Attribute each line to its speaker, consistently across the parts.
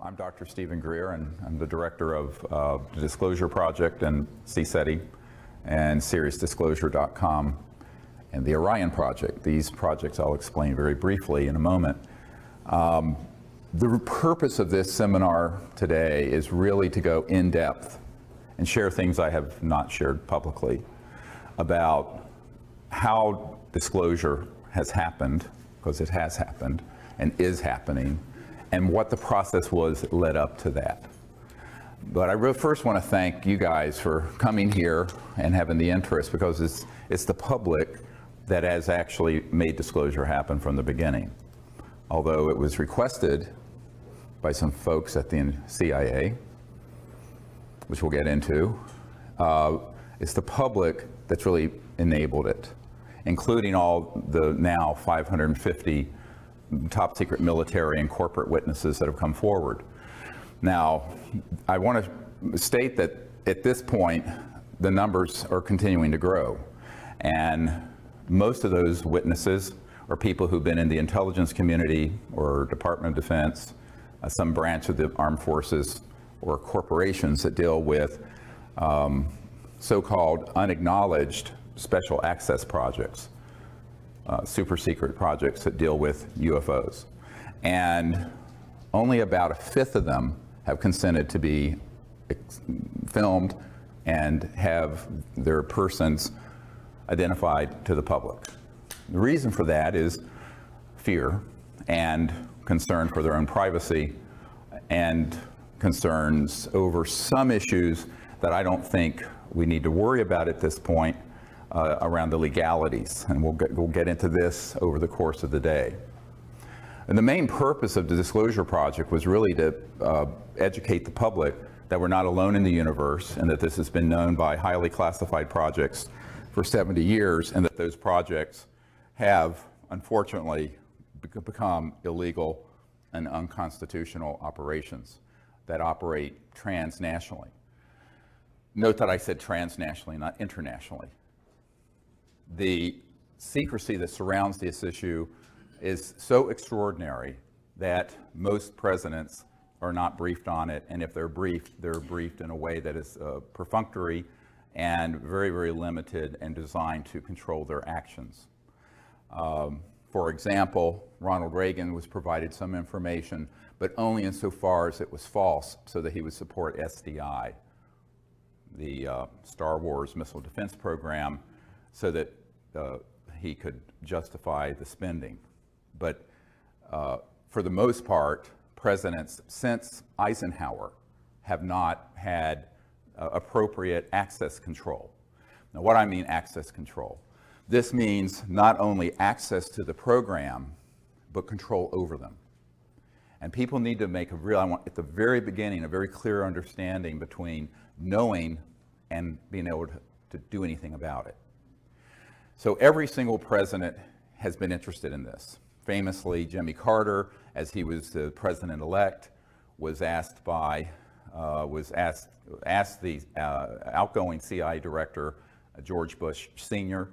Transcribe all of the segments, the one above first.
Speaker 1: I'm Dr. Stephen Greer, and I'm the director of the Disclosure Project and CSETI and SeriousDisclosure.com and the Orion Project. These projects I'll explain very briefly in a moment. The purpose of this seminar today is really to go in depth and share things I have not shared publicly about how disclosure has happened, because it has happened and is happening, and what the process was that led up to that. But I first want to thank you guys for coming here and having the interest, because it's the public that has actually made disclosure happen from the beginning. Although it was requested by some folks at the CIA, which we'll get into, it's the public that's really enabled it, including all the now 550 top secret military and corporate witnesses that have come forward. Now, I want to state that at this point, the numbers are continuing to grow. And most of those witnesses are people who've been in the intelligence community or Department of Defense, some branch of the armed forces, or corporations that deal with so-called unacknowledged special access projects, super secret projects that deal with UFOs. And only about a fifth of them have consented to be filmed and have their persons identified to the public. The reason for that is fear and concern for their own privacy and concerns over some issues that I don't think we need to worry about at this point around the legalities. And we'll get into this over the course of the day. And the main purpose of the Disclosure Project was really to educate the public that we're not alone in the universe, and that this has been known by highly classified projects for 70 years, and that those projects have, unfortunately, become illegal and unconstitutional operations that operate transnationally. Note that I said transnationally, not internationally. The secrecy that surrounds this issue is so extraordinary that most presidents are not briefed on it, and if they're briefed in a way that is perfunctory and very, very limited and designed to control their actions. For example, Ronald Reagan was provided some information, but only insofar as it was false, so that he would support SDI, the Star Wars missile defense program, so that he could justify the spending. But for the most part, presidents since Eisenhower have not had appropriate access control. Now, what I mean access control, this means not only access to the program, but control over them. And people need to make at the very beginning, a very clear understanding between knowing and being able to do anything about it. So every single president has been interested in this. Famously, Jimmy Carter, as he was the president-elect, was asked the outgoing CIA director, George Bush Sr.,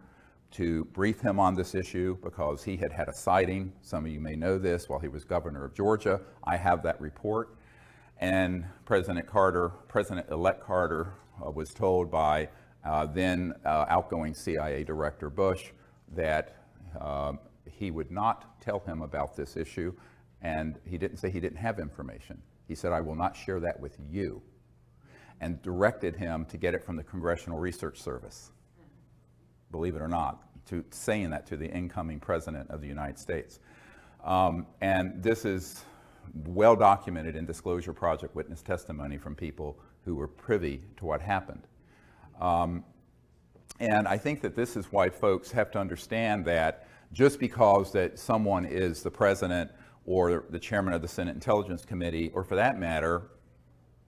Speaker 1: to brief him on this issue, because he had had a sighting. Some of you may know this while he was governor of Georgia. I have that report. And President-elect Carter was told by then outgoing CIA Director Bush that he would not tell him about this issue, and he didn't say he didn't have information. He said, "I will not share that with you," and directed him to get it from the Congressional Research Service. Believe it or not, saying that to the incoming President of the United States. And this is well documented in Disclosure Project witness testimony from people who were privy to what happened. And I think that this is why folks have to understand that just because that someone is the president or the chairman of the Senate Intelligence Committee, or for that matter,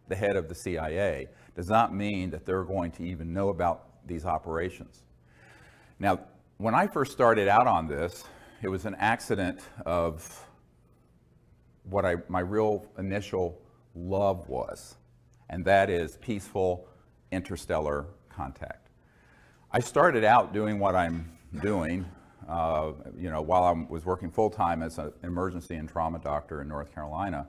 Speaker 1: the head of the CIA, does not mean that they're going to even know about these operations. Now, when I first started out on this, it was an accident of what my real initial love was, and that is peaceful interstellar contact. I started out doing what I'm doing, while I was working full-time as an emergency and trauma doctor in North Carolina.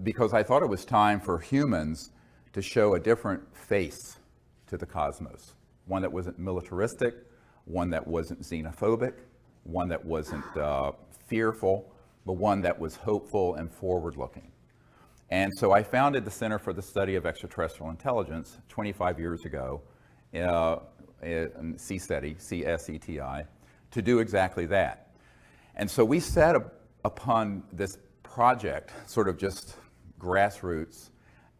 Speaker 1: because I thought it was time for humans to show a different face to the cosmos. One that wasn't militaristic, one that wasn't xenophobic, one that wasn't fearful, but one that was hopeful and forward-looking. And so I founded the Center for the Study of Extraterrestrial Intelligence 25 years ago, in CSETI, C-S-E-T-I, to do exactly that. And so we set upon this project, sort of just grassroots,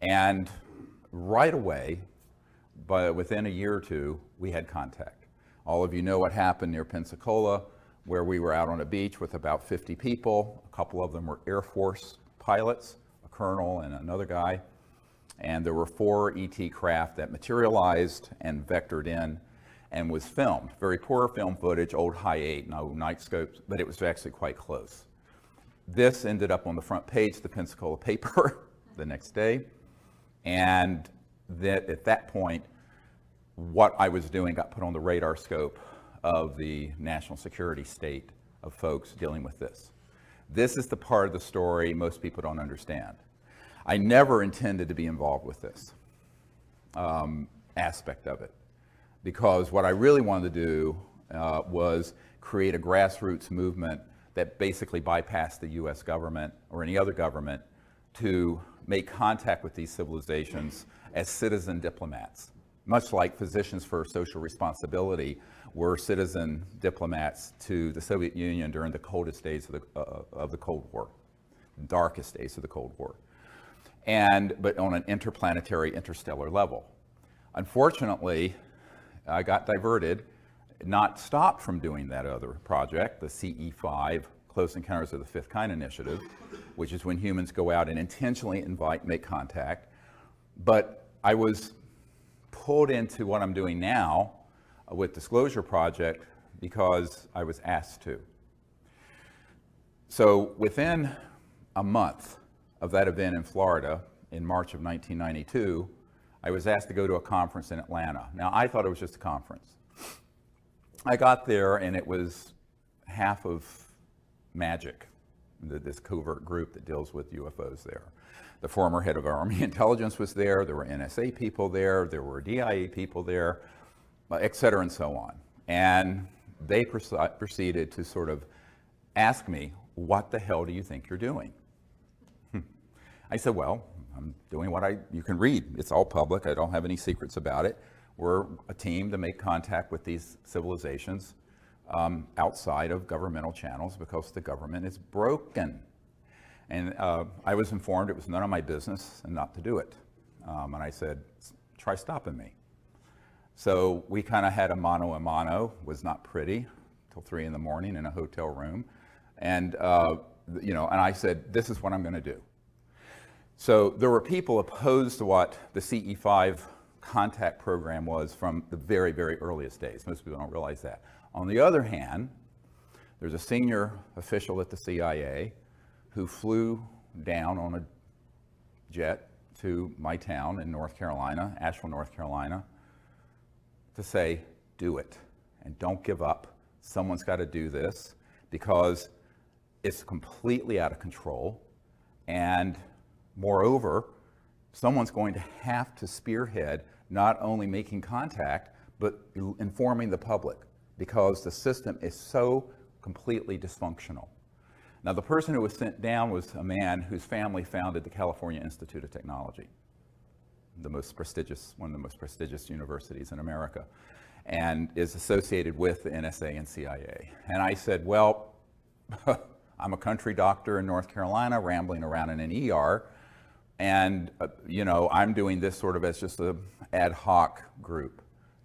Speaker 1: and right away, but within a year or two, we had contact. All of you know what happened near Pensacola, where we were out on a beach with about 50 people. A couple of them were Air Force pilots, a colonel and another guy. And there were 4 ET craft that materialized and vectored in and was filmed. Very poor film footage, old high-8, no night scopes, but it was actually quite close. This ended up on the front page of the Pensacola paper the next day. And that at that point, what I was doing got put on the radar scope of the national security state of folks dealing with this. This is the part of the story most people don't understand. I never intended to be involved with this aspect of it, because what I really wanted to do was create a grassroots movement that basically bypassed the US government or any other government to make contact with these civilizations as citizen diplomats, much like Physicians for Social Responsibility were citizen diplomats to the Soviet Union during the coldest days of the Cold War, darkest days of the Cold War, but on an interplanetary, interstellar level. Unfortunately, I got diverted, not stopped from doing that other project, the CE5, Close Encounters of the Fifth Kind Initiative, which is when humans go out and intentionally make contact. But I was pulled into what I'm doing now with Disclosure Project because I was asked to. So within a month of that event in Florida in March of 1992, I was asked to go to a conference in Atlanta. Now, I thought it was just a conference. I got there and it was half of magic, this covert group that deals with UFOs there. The former head of Army Intelligence was there, there were NSA people there were DIA people there, et cetera and so on. And they proceeded to sort of ask me, what the hell do you think you're doing? I said, well, I'm doing what you can read. It's all public. I don't have any secrets about it. We're a team to make contact with these civilizations outside of governmental channels because the government is broken. And I was informed it was none of my business and not to do it. And I said, try stopping me. So we kind of had a mano a mano, was not pretty, till 3 in the morning in a hotel room. And, and I said, this is what I'm going to do. So there were people opposed to what the CE5 contact program was from the very, very earliest days. Most people don't realize that. On the other hand, there's a senior official at the CIA who flew down on a jet to my town in North Carolina, Asheville, North Carolina, to say, do it and don't give up. Someone's got to do this because it's completely out of control. And moreover, someone's going to have to spearhead not only making contact, but informing the public because the system is so completely dysfunctional. Now, the person who was sent down was a man whose family founded the California Institute of Technology, one of the most prestigious universities in America, and is associated with the NSA and CIA. And I said, well, I'm a country doctor in North Carolina, rambling around in an ER, and I'm doing this sort of as just an ad hoc group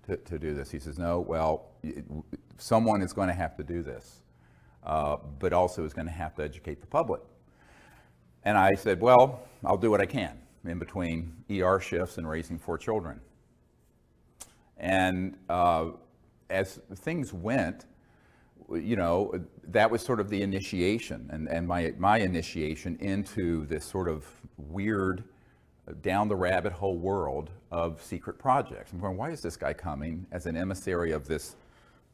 Speaker 1: to do this. He says, no, well, someone is going to have to do this, but also is going to have to educate the public. And I said, well, I'll do what I can in between ER shifts and raising 4 children. And as things went, that was sort of the initiation and my initiation into this sort of weird down the rabbit hole world of secret projects. I'm going, why is this guy coming as an emissary of this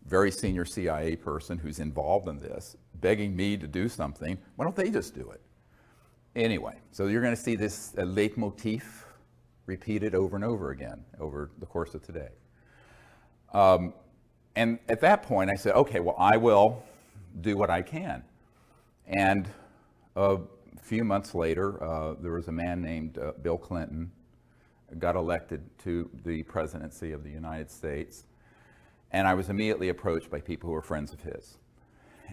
Speaker 1: very senior CIA person who's involved in this, begging me to do something? Why don't they just do it? Anyway, so you're going to see this leitmotif repeated over and over again over the course of today. And at that point, I said, okay, well, I will do what I can. And a few months later, there was a man named Bill Clinton, got elected to the presidency of the United States. And I was immediately approached by people who were friends of his,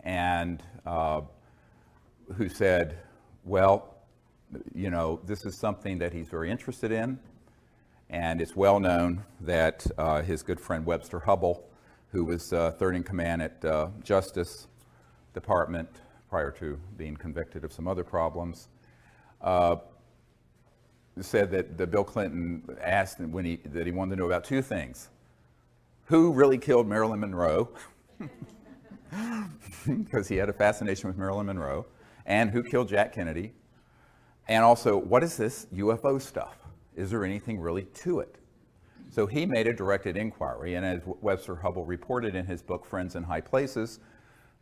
Speaker 1: and who said, well, you know, this is something that he's very interested in, and it's well known that his good friend Webster Hubbell, who was third in command at Justice Department prior to being convicted of some other problems, said that Bill Clinton asked that he wanted to know about two things: who really killed Marilyn Monroe, because he had a fascination with Marilyn Monroe, and who killed Jack Kennedy, and also, what is this UFO stuff? Is there anything really to it? So he made a directed inquiry, and as Webster Hubbell reported in his book, Friends in High Places,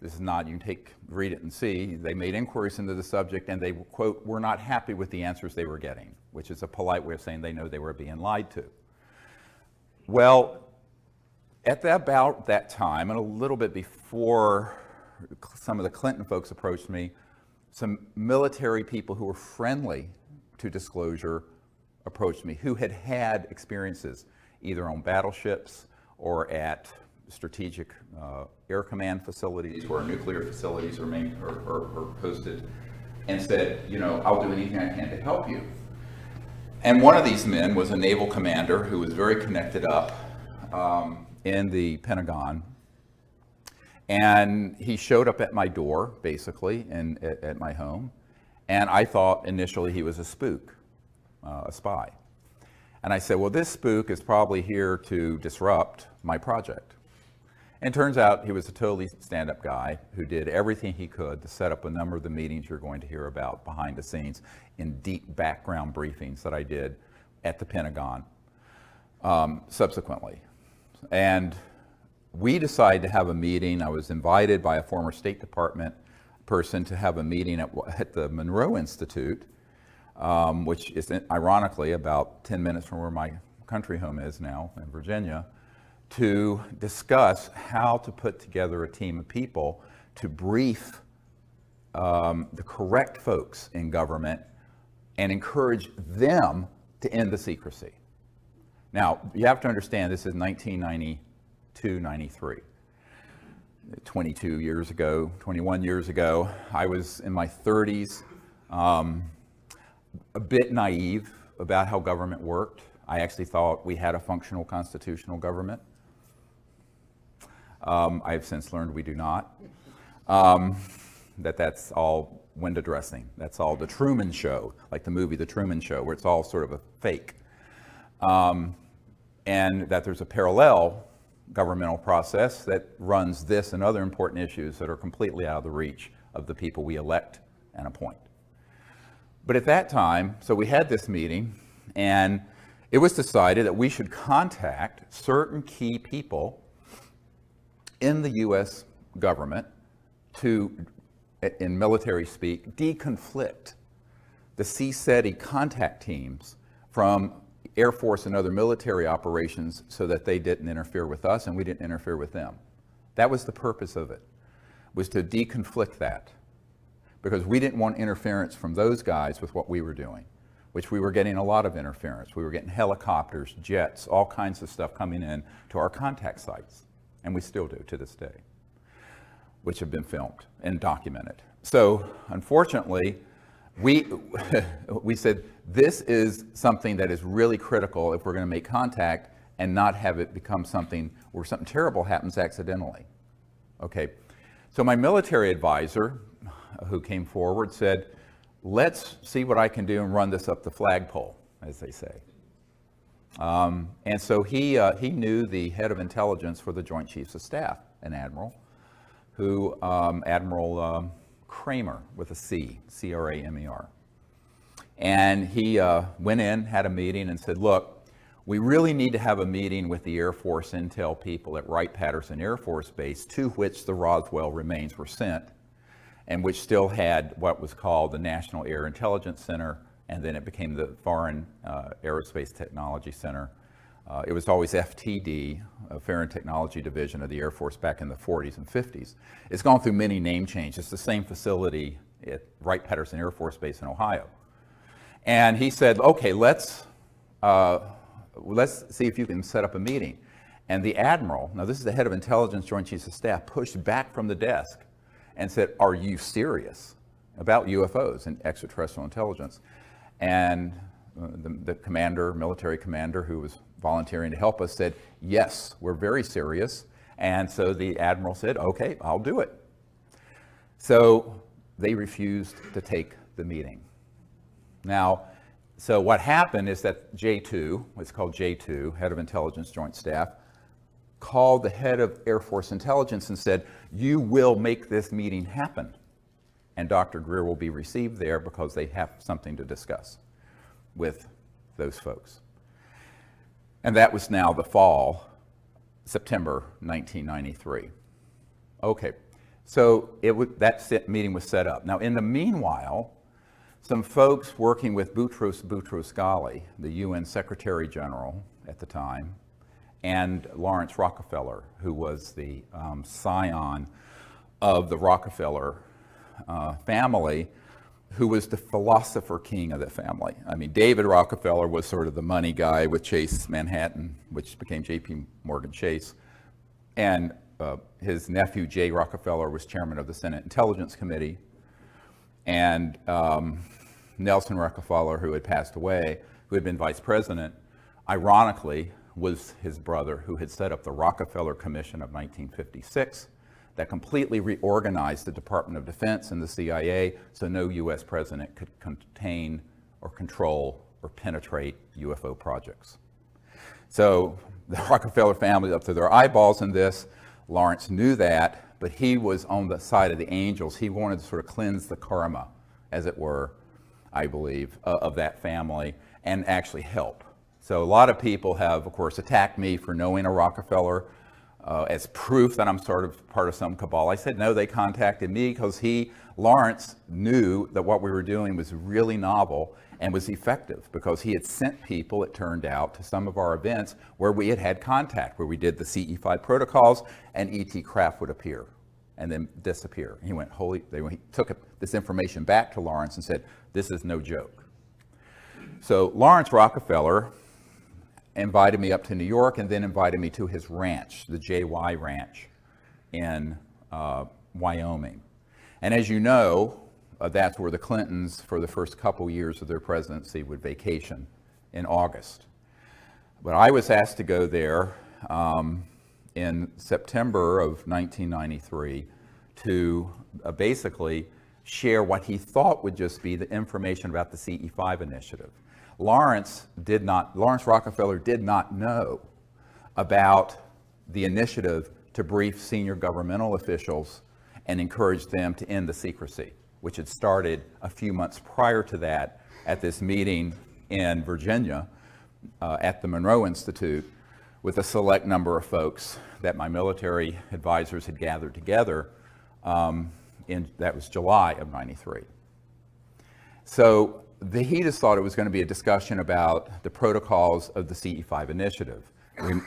Speaker 1: this is not, you can read it and see, they made inquiries into the subject, and they, quote, were not happy with the answers they were getting, which is a polite way of saying they know they were being lied to. Well, at about that time, and a little bit before some of the Clinton folks approached me, some military people who were friendly to disclosure approached me, who had had experiences either on battleships or at strategic air command facilities where nuclear facilities are posted, and said, you know, I'll do anything I can to help you. And one of these men was a naval commander who was very connected up in the Pentagon, and he showed up at my door, basically, at my home, and I thought initially he was a spook, a spy. And I said, well, this spook is probably here to disrupt my project. And it turns out he was a totally stand-up guy who did everything he could to set up a number of the meetings you're going to hear about behind the scenes in deep background briefings that I did at the Pentagon subsequently. And we decided to have a meeting. I was invited by a former State Department person to have a meeting at the Monroe Institute, which is ironically about 10 minutes from where my country home is now in Virginia, to discuss how to put together a team of people to brief the correct folks in government and encourage them to end the secrecy. Now, you have to understand this is 1992, 93. 22 years ago, 21 years ago, I was in my 30s, a bit naive about how government worked. I actually thought we had a functional constitutional government. I have since learned we do not. That's all window dressing. That's all the Truman Show, like the movie The Truman Show, where it's all sort of a fake. And that there's a parallel governmental process that runs this and other important issues that are completely out of the reach of the people we elect and appoint. But at that time, so we had this meeting, and it was decided that we should contact certain key people in the U.S. government to, in military speak, deconflict the CSETI contact teams from Air Force and other military operations so that they didn't interfere with us and we didn't interfere with them. That was the purpose of it, was to deconflict that, because we didn't want interference from those guys with what we were doing, which we were getting a lot of interference. We were getting helicopters, jets, all kinds of stuff coming in to our contact sites, and we still do to this day, which have been filmed and documented. So unfortunately, we said this is something that is really critical if we're going to make contact and not have it become something where something terrible happens accidentally. Okay, so my military advisor who came forward said, let's see what I can do and run this up the flagpole, as they say. And so he knew the head of intelligence for the Joint Chiefs of Staff, an admiral, who, Admiral Kramer with a C, C-R-A-M-E-R. And he went in, had a meeting and said, look, we really need to have a meeting with the Air Force intel people at Wright-Patterson Air Force Base, to which the Roswell remains were sent. and which still had what was called the National Air Intelligence Center, and then it became the Foreign Aerospace Technology Center. It was always FTD, Foreign Technology Division of the Air Force, back in the 40s and 50s. It's gone through many name changes. It's the same facility at Wright-Patterson Air Force Base in Ohio. And he said, okay, let's see if you can set up a meeting. And the admiral, now this is the head of intelligence, Joint Chiefs of Staff, pushed back from the desk and said, are you serious about UFOs and extraterrestrial intelligence? And the commander, military commander, who was volunteering to help us, said, yes, we're very serious. And so the admiral said, okay, I'll do it. So they refused to take the meeting. Now, so what happened is that J2, what's called J2, head of intelligence joint staff, called the head of Air Force intelligence and said, you will make this meeting happen. And Dr. Greer will be received there because they have something to discuss with those folks. And that was now the fall, September 1993. Okay, so that meeting was set up. Now, in the meanwhile, some folks working with Boutros Boutros-Ghali, the UN Secretary General at the time, and Lawrence Rockefeller, who was the scion of the Rockefeller family, who was the philosopher king of the family. I mean, David Rockefeller was sort of the money guy with Chase Manhattan, which became J.P. Morgan Chase. And his nephew, Jay Rockefeller, was chairman of the Senate Intelligence Committee. And Nelson Rockefeller, who had passed away, who had been vice president, ironically, was his brother, who had set up the Rockefeller Commission of 1956 that completely reorganized the Department of Defense and the CIA so no U.S. president could contain or control or penetrate UFO projects. So the Rockefeller family up to their eyeballs in this. Lawrence knew that, but he was on the side of the angels. He wanted to sort of cleanse the karma, as it were, I believe, of that family and actually help. So a lot of people have, of course, attacked me for knowing a Rockefeller as proof that I'm sort of part of some cabal. I said, no, they contacted me because Lawrence knew that what we were doing was really novel and was effective because he had sent people, it turned out, to some of our events where we had contact, where we did the CE5 protocols and ET craft would appear and then disappear. He went, he took this information back to Lawrence and said, this is no joke. So Lawrence Rockefeller invited me up to New York and then invited me to his ranch, the JY Ranch in Wyoming. And as you know, that's where the Clintons, for the first couple years of their presidency, would vacation in August. But I was asked to go there in September of 1993 to basically share what he thought would just be the information about the CE5 initiative. Lawrence Rockefeller did not know about the initiative to brief senior governmental officials and encourage them to end the secrecy, which had started a few months prior to that at this meeting in Virginia at the Monroe Institute with a select number of folks that my military advisors had gathered together that was July of '93. So he just thought it was going to be a discussion about the protocols of the CE5 initiative,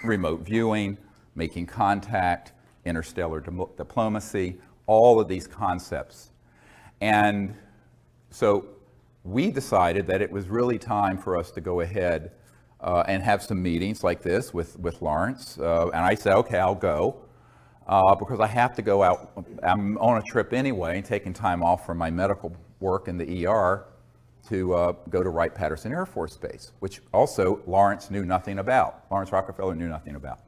Speaker 1: remote viewing, making contact, interstellar diplomacy, all of these concepts. And so we decided that it was really time for us to go ahead and have some meetings like this with Lawrence. And I said, okay, I'll go because I have to go out. I'm on a trip anyway, taking time off from my medical work in the ER to go to Wright-Patterson Air Force Base, which also Lawrence knew nothing about. Lawrence Rockefeller knew nothing about.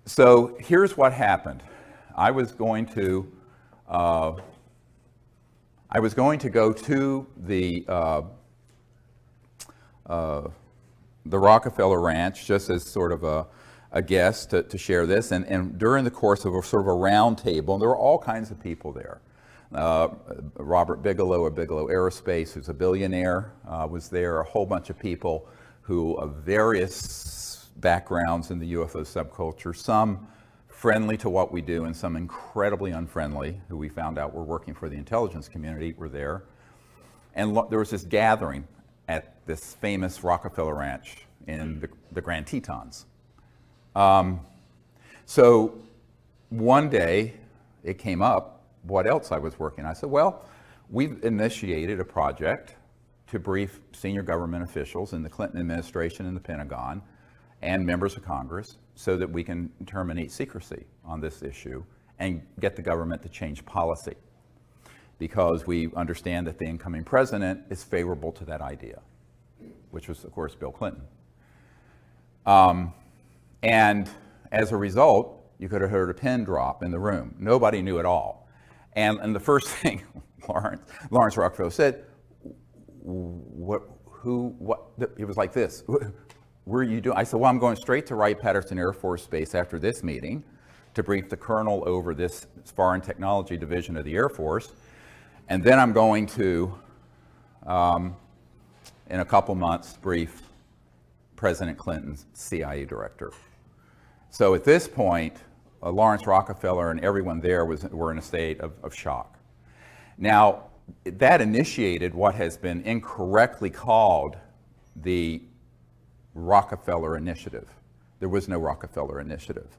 Speaker 1: So here's what happened. I was going to go to the Rockefeller Ranch just as sort of a guest to share this, and during the course of a sort of a round table, and there were all kinds of people there. Robert Bigelow of Bigelow Aerospace, who's a billionaire, was there. A whole bunch of people who of various backgrounds in the UFO subculture, some friendly to what we do and some incredibly unfriendly, who we found out were working for the intelligence community, were there. And there was this gathering at this famous Rockefeller Ranch in the Grand Tetons. So one day it came up what else I was working on. I said, well, we've initiated a project to brief senior government officials in the Clinton administration and the Pentagon and members of Congress so that we can terminate secrecy on this issue and get the government to change policy, because we understand that the incoming president is favorable to that idea, which was, of course, Bill Clinton. And as a result, you could have heard a pin drop in the room. Nobody knew at all. And the first thing Lawrence Rockefeller said, what, it was like this. What are you doing? I said, well, I'm going straight to Wright-Patterson Air Force Base after this meeting to brief the colonel over this Foreign Technology Division of the Air Force. And then I'm going to, in a couple months, brief President Clinton's CIA director. So at this point, Lawrence Rockefeller and everyone there were in a state of shock. Now, that initiated what has been incorrectly called the Rockefeller Initiative. There was no Rockefeller Initiative.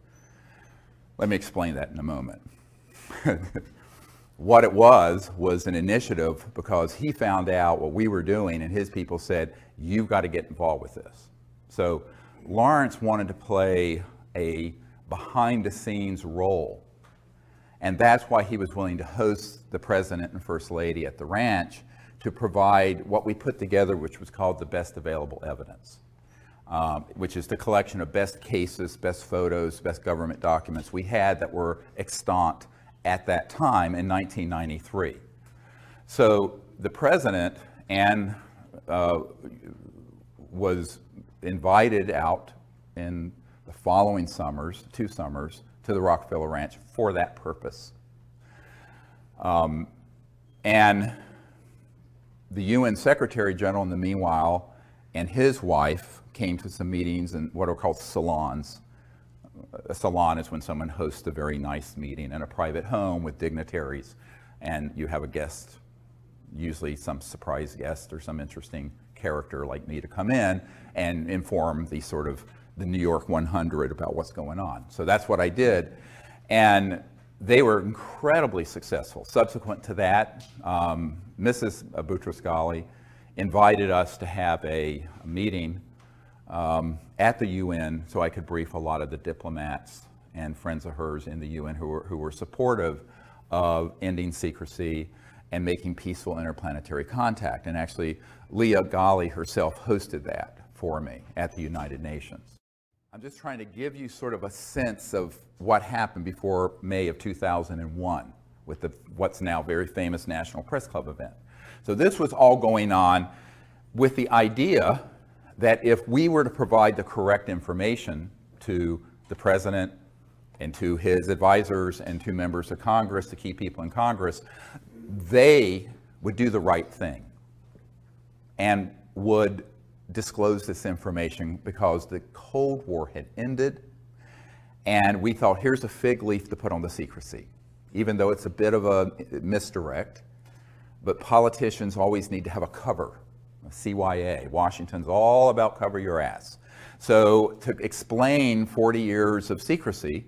Speaker 1: Let me explain that in a moment. What it was an initiative because he found out what we were doing, and his people said, you've got to get involved with this. So Lawrence wanted to play a behind-the-scenes role, and that's why he was willing to host the President and First Lady at the ranch to provide what we put together, which was called the best available evidence, which is the collection of best cases, best photos, best government documents we had that were extant at that time in 1993. So the president was invited out in the following summers, 2 summers, to the Rockefeller Ranch for that purpose. And the UN Secretary General, in the meanwhile, and his wife came to some meetings in what are called salons. A salon is when someone hosts a very nice meeting in a private home with dignitaries, and you have a guest, usually some surprise guest or some interesting character like me, to come in and inform the New York 100 about what's going on. So that's what I did, and they were incredibly successful. Subsequent to that, Mrs. Boutros-Ghali invited us to have a meeting at the UN so I could brief a lot of the diplomats and friends of hers in the UN who were supportive of ending secrecy and making peaceful interplanetary contact. And actually, Leah Ghali herself hosted that for me at the United Nations. I'm just trying to give you sort of a sense of what happened before May of 2001 with what's now very famous National Press Club event. So this was all going on with the idea that if we were to provide the correct information to the president and to his advisors and to members of Congress, to key people in Congress, they would do the right thing and would disclose this information, because the Cold War had ended, and we thought, here's a fig leaf to put on the secrecy, even though it's a bit of a misdirect. But politicians always need to have a cover. CYA, Washington's all about cover your ass. So to explain 40 years of secrecy,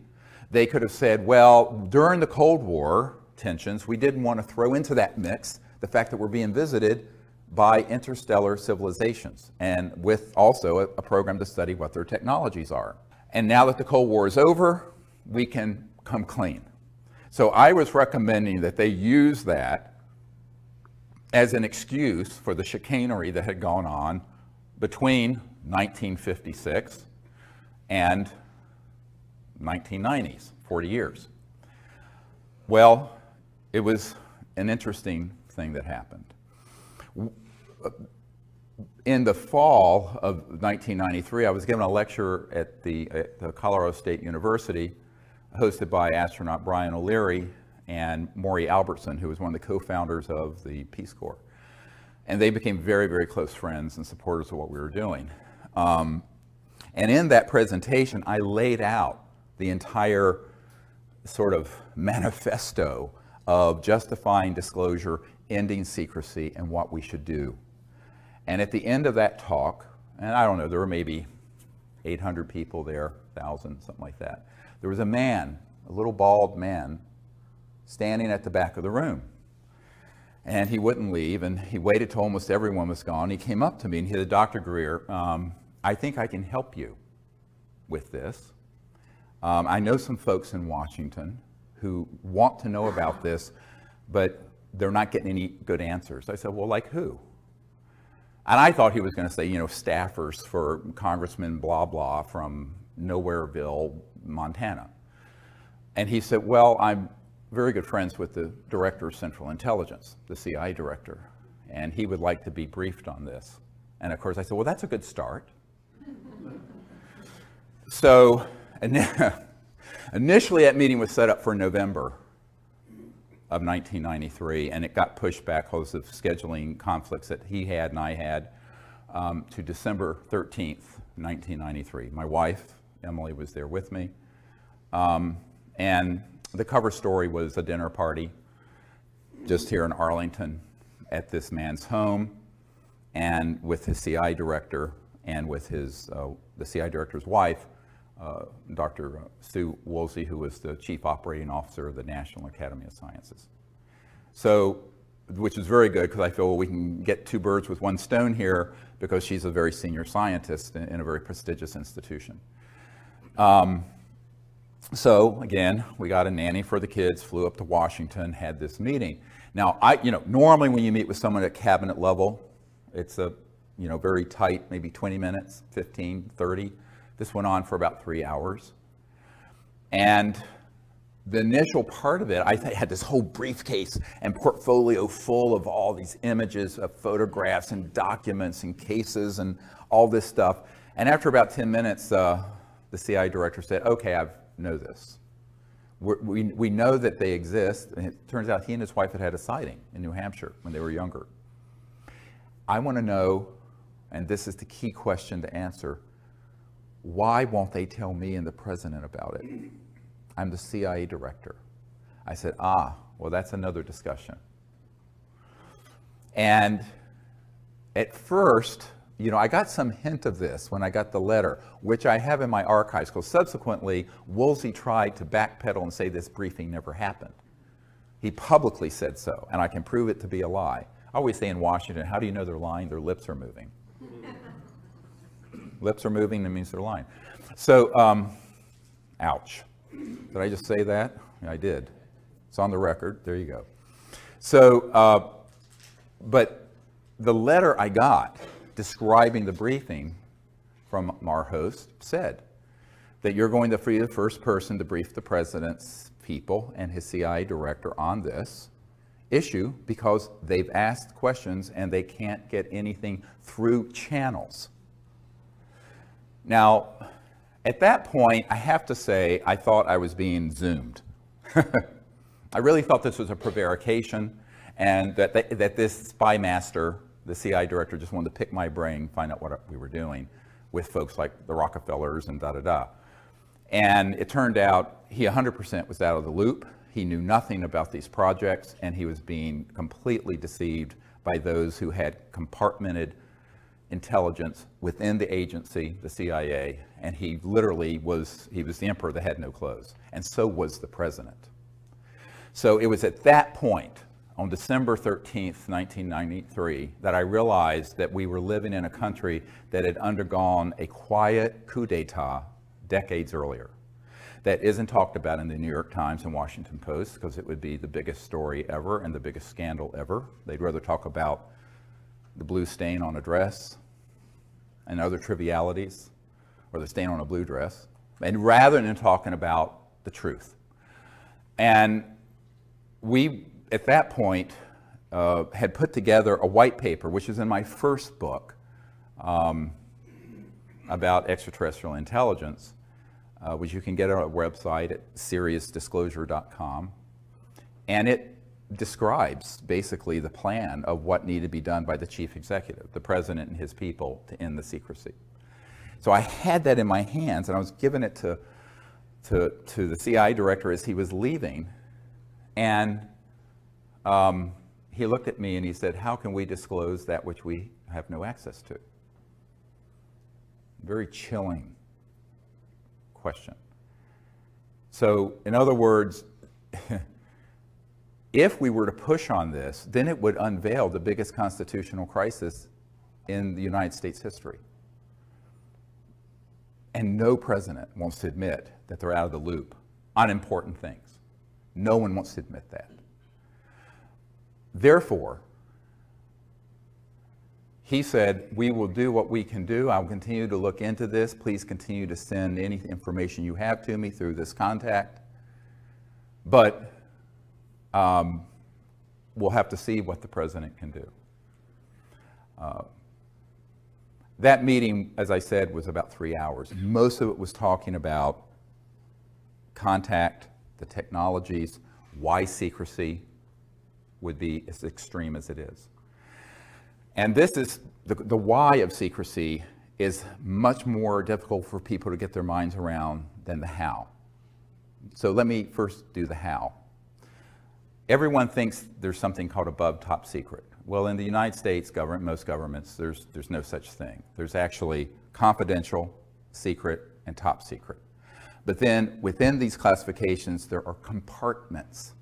Speaker 1: they could have said, well, during the Cold War tensions, we didn't want to throw into that mix the fact that we're being visited by interstellar civilizations, and with also a program to study what their technologies are. And now that the Cold War is over, we can come clean. So I was recommending that they use that as an excuse for the chicanery that had gone on between 1956 and 1990s, 40 years. Well, it was an interesting thing that happened. In the fall of 1993, I was given a lecture at the Colorado State University, hosted by astronaut Brian O'Leary and Maury Albertson, who was one of the co-founders of the Peace Corps. And they became very, very close friends and supporters of what we were doing. And in that presentation, I laid out the entire sort of manifesto of justifying disclosure, ending secrecy, and what we should do. And at the end of that talk, and I don't know, there were maybe 800 people there, 1,000, something like that. There was a man, a little bald man, standing at the back of the room. And he wouldn't leave, and he waited till almost everyone was gone. He came up to me and he said, Dr. Greer, I think I can help you with this. I know some folks in Washington who want to know about this, but they're not getting any good answers. I said, well, like who? And I thought he was going to say, you know, staffers for Congressman blah blah from Nowhereville, Montana. And he said, well, I'm very good friends with the Director of Central Intelligence, the CIA Director, and he would like to be briefed on this. And of course I said, well, that's a good start. So initially that meeting was set up for November of 1993, and it got pushed back because of scheduling conflicts that he had and I had to December 13th, 1993. My wife, Emily, was there with me. And the cover story was a dinner party just here in Arlington at this man's home, and with his CI director and with his the CI director's wife, Dr. Sue Woolsey, who was the chief operating officer of the National Academy of Sciences. So, which is very good because I feel, well, we can get two birds with one stone here because she's a very senior scientist in a very prestigious institution. So again, we got a nanny for the kids, flew up to Washington, had this meeting. Now, normally when you meet with someone at cabinet level, it's a, very tight, maybe 20 minutes, 15, 30. This went on for about 3 hours. And the initial part of it, I had this whole briefcase and portfolio full of all these images of photographs and documents and cases and all this stuff. And after about 10 minutes, the CI director said, okay, I know this. We know that they exist. And it turns out he and his wife had had a sighting in New Hampshire when they were younger. I want to know, and this is the key question to answer, why won't they tell me and the president about it? I'm the CIA director. I said, well, that's another discussion. And at first, I got some hint of this when I got the letter, which I have in my archives, because subsequently, Woolsey tried to backpedal and say this briefing never happened. He publicly said so, and I can prove it to be a lie. I always say in Washington, how do you know they're lying? Their lips are moving. Lips are moving, that means they're lying. So, ouch. Did I just say that? Yeah, I did. It's on the record. There you go. So, but the letter I got describing the briefing from our host said that you're going to be the first person to brief the president's people and his CIA director on this issue because they've asked questions and they can't get anything through channels. Now, at that point, I have to say, I thought I was being Zoomed. I really thought this was a prevarication and that this spy master, the CI director, just wanted to pick my brain, find out what we were doing with folks like the Rockefellers and da-da-da. And it turned out he 100% was out of the loop. He knew nothing about these projects, and he was being completely deceived by those who had compartmented intelligence within the agency, the CIA, and he literally was the emperor that had no clothes, and so was the president. So it was at that point, on December 13th, 1993, that I realized that we were living in a country that had undergone a quiet coup d'etat decades earlier. That isn't talked about in the New York Times and Washington Post because it would be the biggest story ever and the biggest scandal ever. They'd rather talk about the blue stain on a dress and other trivialities, or the stain on a blue dress, and rather than talking about the truth. And we, at that point, had put together a white paper, which is in my first book about extraterrestrial intelligence, which you can get on our website at seriousdisclosure.com. And it describes basically the plan of what needed to be done by the chief executive, the president and his people, to end the secrecy. So I had that in my hands, and I was giving it to to the CIA director as he was leaving, and he looked at me and he said, "How can we disclose that which we have no access to?" Very chilling question. So, in other words, if we were to push on this, then it would unveil the biggest constitutional crisis in the United States history. And no president wants to admit that they're out of the loop on important things. No one wants to admit that. Therefore, he said, "We will do what we can do. I will continue to look into this. Please continue to send any information you have to me through this contact. But we'll have to see what the president can do." That meeting, as I said, was about 3 hours. Most of it was talking about contact, the technologies, why secrecy would be as extreme as it is. And this is, the why of secrecy is much more difficult for people to get their minds around than the how. So let me first do the how. Everyone thinks there's something called above top secret. Well, in the United States government, most governments, there's no such thing. There's actually confidential, secret, and top secret. But then within these classifications, there are compartments.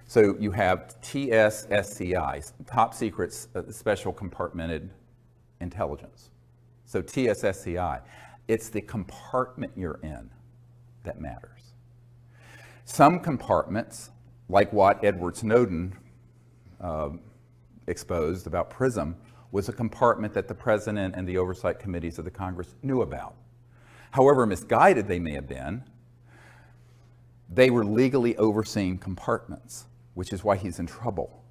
Speaker 1: So you have TSSCI, top secret special compartmented intelligence. So TSSCI, it's the compartment you're in that matters. Some compartments, like what Edward Snowden exposed about PRISM, was a compartment that the president and the oversight committees of the Congress knew about. However misguided they may have been, they were legally overseeing compartments, which is why he's in trouble.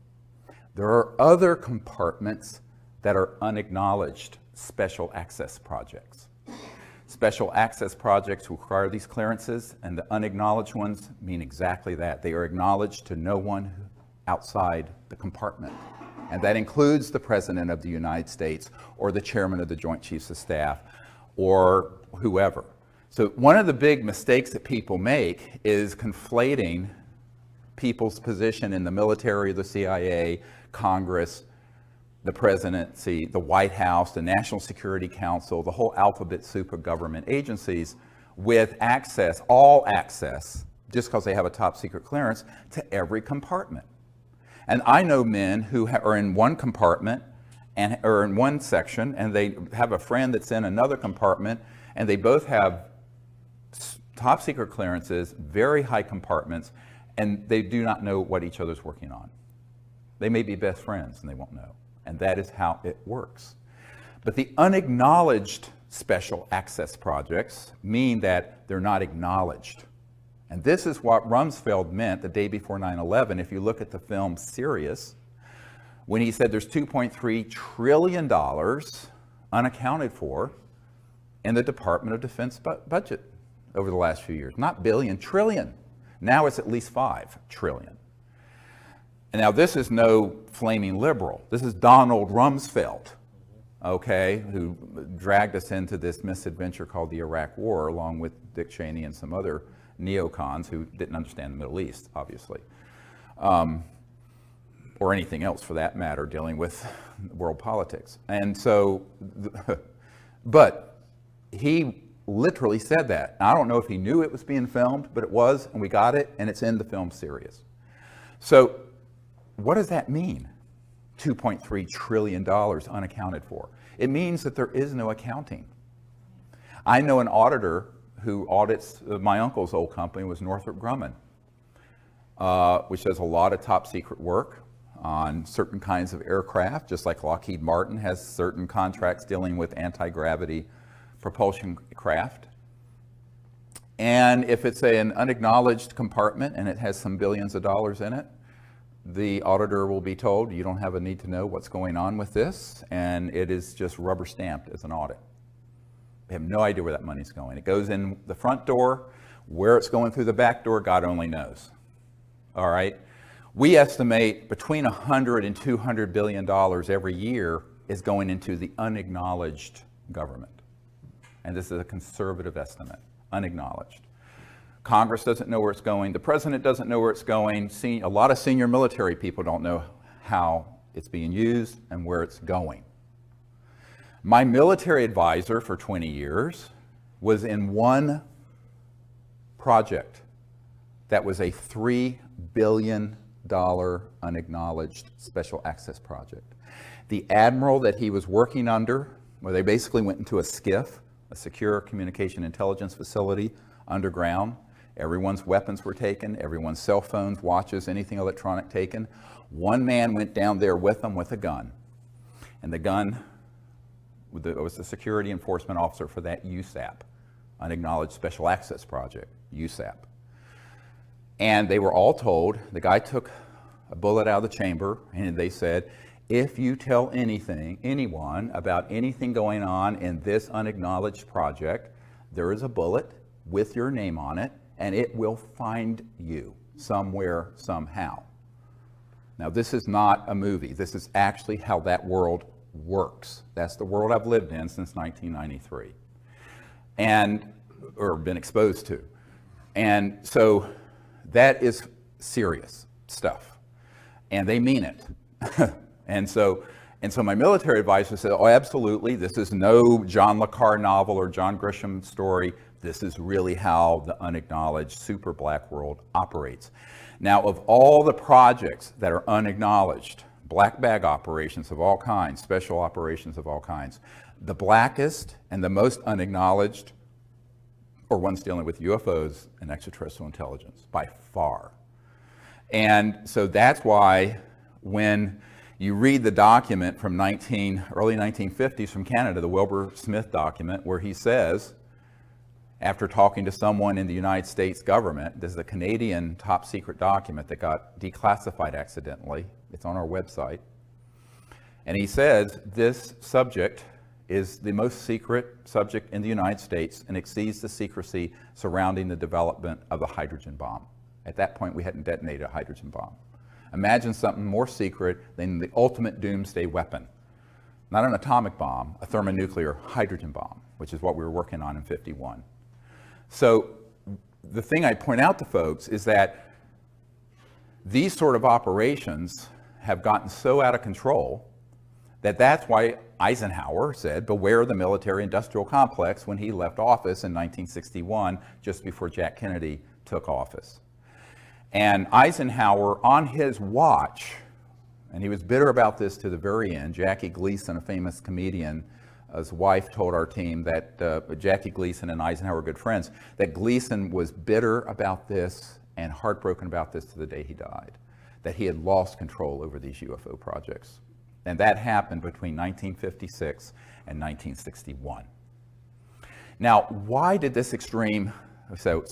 Speaker 1: There are other compartments that are unacknowledged special access projects. Special access projects require these clearances, and the unacknowledged ones mean exactly that. They are acknowledged to no one outside the compartment. And that includes the President of the United States or the Chairman of the Joint Chiefs of Staff or whoever. So one of the big mistakes that people make is conflating people's position in the military, the CIA, Congress, the presidency, the White House, the National Security Council, the whole alphabet soup of government agencies with access, all access, just because they have a top secret clearance, to every compartment. And I know men who are in one compartment and or in one section, and they have a friend that's in another compartment, and they both have top secret clearances, very high compartments, and they do not know what each other's working on. They may be best friends and they won't know. And that is how it works. But the unacknowledged special access projects mean that they're not acknowledged. And this is what Rumsfeld meant the day before 9/11. If you look at the film Sirius, when he said there's $2.3 trillion unaccounted for in the Department of Defense budget over the last few years. Not billion, trillion. Now it's at least 5 trillion. And now this is no flaming liberal. This is Donald Rumsfeld, okay, who dragged us into this misadventure called the Iraq War, along with Dick Cheney and some other neocons who didn't understand the Middle East, obviously, or anything else for that matter, dealing with world politics. And so, but he literally said that. Now, I don't know if he knew it was being filmed, but it was, and we got it, and it's in the film Sirius. So what does that mean? $2.3 trillion unaccounted for. It means that there is no accounting. I know an auditor who audits my uncle's old company, was Northrop Grumman, which does a lot of top secret work on certain kinds of aircraft, just like Lockheed Martin has certain contracts dealing with anti-gravity propulsion craft. And if it's an unacknowledged compartment and it has some billions of dollars in it, the auditor will be told, you don't have a need to know what's going on with this, and it is just rubber stamped as an audit. They have no idea where that money's going. It goes in the front door. Where it's going through the back door, God only knows. All right? We estimate between $100 and $200 billion every year is going into the unacknowledged government. And this is a conservative estimate, unacknowledged. Congress doesn't know where it's going. The president doesn't know where it's going. A lot of senior military people don't know how it's being used and where it's going. My military advisor for 20 years was in one project that was a $3 billion unacknowledged special access project. The admiral that he was working under, where they basically went into a SCIF, a secure communication intelligence facility underground. Everyone's weapons were taken, everyone's cell phones, watches, anything electronic taken. One man went down there with them with a gun. And the gun was the security enforcement officer for that USAP, Unacknowledged Special Access Project, USAP. And they were all told, the guy took a bullet out of the chamber and they said, if you tell anyone about anything going on in this unacknowledged project, there is a bullet with your name on it and it will find you somewhere, somehow. Now, this is not a movie. This is actually how that world works. That's the world I've lived in since 1993 or been exposed to. And so that is serious stuff. And they mean it. And so my military advisor said, oh, absolutely, this is no John le Carre novel or John Grisham story. This is really how the unacknowledged super black world operates. Now, of all the projects that are unacknowledged, black bag operations of all kinds, special operations of all kinds, the blackest and the most unacknowledged are ones dealing with UFOs and extraterrestrial intelligence, by far. And so that's why when you read the document from early 1950s from Canada, the Wilbur Smith document, where he says, after talking to someone in the United States government, this is a Canadian top secret document that got declassified accidentally. It's on our website. And he says this subject is the most secret subject in the United States and exceeds the secrecy surrounding the development of the hydrogen bomb. At that point, we hadn't detonated a hydrogen bomb. Imagine something more secret than the ultimate doomsday weapon. Not an atomic bomb, a thermonuclear hydrogen bomb, which is what we were working on in '51. So the thing I point out to folks is that these sort of operations have gotten so out of control that that's why Eisenhower said, beware the military-industrial complex when he left office in 1961, just before Jack Kennedy took office. And Eisenhower, on his watch, and he was bitter about this to the very end, Jackie Gleason, a famous comedian, his wife told our team that Jackie Gleason and Eisenhower were good friends, that Gleason was bitter about this and heartbroken about this to the day he died, that he had lost control over these UFO projects. And that happened between 1956 and 1961. Now, why did this extreme, so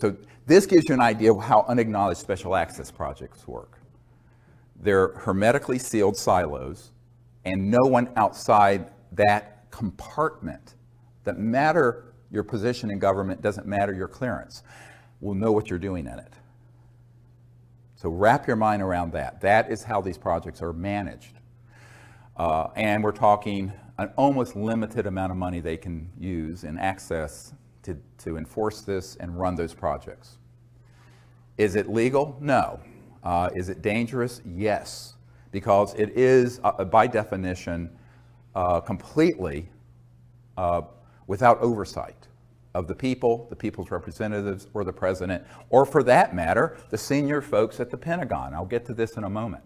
Speaker 1: this gives you an idea of how unacknowledged special access projects work. They're hermetically sealed silos, and no one outside that compartment, that matter your position in government, doesn't matter your clearance, will know what you're doing in it. So wrap your mind around that. That is how these projects are managed. And we're talking an almost limited amount of money they can use and access to enforce this and run those projects. Is it legal? No. Is it dangerous? Yes. Because it is, by definition, completely without oversight of the people, the people's representatives, or the president, or for that matter, the senior folks at the Pentagon. I'll get to this in a moment.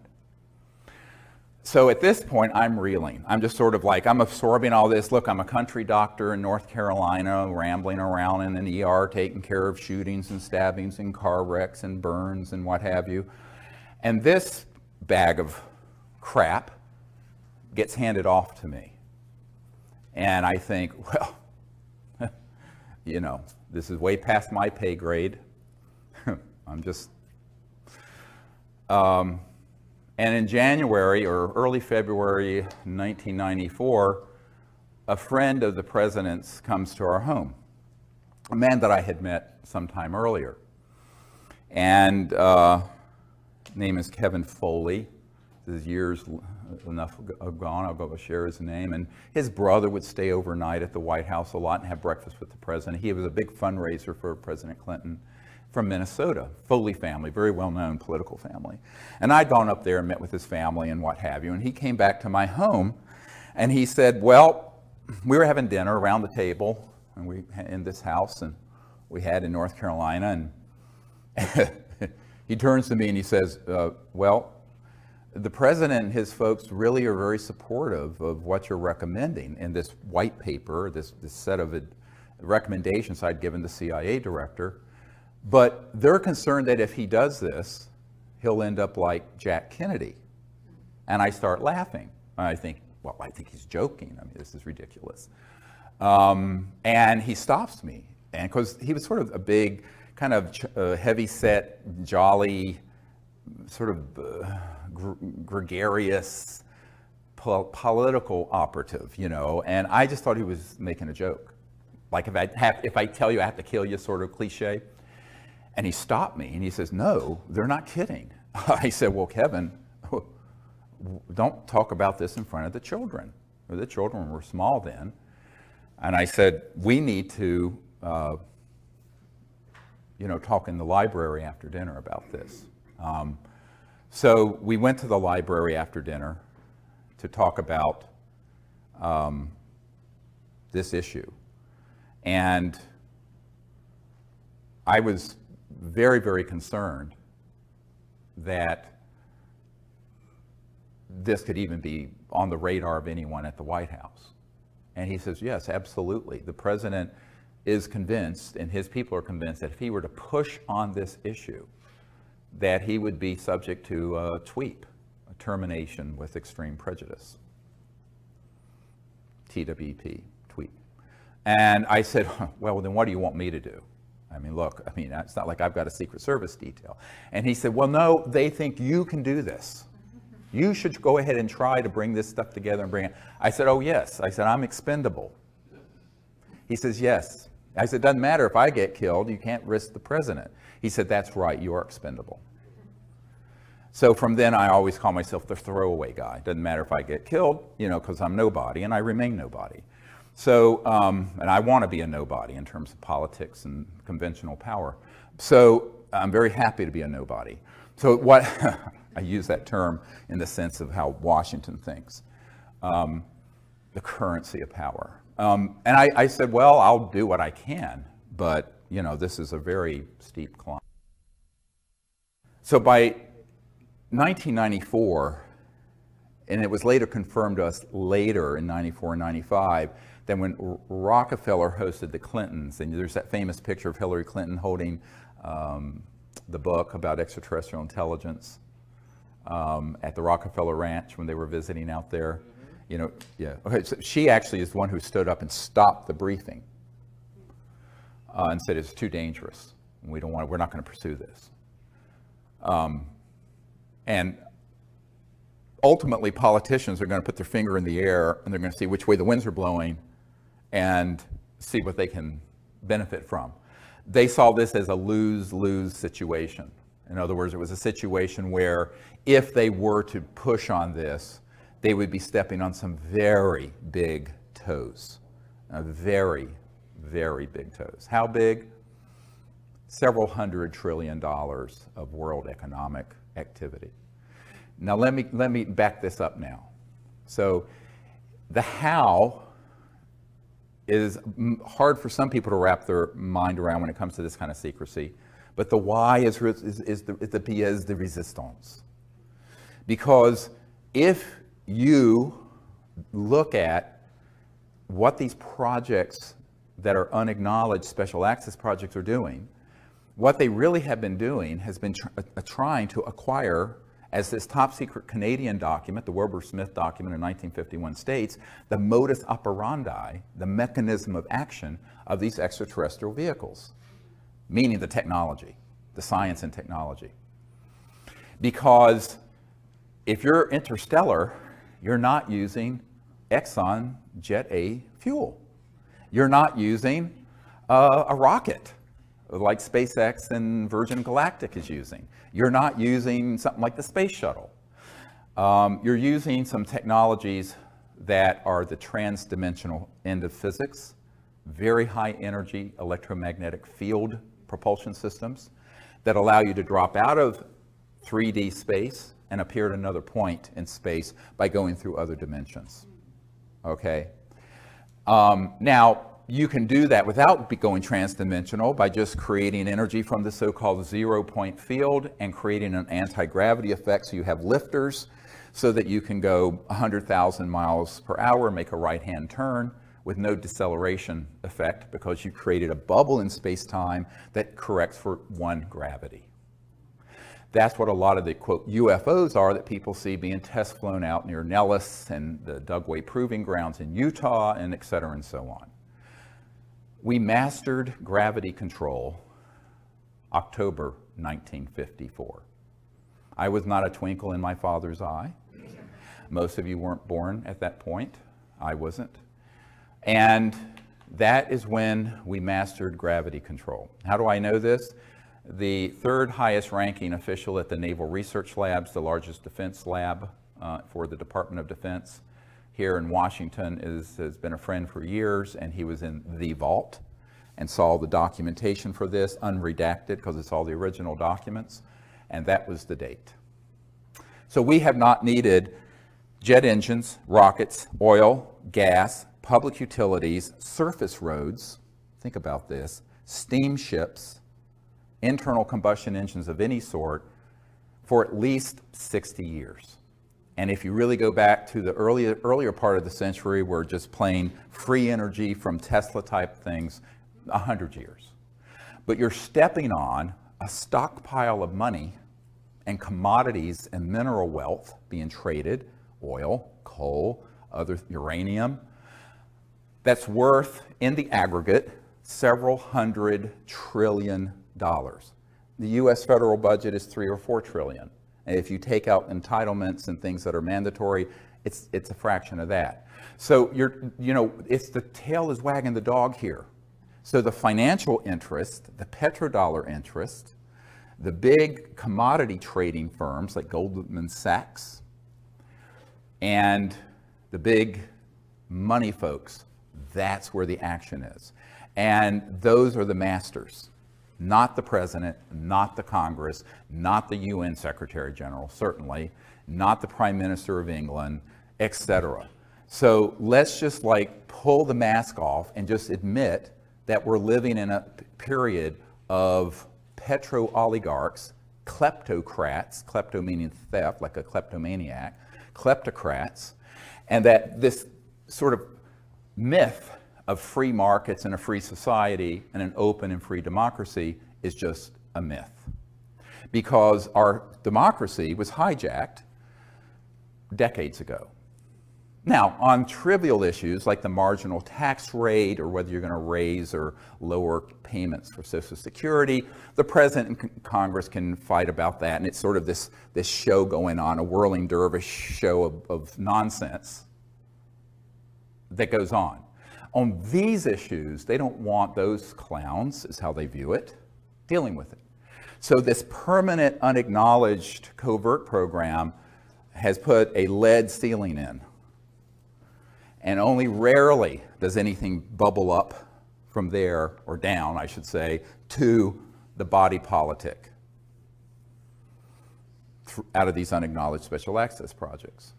Speaker 1: So at this point, I'm reeling. I'm just sort of like, I'm absorbing all this. Look, I'm a country doctor in North Carolina, rambling around in an ER, taking care of shootings and stabbings and car wrecks and burns and what have you. And this bag of crap gets handed off to me. And I think, well, you know, this is way past my pay grade. I'm just... And in January or early February 1994, a friend of the president's comes to our home, a man that I had met sometime earlier. And name is Kevin Foley. This is years enough gone, I'll go share his name. And his brother would stay overnight at the White House a lot and have breakfast with the president. He was a big fundraiser for President Clinton. from Minnesota, Foley family, very well-known political family. And I'd gone up there and met with his family and what have you, and he came back to my home, and he said, well, we were having dinner around the table and we in this house, and we had in North Carolina, and he turns to me and he says, well, the president and his folks really are very supportive of what you're recommending in this white paper, this set of recommendations I'd given the CIA director. But they're concerned that if he does this, he'll end up like Jack Kennedy. And I start laughing. I think, well, I think he's joking. I mean, this is ridiculous. And he stops me. And because he was sort of a big, kind of heavy-set, jolly, sort of gregarious political operative, you know. And I just thought he was making a joke. Like if I tell you I have to kill you, sort of cliche. And he stopped me and he says, no, they're not kidding. I said, well, Kevin, don't talk about this in front of the children. The children were small then. And I said, we need to, talk in the library after dinner about this. So we went to the library after dinner to talk about this issue. And I was very, very concerned that this could even be on the radar of anyone at the White House. And he says, yes, absolutely. The president is convinced, and his people are convinced, that if he were to push on this issue, that he would be subject to a TWEEP, a termination with extreme prejudice. TWEP, TWEEP. And I said, well, then what do you want me to do? I mean, look, it's not like I've got a Secret Service detail. And he said, well, no, they think you can do this. You should go ahead and try to bring this stuff together and bring it. I said, oh, yes. I said, I'm expendable. He says, yes. I said, doesn't matter if I get killed. You can't risk the president. He said, that's right. You are expendable. So from then, I always call myself the throwaway guy. Doesn't matter if I get killed, because I'm nobody, and I remain nobody. So, and I want to be a nobody in terms of politics and conventional power. So I'm very happy to be a nobody. So what, I use that term in the sense of how Washington thinks, the currency of power. And I said, well, I'll do what I can, but this is a very steep climb. So by 1994, and it was later confirmed to us later in 94 and 95, then when Rockefeller hosted the Clintons, and there's that famous picture of Hillary Clinton holding the book about extraterrestrial intelligence at the Rockefeller Ranch when they were visiting out there. Yeah. Okay, so she actually is the one who stood up and stopped the briefing and said it's too dangerous. We're not going to pursue this. And ultimately, politicians are going to put their finger in the air and they're going to see which way the winds are blowing and see what they can benefit from. They saw this as a lose-lose situation. In other words, it was a situation where if they were to push on this, they would be stepping on some very big toes. Very, very big toes. How big? Several $100 trillion of world economic activity. Now let me back this up now. So the how is hard for some people to wrap their mind around when it comes to this kind of secrecy, but the why is the pièce de résistance. Because if you look at what these projects that are unacknowledged special access projects are doing, what they really have been doing has been trying to acquire, as this top secret Canadian document, the Wilbur Smith document in 1951 states, the modus operandi, the mechanism of action of these extraterrestrial vehicles, meaning the technology, the science and technology. Because if you're interstellar, you're not using Exxon Jet A fuel. You're not using a rocket like SpaceX and Virgin Galactic is using. You're not using something like the space shuttle. You're using some technologies that are the trans-dimensional end of physics, very high energy electromagnetic field propulsion systems. that allow you to drop out of 3D space and appear at another point in space by going through other dimensions. Okay? Now, you can do that without going transdimensional by just creating energy from the so-called zero-point field and creating an anti-gravity effect, so you have lifters so that you can go 100,000 miles per hour, make a right-hand turn with no deceleration effect because you created a bubble in space-time that corrects for one gravity. That's what a lot of the, quote, UFOs are that people see being test flown out near Nellis and the Dugway Proving Grounds in Utah, and et cetera and so on. We mastered gravity control October 1954. I was not a twinkle in my father's eye. Most of you weren't born at that point. I wasn't. And that is when we mastered gravity control. How do I know this? The third highest ranking official at the Naval Research Labs, the largest defense lab for the Department of Defense here in Washington, has been a friend for years, and he was in the vault and saw the documentation for this, unredacted, because it's all the original documents, and that was the date. So we have not needed jet engines, rockets, oil, gas, public utilities, surface roads, think about this, steamships, internal combustion engines of any sort for at least 60 years. And if you really go back to the earlier part of the century, we're just plain free energy from Tesla type things, 100 years. But you're stepping on a stockpile of money and commodities and mineral wealth being traded, oil, coal, other uranium, that's worth in the aggregate several $100 trillion. The US federal budget is $3 or $4 trillion. And if you take out entitlements and things that are mandatory, it's a fraction of that. So it's the tail is wagging the dog here. So the financial interest, the petrodollar interest, the big commodity trading firms like Goldman Sachs, and the big money folks, that's where the action is. And those are the masters. Not the president, not the Congress, not the UN Secretary General, certainly, not the Prime Minister of England, etc. So let's just pull the mask off and just admit that we're living in a period of petro-oligarchs, kleptocrats, klepto meaning theft, like a kleptomaniac, kleptocrats, and that this sort of myth of free markets and a free society and an open and free democracy is just a myth. Because our democracy was hijacked decades ago. Now, on trivial issues like the marginal tax rate or whether you're going to raise or lower payments for Social Security, the President and Congress can fight about that, and it's sort of this show going on, a whirling dervish show of nonsense that goes on. On these issues, they don't want those clowns, is how they view it, dealing with it. So this permanent, unacknowledged covert program has put a lead ceiling in. And only rarely does anything bubble up from there, or down, I should say, to the body politic out of these unacknowledged special access projects.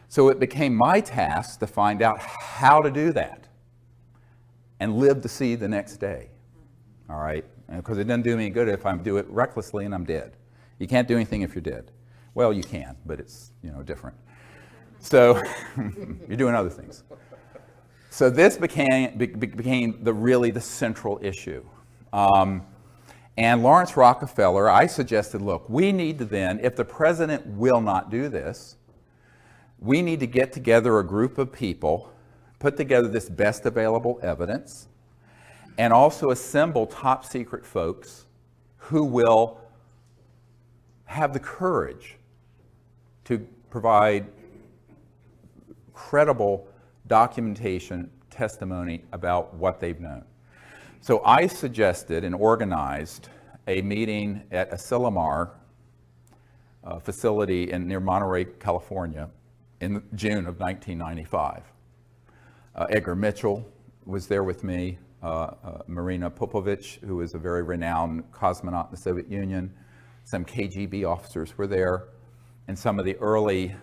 Speaker 1: So it became my task to find out how to do that and live to see the next day, all right? Because it doesn't do me any good if I do it recklessly and I'm dead. You can't do anything if you're dead. Well, you can, but it's different. So you're doing other things. So this became really the central issue. And Lawrence Rockefeller, I suggested, look, we need to then, if the president will not do this, we need to get together a group of people, put together this best available evidence, and also assemble top secret folks who will have the courage to provide credible documentation, testimony about what they've known. So I suggested and organized a meeting at a Silomar facility near Monterey, California in June of 1995. Edgar Mitchell was there with me. Marina Popovich, who was a very renowned cosmonaut in the Soviet Union. Some KGB officers were there, and some of the early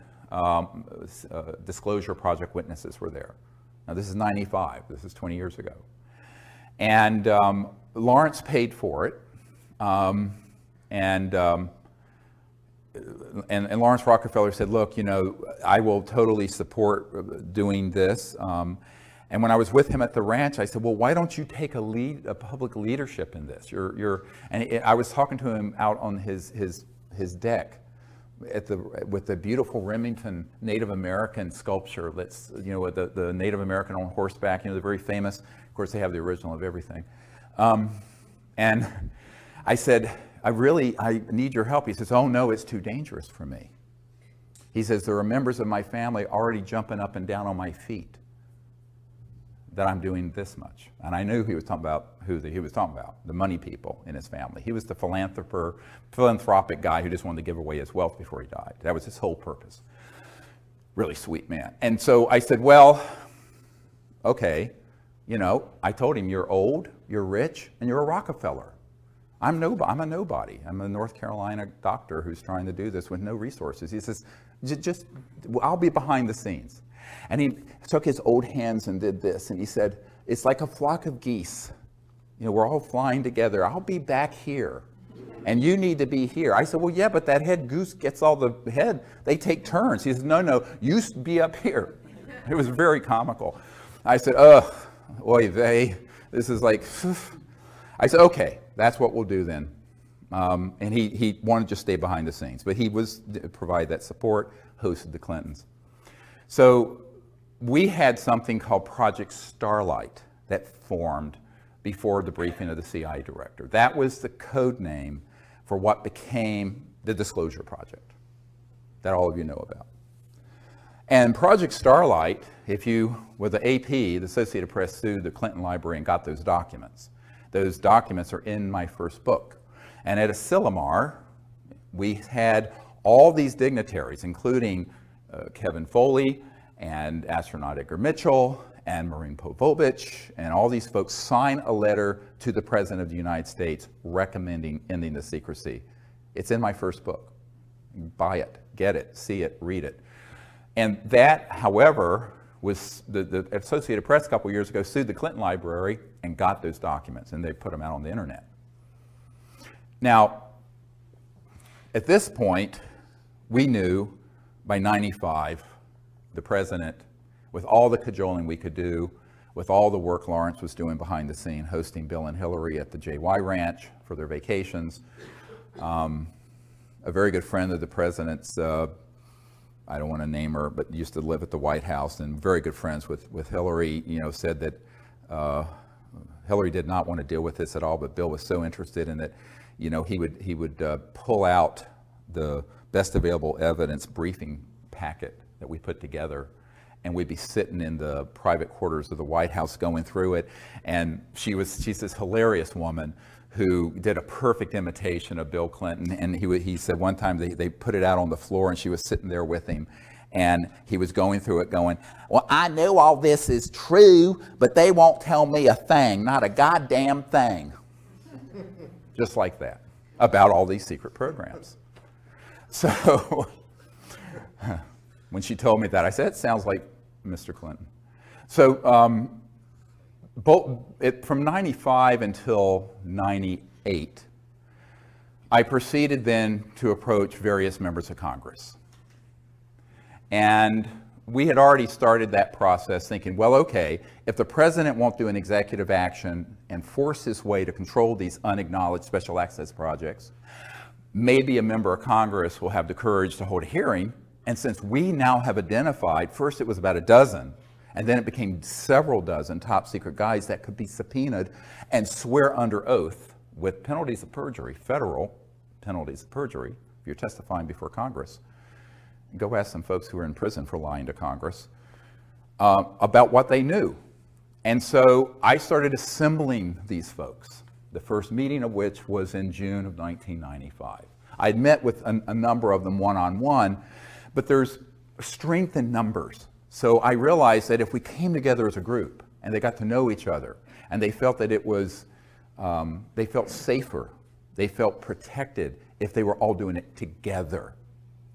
Speaker 1: Disclosure Project witnesses were there. Now this is 95, this is 20 years ago. And Lawrence paid for it, and Lawrence Rockefeller said, look, you know, I will totally support doing this. And when I was with him at the ranch, I said, well, why don't you take a public leadership in this? I was talking to him out on his deck with the beautiful Remington Native American sculpture that's, you know, with the Native American on horseback, you know, they're very famous. Of course, they have the original of everything. And I said, I need your help. He says, oh no, it's too dangerous for me. He says, there are members of my family already jumping up and down on my feet that I'm doing this much. And I knew he was talking about he was talking about, the money people in his family. He was the philanthropic guy who just wanted to give away his wealth before he died. That was his whole purpose. Really sweet man. And so I said, well, okay, you know, I told him, you're old, you're rich, and you're a Rockefeller. I'm a nobody. I'm a North Carolina doctor who's trying to do this with no resources. He says, I'll be behind the scenes. And he took his old hands and did this, and he said, it's like a flock of geese. You know, we're all flying together. I'll be back here, and you need to be here. I said, well, yeah, but that head goose gets all the head. They take turns. He said, no, you be up here. It was very comical. I said, oh, oy vey, this is like, I said, okay, that's what we'll do then. And he wanted to just stay behind the scenes, but he was provide that support, hosted the Clintons. So we had something called Project Starlight that formed before the briefing of the CIA director. That was the code name for what became the Disclosure Project that all of you know about. And Project Starlight, with the AP, the Associated Press sued the Clinton Library and got those documents. Those documents are in my first book. And at Asilomar, we had all these dignitaries, including Kevin Foley and astronaut Edgar Mitchell and Marina Popovich, and all these folks sign a letter to the President of the United States recommending ending the secrecy. It's in my first book. Buy it, get it, see it, read it. And that, however, was the Associated Press a couple years ago sued the Clinton Library and got those documents, and they put them out on the internet. Now, at this point, we knew by 95, the president, with all the cajoling we could do, with all the work Lawrence was doing behind the scene, hosting Bill and Hillary at the JY Ranch for their vacations. A very good friend of the president's, I don't want to name her, but used to live at the White House and very good friends with Hillary, you know, said that Hillary did not want to deal with this at all, but Bill was so interested in it, you know, he would pull out the best available evidence briefing packet that we put together, and we'd be sitting in the private quarters of the White House going through it. And she's this hilarious woman who did a perfect imitation of Bill Clinton. And he said one time they put it out on the floor and she was sitting there with him. And he was going through it going, well, I know all this is true, but they won't tell me a thing, not a goddamn thing. Just like that, about all these secret programs. So when she told me that, I said, it sounds like Mr. Clinton. So from 95 until 98, I proceeded then to approach various members of Congress. And we had already started that process thinking, well, okay, if the president won't do an executive action and force his way to control these unacknowledged special access projects, maybe a member of Congress will have the courage to hold a hearing. And since we now have identified, first it was about a dozen, and then it became several dozen top secret guys that could be subpoenaed and swear under oath with penalties of perjury, federal penalties of perjury, if you're testifying before Congress. Go ask some folks who are in prison for lying to Congress about what they knew. And so I started assembling these folks, the first meeting of which was in June of 1995. I'd met with a number of them one-on-one, but there's strength in numbers. So I realized that if we came together as a group and they got to know each other, and they felt that it was, they felt safer, they felt protected if they were all doing it together.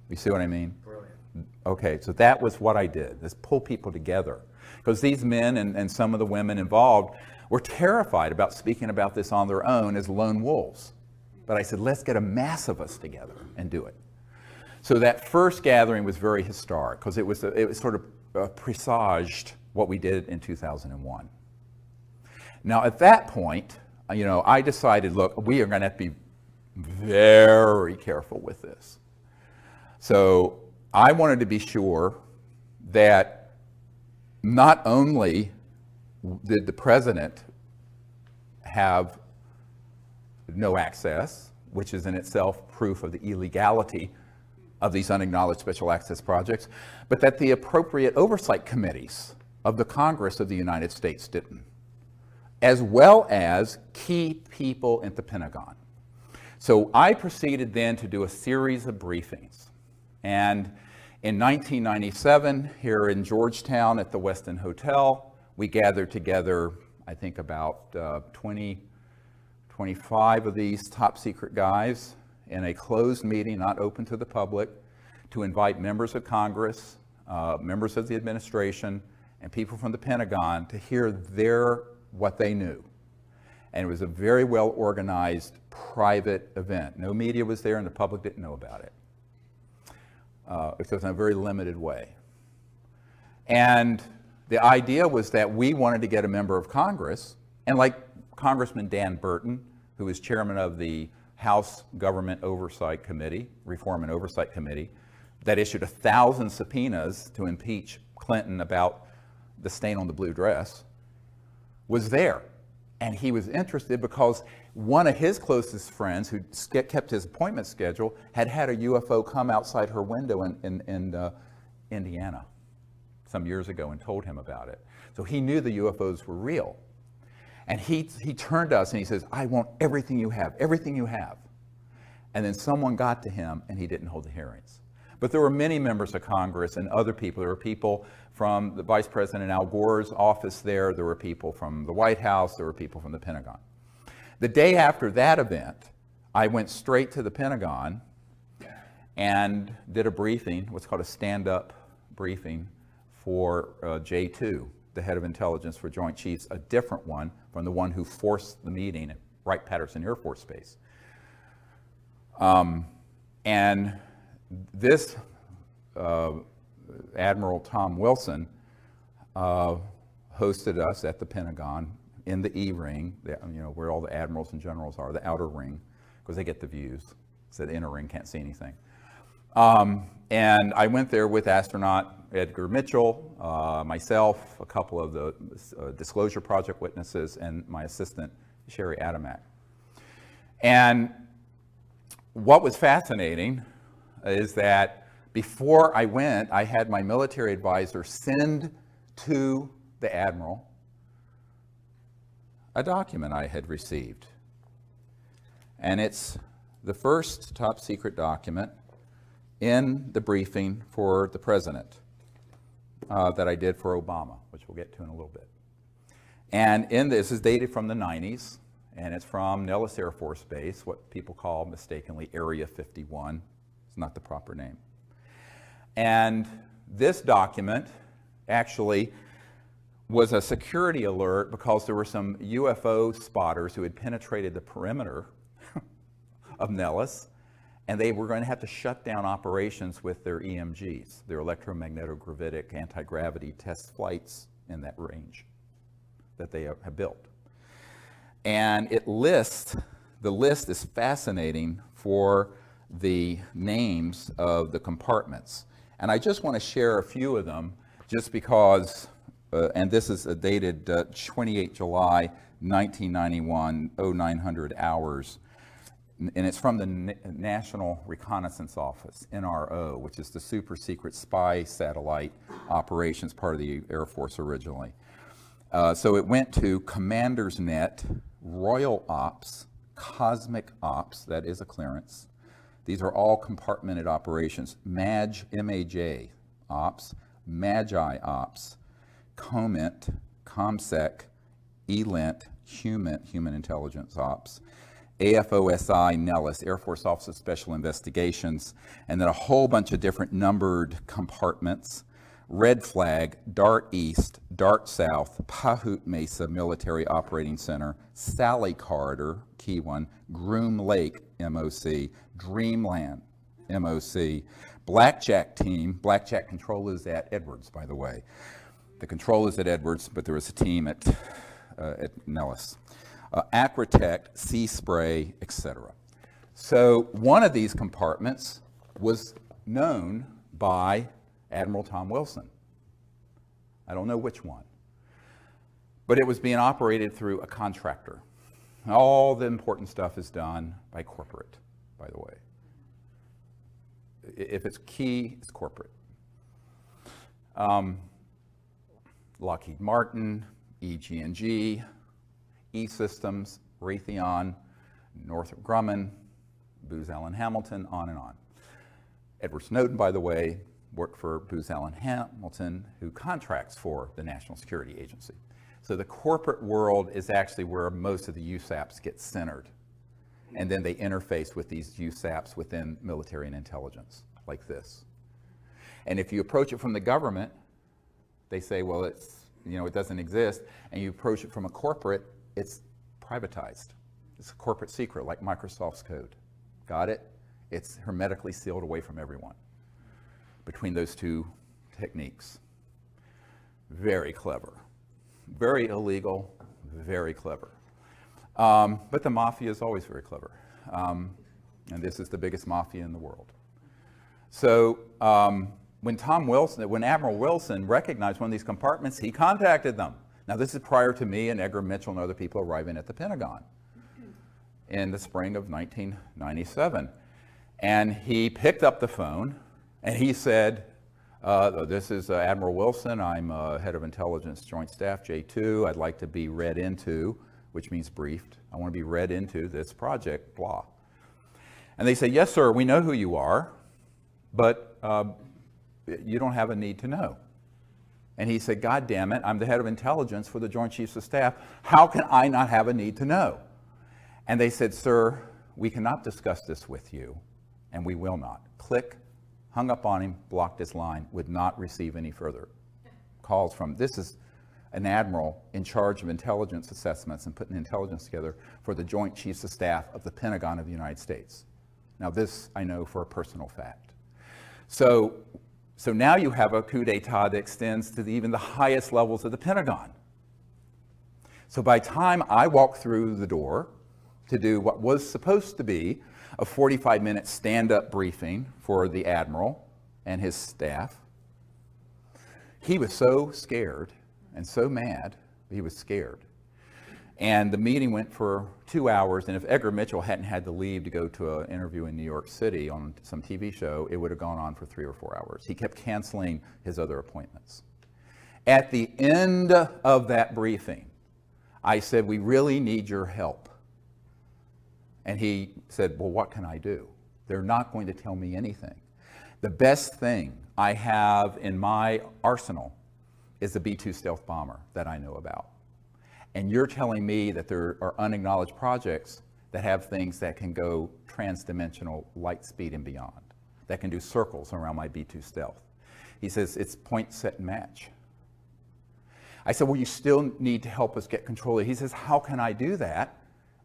Speaker 1: You see what I mean?
Speaker 2: Brilliant.
Speaker 1: Okay, so that was what I did, is pull people together. Because these men and some of the women involved were terrified about speaking about this on their own as lone wolves. But I said, let's get a mass of us together and do it. So that first gathering was very historic, because it was sort of presaged what we did in 2001. Now at that point, you know, I decided, look, we are going to have to be very careful with this. So I wanted to be sure that not only did the president have no access, which is in itself proof of the illegality of these unacknowledged special access projects, but that the appropriate oversight committees of the Congress of the United States didn't, as well as key people at the Pentagon. So I proceeded then to do a series of briefings. And in 1997, here in Georgetown at the Westin Hotel, we gathered together, I think about 25 of these top secret guys in a closed meeting, not open to the public, to invite members of Congress, members of the administration, and people from the Pentagon to hear what they knew. And it was a very well organized private event. No media was there and the public didn't know about it. It was in a very limited way. And the idea was that we wanted to get a member of Congress, and like Congressman Dan Burton, who is chairman of the House Government Oversight Committee, Reform and Oversight Committee, that issued 1,000 subpoenas to impeach Clinton about the stain on the blue dress, was there. And he was interested because one of his closest friends, who kept his appointment schedule, had had a UFO come outside her window in Indiana some years ago and told him about it. So he knew the UFOs were real. And he turned to us and he says, I want everything you have, everything you have. And then someone got to him and he didn't hold the hearings. But there were many members of Congress and other people. There were people from the Vice President Al Gore's office there. There were people from the White House. There were people from the Pentagon. The day after that event, I went straight to the Pentagon and did a briefing, what's called a stand-up briefing for J2, the head of intelligence for Joint Chiefs, a different one from the one who forced the meeting at Wright-Patterson Air Force Base. And this Admiral Tom Wilson hosted us at the Pentagon in the E-ring, you know, where all the admirals and generals are, the outer ring, because they get the views. So the inner ring can't see anything. And I went there with astronaut Edgar Mitchell, myself, a couple of the Disclosure Project witnesses, and my assistant, Sherry Adamak. And what was fascinating is that before I went, I had my military advisor send to the Admiral a document I had received. And it's the first top secret document in the briefing for the President that I did for Obama, which we'll get to in a little bit. And in this is dated from the 90s, and it's from Nellis Air Force Base, what people call mistakenly Area 51. It's not the proper name. And this document actually was a security alert because there were some UFO spotters who had penetrated the perimeter of Nellis, and they were going to have to shut down operations with their EMGs, their electromagnetic anti-gravity test flights in that range that they have built. And the list is fascinating for the names of the compartments. And I just want to share a few of them just because, and this is dated 28 July 1991, 0900 hours. And it's from the National Reconnaissance Office, NRO, which is the super secret spy satellite operations part of the Air Force originally. So it went to Commander's Net, Royal Ops, Cosmic Ops, that is a clearance. These are all compartmented operations. MAJ, M-A-J Ops, Magi Ops, Comet, ComSec, ELINT, Human Intelligence Ops, AFOSI, Nellis, Air Force Office of Special Investigations, and then a whole bunch of different numbered compartments. Red Flag, DART East, DART South, Pahut Mesa Military Operating Center, Sally Corridor, key one, Groom Lake, MOC, Dreamland, MOC, Blackjack Team. Blackjack control is at Edwards, by the way. The control is at Edwards, but there was a team at Nellis. Acrotect, Sea Spray, etc. So one of these compartments was known by Admiral Tom Wilson. I don't know which one. But it was being operated through a contractor. All the important stuff is done by corporate, by the way. If it's key, it's corporate. Lockheed Martin, EG&G, E-Systems, Raytheon, Northrop Grumman, Booz Allen Hamilton, on and on. Edward Snowden, by the way, worked for Booz Allen Hamilton, who contracts for the National Security Agency. So the corporate world is actually where most of the USAPs get centered. And then they interface with these USAPs within military and intelligence, like this. And if you approach it from the government, they say, well, it's, it doesn't exist. And you approach it from a corporate, it's privatized. It's a corporate secret, like Microsoft's code. Got it? It's hermetically sealed away from everyone. Between those two techniques. Very clever. Very illegal, very clever. But the mafia is always very clever. And this is the biggest mafia in the world. So when Admiral Wilson recognized one of these compartments, he contacted them. Now this is prior to me and Edgar Mitchell and other people arriving at the Pentagon in the spring of 1997. And he picked up the phone and he said, this is Admiral Wilson. I'm head of intelligence joint staff, J2. I'd like to be read into, which means briefed. I want to be read into this project, blah. And they say, yes, sir, we know who you are, but you don't have a need to know. And he said, God damn it, I'm the head of intelligence for the Joint Chiefs of Staff. How can I not have a need to know? And they said, sir, we cannot discuss this with you, and we will not. Click. Hung up on him, blocked his line, would not receive any further calls from. This is an admiral in charge of intelligence assessments and putting intelligence together for the Joint Chiefs of Staff of the Pentagon of the United States. Now this I know for a personal fact. So now you have a coup d'etat that extends to even the highest levels of the Pentagon. So by the time I walked through the door to do what was supposed to be a 45-minute stand-up briefing for the admiral and his staff, he was so scared and so mad, he was scared. And the meeting went for 2 hours, and if Edgar Mitchell hadn't had to leave to go to an interview in New York City on some TV show, it would have gone on for 3 or 4 hours. He kept canceling his other appointments. At the end of that briefing, I said, we really need your help. And he said, well, what can I do? They're not going to tell me anything. The best thing I have in my arsenal is the B-2 stealth bomber that I know about. And you're telling me that there are unacknowledged projects that have things that can go transdimensional light speed and beyond, that can do circles around my B-2 stealth. He says, it's point, set, and match. I said, well, you still need to help us get control of it. He says, how can I do that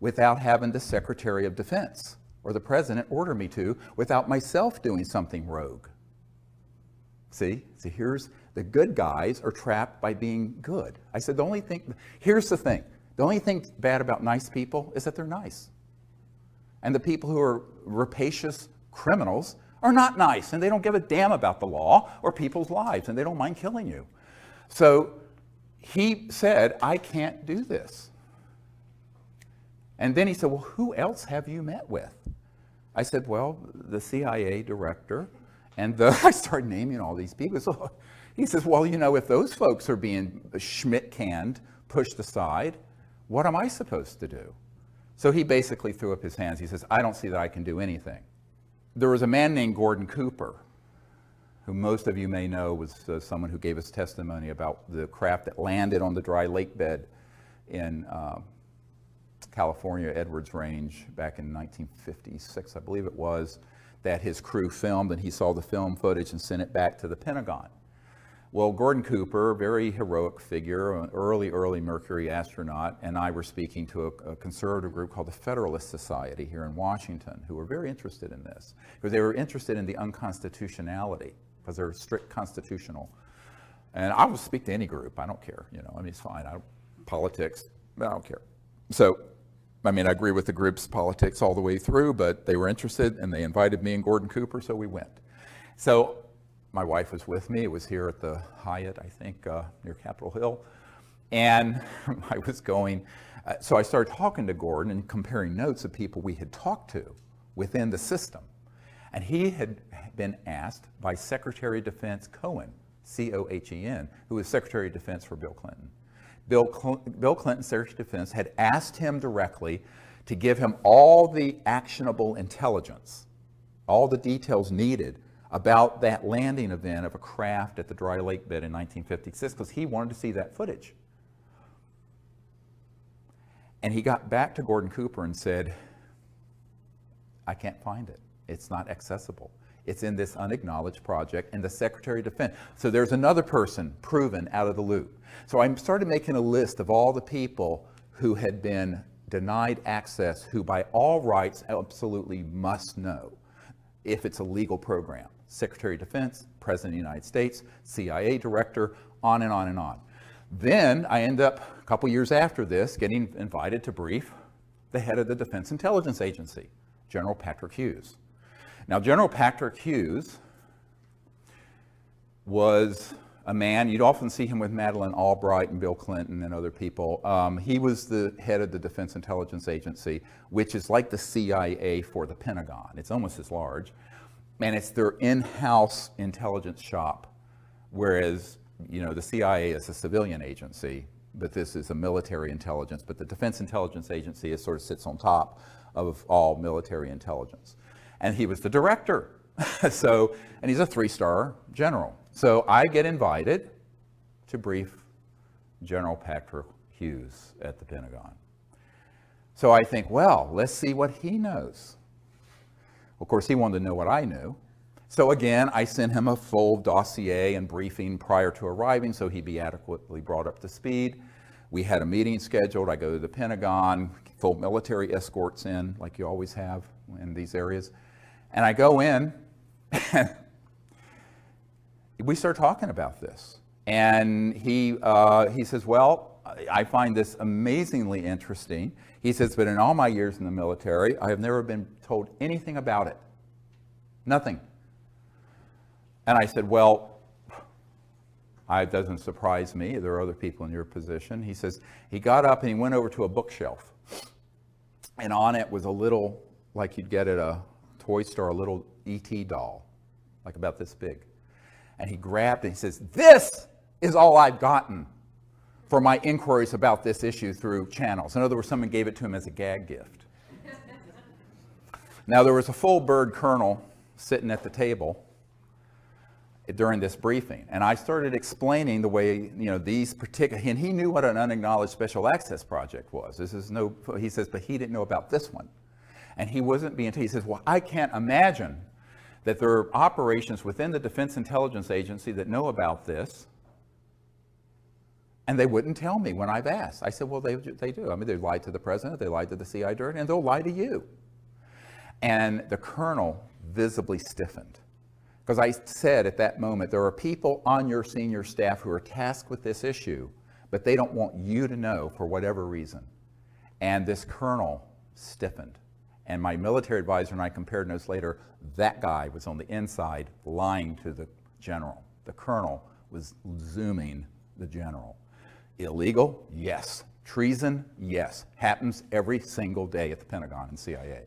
Speaker 1: without having the Secretary of Defense or the President order me to, without myself doing something rogue? See, here's the good guys are trapped by being good. I said, here's the thing. The only thing bad about nice people is that they're nice. And the people who are rapacious criminals are not nice, and they don't give a damn about the law or people's lives, and they don't mind killing you. So he said, I can't do this. And then he said, well, who else have you met with? I said, well, the CIA director, and I started naming all these people. So he says, well, if those folks are being Schmidt-canned, pushed aside, what am I supposed to do? So he basically threw up his hands. He says, I don't see that I can do anything. There was a man named Gordon Cooper who most of you may know was someone who gave us testimony about the craft that landed on the dry lake bed in California, Edwards Range, back in 1956, I believe it was, that his crew filmed, and he saw the film footage and sent it back to the Pentagon. Well, Gordon Cooper, a very heroic figure, an early Mercury astronaut, and I were speaking to a conservative group called the Federalist Society here in Washington, who were very interested in this, because they were interested in the unconstitutionality, because they're strict constitutional. And I will speak to any group, I don't care, you know, I mean, it's fine, politics, I don't care. So, I mean, I agree with the group's politics all the way through, but they were interested, and they invited me and Gordon Cooper, so we went. So, my wife was with me. It was here at the Hyatt, I think, near Capitol Hill. And I was going, so I started talking to Gordon and comparing notes of people we had talked to within the system. And he had been asked by Secretary of Defense Cohen, C-O-H-E-N, who was Secretary of Defense for Bill Clinton. Bill Clinton, Secretary of Defense, had asked him directly to give him all the actionable intelligence, all the details needed about that landing event of a craft at the dry lake bed in 1956, because he wanted to see that footage. And he got back to Gordon Cooper and said, I can't find it. It's not accessible. It's in this unacknowledged project, and the Secretary of Defense. So there's another person proven out of the loop. So I started making a list of all the people who had been denied access, who by all rights absolutely must know if it's a legal program. Secretary of Defense, President of the United States, CIA Director, on and on and on. Then I end up, a couple years after this, getting invited to brief the head of the Defense Intelligence Agency, General Patrick Hughes. Now, General Patrick Hughes was a man, you'd often see him with Madeleine Albright and Bill Clinton and other people. He was the head of the Defense Intelligence Agency, which is like the CIA for the Pentagon. It's almost as large. And it's their in-house intelligence shop, whereas, you know, the CIA is a civilian agency, but this is a military intelligence. But the Defense Intelligence Agency is sort of sits on top of all military intelligence. And he was the director. So, and he's a 3-star general. So I get invited to brief General Patrick Hughes at the Pentagon. So I think, well, let's see what he knows. Of course, he wanted to know what I knew. So again, I sent him a full dossier and briefing prior to arriving so he'd be adequately brought up to speed. We had a meeting scheduled. I go to the Pentagon, full military escorts in, like you always have in these areas. And I go in, and we start talking about this. And he says, well, I find this amazingly interesting. He says, but in all my years in the military, I have never been told anything about it. Nothing. And I said, well, it doesn't surprise me. There are other people in your position. He says, he got up and he went over to a bookshelf. And on it was a little, like you'd get at a toy store, a little E.T. doll, like about this big. And he grabbed it and he says, this is all I've gotten for my inquiries about this issue through channels. In other words, someone gave it to him as a gag gift. Now, there was a full bird colonel sitting at the table during this briefing, and I started explaining the way, you know, these particular, and he knew what an unacknowledged special access project was. This is no, he says, but he didn't know about this one. And he wasn't being, he says, well, I can't imagine that there are operations within the Defense Intelligence Agency that know about this, and they wouldn't tell me when I've asked. I said, well, they do. I mean, they lied to the president, they lied to the CIA director, and they'll lie to you. And the colonel visibly stiffened. Because I said at that moment, there are people on your senior staff who are tasked with this issue, but they don't want you to know for whatever reason. And this colonel stiffened. And my military advisor and I compared notes later, that guy was on the inside lying to the general. The colonel was zooming the general. Illegal? Yes. Treason? Yes. Happens every single day at the Pentagon and CIA.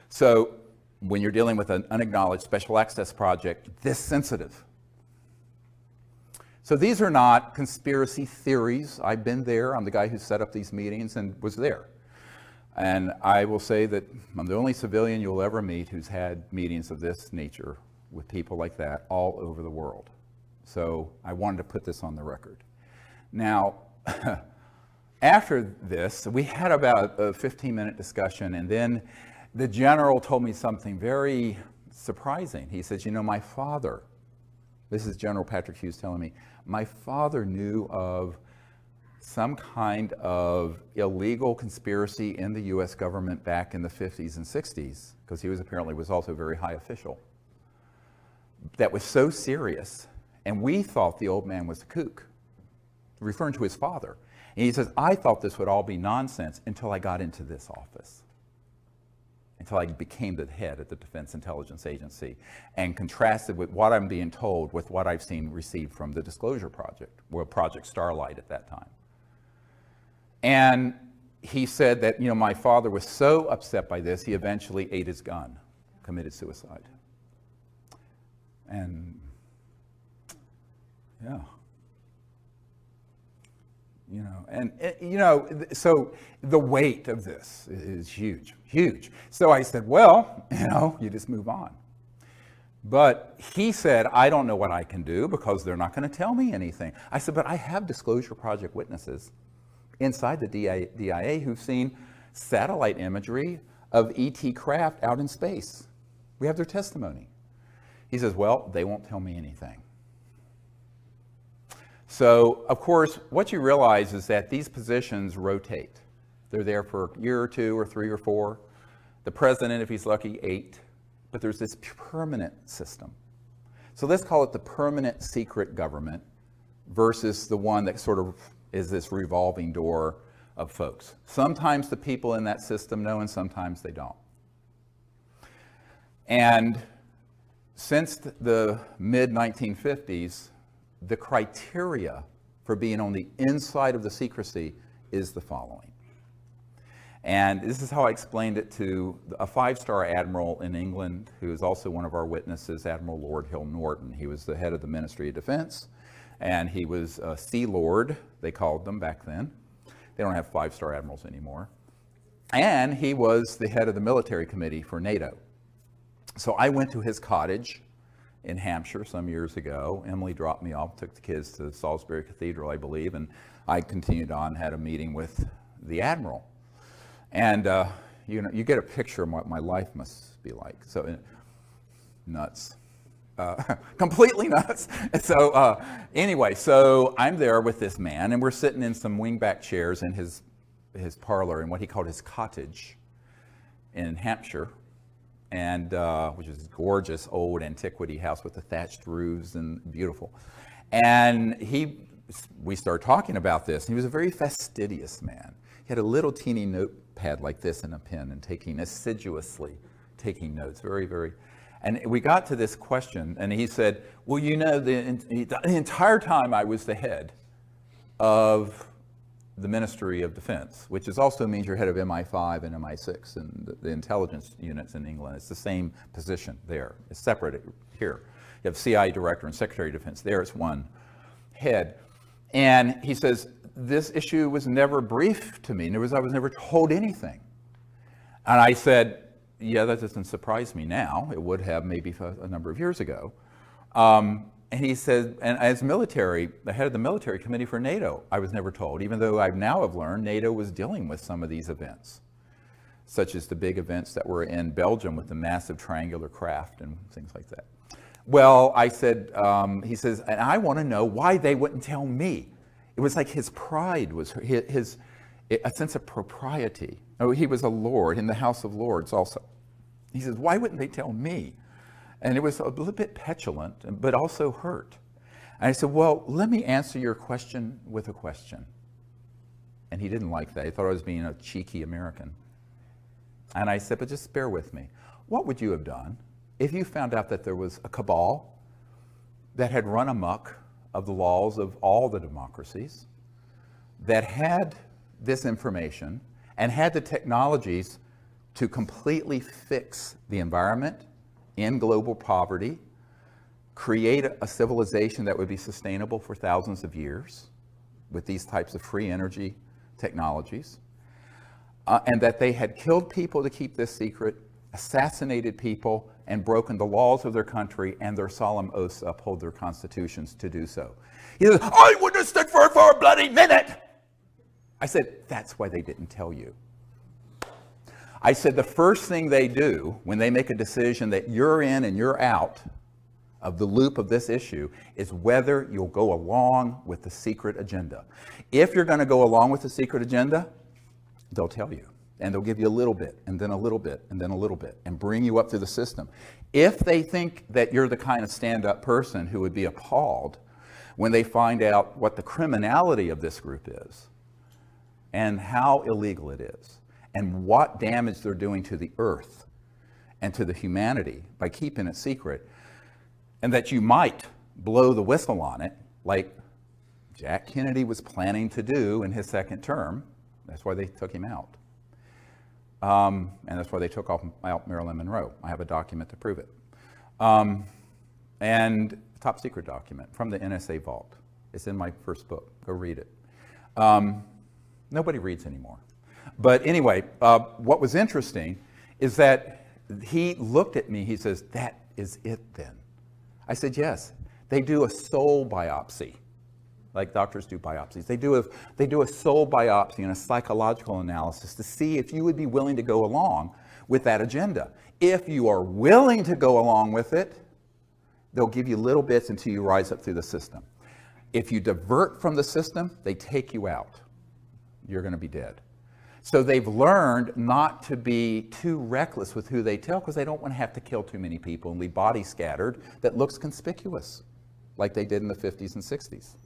Speaker 1: So when you're dealing with an unacknowledged special access project this sensitive. So these are not conspiracy theories. I've been there. I'm the guy who set up these meetings and was there. And I will say that I'm the only civilian you'll ever meet who's had meetings of this nature with people like that all over the world. So I wanted to put this on the record. Now, after this, we had about a 15-minute discussion, and then the general told me something very surprising. He says, you know, my father, this is General Patrick Hughes telling me, my father knew of some kind of illegal conspiracy in the U.S. government back in the 50s and 60s, because he was also a very high official, that was so serious, and we thought the old man was a kook, referring to his father. And he says, I thought this would all be nonsense until I got into this office, until I became the head of the Defense Intelligence Agency, and contrasted with what I'm being told with what I've seen received from the Disclosure Project, well, Project Starlight at that time. And he said that, you know, my father was so upset by this, he eventually ate his gun, committed suicide. And, yeah. You know, and you know, so the weight of this is huge, huge. So I said, well, you know, you just move on. But he said, I don't know what I can do because they're not going to tell me anything. I said, but I have Disclosure Project witnesses inside the DIA who've seen satellite imagery of ET craft out in space. We have their testimony. He says, well, they won't tell me anything. So, of course, what you realize is that these positions rotate. They're there for a year or two or 3 or 4. The president, if he's lucky, 8. But there's this permanent system. So let's call it the permanent secret government versus the one that sort of is this revolving door of folks. Sometimes the people in that system know and sometimes they don't. And since the mid-1950s, the criteria for being on the inside of the secrecy is the following. And this is how I explained it to a 5-star admiral in England, who is also one of our witnesses, Admiral Lord Hill Norton. He was the head of the Ministry of Defense, and he was a Sea Lord, they called them back then. They don't have 5-star admirals anymore. And he was the head of the military committee for NATO. So I went to his cottage in Hampshire some years ago. Emily dropped me off, took the kids to Salisbury Cathedral, I believe, and I continued on, had a meeting with the admiral. And you know, you get a picture of what my life must be like. So nuts, completely nuts. So anyway, so I'm there with this man, and we're sitting in some wingback chairs in his parlor in what he called his cottage in Hampshire. And which is a gorgeous old antiquity house with the thatched roofs and beautiful. And we started talking about this. He was a very fastidious man. He had a little teeny notepad like this and a pen and assiduously taking notes, very, very. And we got to this question, and he said, well, you know, the entire time I was the head of the Ministry of Defense, which also means you're head of MI5 and MI6 and the intelligence units in England. It's the same position there. It's separate here. You have CIA Director and Secretary of Defense. There it's one head. And he says, this issue was never briefed to me. I was never told anything. And I said, yeah, that doesn't surprise me now. It would have maybe a number of years ago. And he said, and as the head of the military committee for NATO, I was never told, even though I now have learned NATO was dealing with some of these events, such as the big events that were in Belgium with the massive triangular craft and things like that. Well, I said, he says, and I want to know why they wouldn't tell me. It was like his pride was a sense of propriety. Oh, he was a lord in the House of Lords also. He says, why wouldn't they tell me? And it was a little bit petulant, but also hurt. And I said, well, let me answer your question with a question. And he didn't like that. He thought I was being a cheeky American. And I said, but just bear with me. What would you have done if you found out that there was a cabal that had run amok of the laws of all the democracies, that had this information and had the technologies to completely fix the environment, end global poverty, create a civilization that would be sustainable for thousands of years with these types of free energy technologies, and that they had killed people to keep this secret, assassinated people, and broken the laws of their country and their solemn oaths to uphold their constitutions to do so. He says, I wouldn't have stood for it for a bloody minute. I said, that's why they didn't tell you. I said, the first thing they do when they make a decision that you're in and you're out of the loop of this issue is whether you'll go along with the secret agenda. If you're going to go along with the secret agenda, they'll tell you. And they'll give you a little bit, and then a little bit, and then a little bit, and bring you up through the system. If they think that you're the kind of stand-up person who would be appalled when they find out what the criminality of this group is, and how illegal it is, and what damage they're doing to the earth and to the humanity by keeping it secret, and that you might blow the whistle on it, like Jack Kennedy was planning to do in his second term. That's why they took him out. And that's why they took out Marilyn Monroe. I have a document to prove it. And top secret document from the NSA vault. It's in my first book. Go read it. Nobody reads anymore. But anyway, what was interesting is that he looked at me, he says, that is it then? I said, yes. They do a soul biopsy, like doctors do biopsies. They do a soul biopsy and a psychological analysis to see if you would be willing to go along with that agenda. If you are willing to go along with it, they'll give you little bits until you rise up through the system. If you divert from the system, they take you out. You're going to be dead. So they've learned not to be too reckless with who they tell, because they don't want to have to kill too many people and leave bodies scattered that looks conspicuous, like they did in the 50s and 60s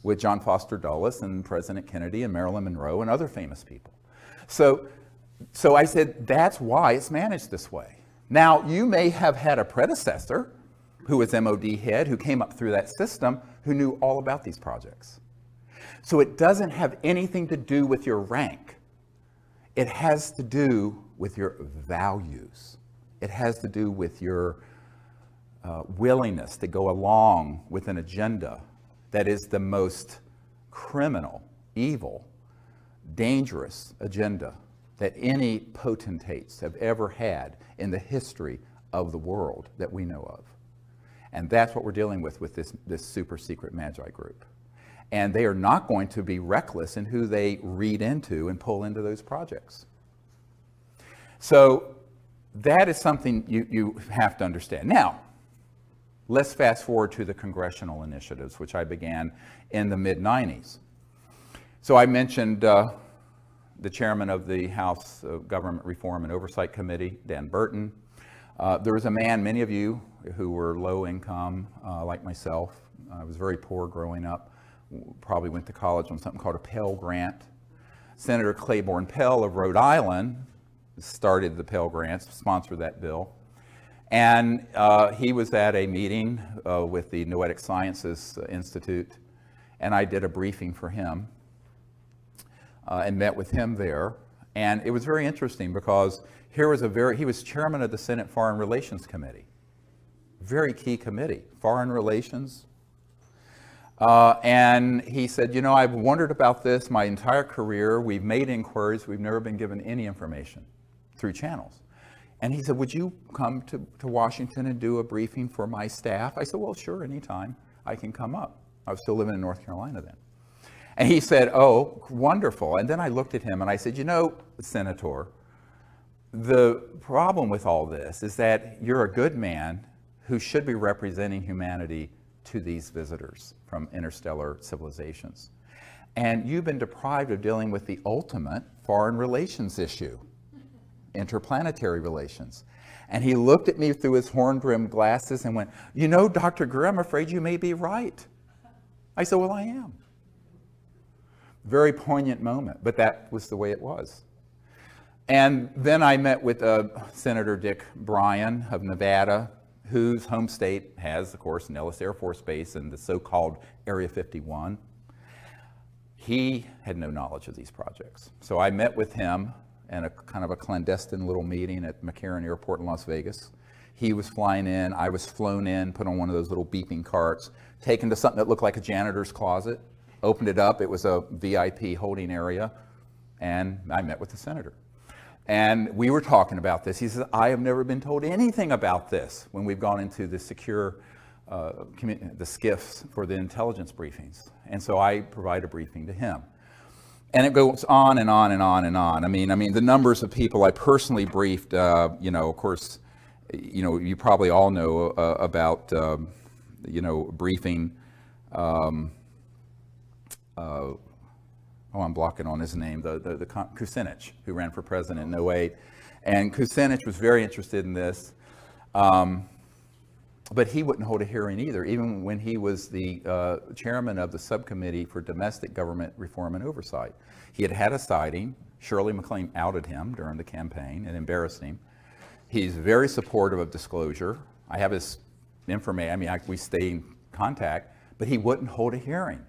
Speaker 1: with John Foster Dulles and President Kennedy and Marilyn Monroe and other famous people. So I said, that's why it's managed this way. Now, you may have had a predecessor who was MOD head, who came up through that system, who knew all about these projects. So it doesn't have anything to do with your rank. It has to do with your values. It has to do with your willingness to go along with an agenda that is the most criminal, evil, dangerous agenda that any potentates have ever had in the history of the world that we know of. And that's what we're dealing with this super secret Magi group. And they are not going to be reckless in who they read into and pull into those projects. So that is something you have to understand. Now, let's fast forward to the congressional initiatives, which I began in the mid-90s. So I mentioned the chairman of the House Government Reform and Oversight Committee, Dan Burton. There was a man, many of you who were low income, like myself. I was very poor growing up. Probably went to college on something called a Pell Grant. Senator Claiborne Pell of Rhode Island started the Pell Grants, sponsored that bill. And he was at a meeting with the Noetic Sciences Institute, and I did a briefing for him and met with him there. And it was very interesting because he was chairman of the Senate Foreign Relations Committee. Very key committee, foreign relations. And he said, you know, I've wondered about this my entire career. We've made inquiries. We've never been given any information through channels. And he said, would you come to Washington and do a briefing for my staff? I said, well, sure, anytime I can come up. I was still living in North Carolina then. And he said, oh, wonderful. And then I looked at him and I said, you know, Senator, the problem with all this is that you're a good man who should be representing humanity to these visitors from interstellar civilizations. And you've been deprived of dealing with the ultimate foreign relations issue, interplanetary relations. And he looked at me through his horn-rimmed glasses and went, you know, Dr. Greer, I'm afraid you may be right. I said, well, I am. Very poignant moment, but that was the way it was. And then I met with Senator Dick Bryan of Nevada, whose home state has, of course, Nellis Air Force Base and the so-called Area 51. He had no knowledge of these projects. So I met with him in a kind of a clandestine little meeting at McCarran Airport in Las Vegas. He was flying in, I was flown in, put on one of those little beeping carts, taken to something that looked like a janitor's closet, opened it up, it was a VIP holding area, and I met with the senator. And we were talking about this. He says, I have never been told anything about this when we've gone into the secure, the SCIFs for the intelligence briefings. And so I provide a briefing to him. And it goes on and on and on and on. I mean, the numbers of people I personally briefed, you know, of course, you know, you probably all know about, you know, briefing, oh, I'm blocking on his name, the Kucinich, who ran for president in 08. And Kucinich was very interested in this, but he wouldn't hold a hearing either, even when he was the chairman of the subcommittee for domestic government reform and oversight. He had had a sighting. Shirley MacLaine outed him during the campaign and embarrassed him. He's very supportive of disclosure. I have his information, I mean, we stay in contact, but he wouldn't hold a hearing.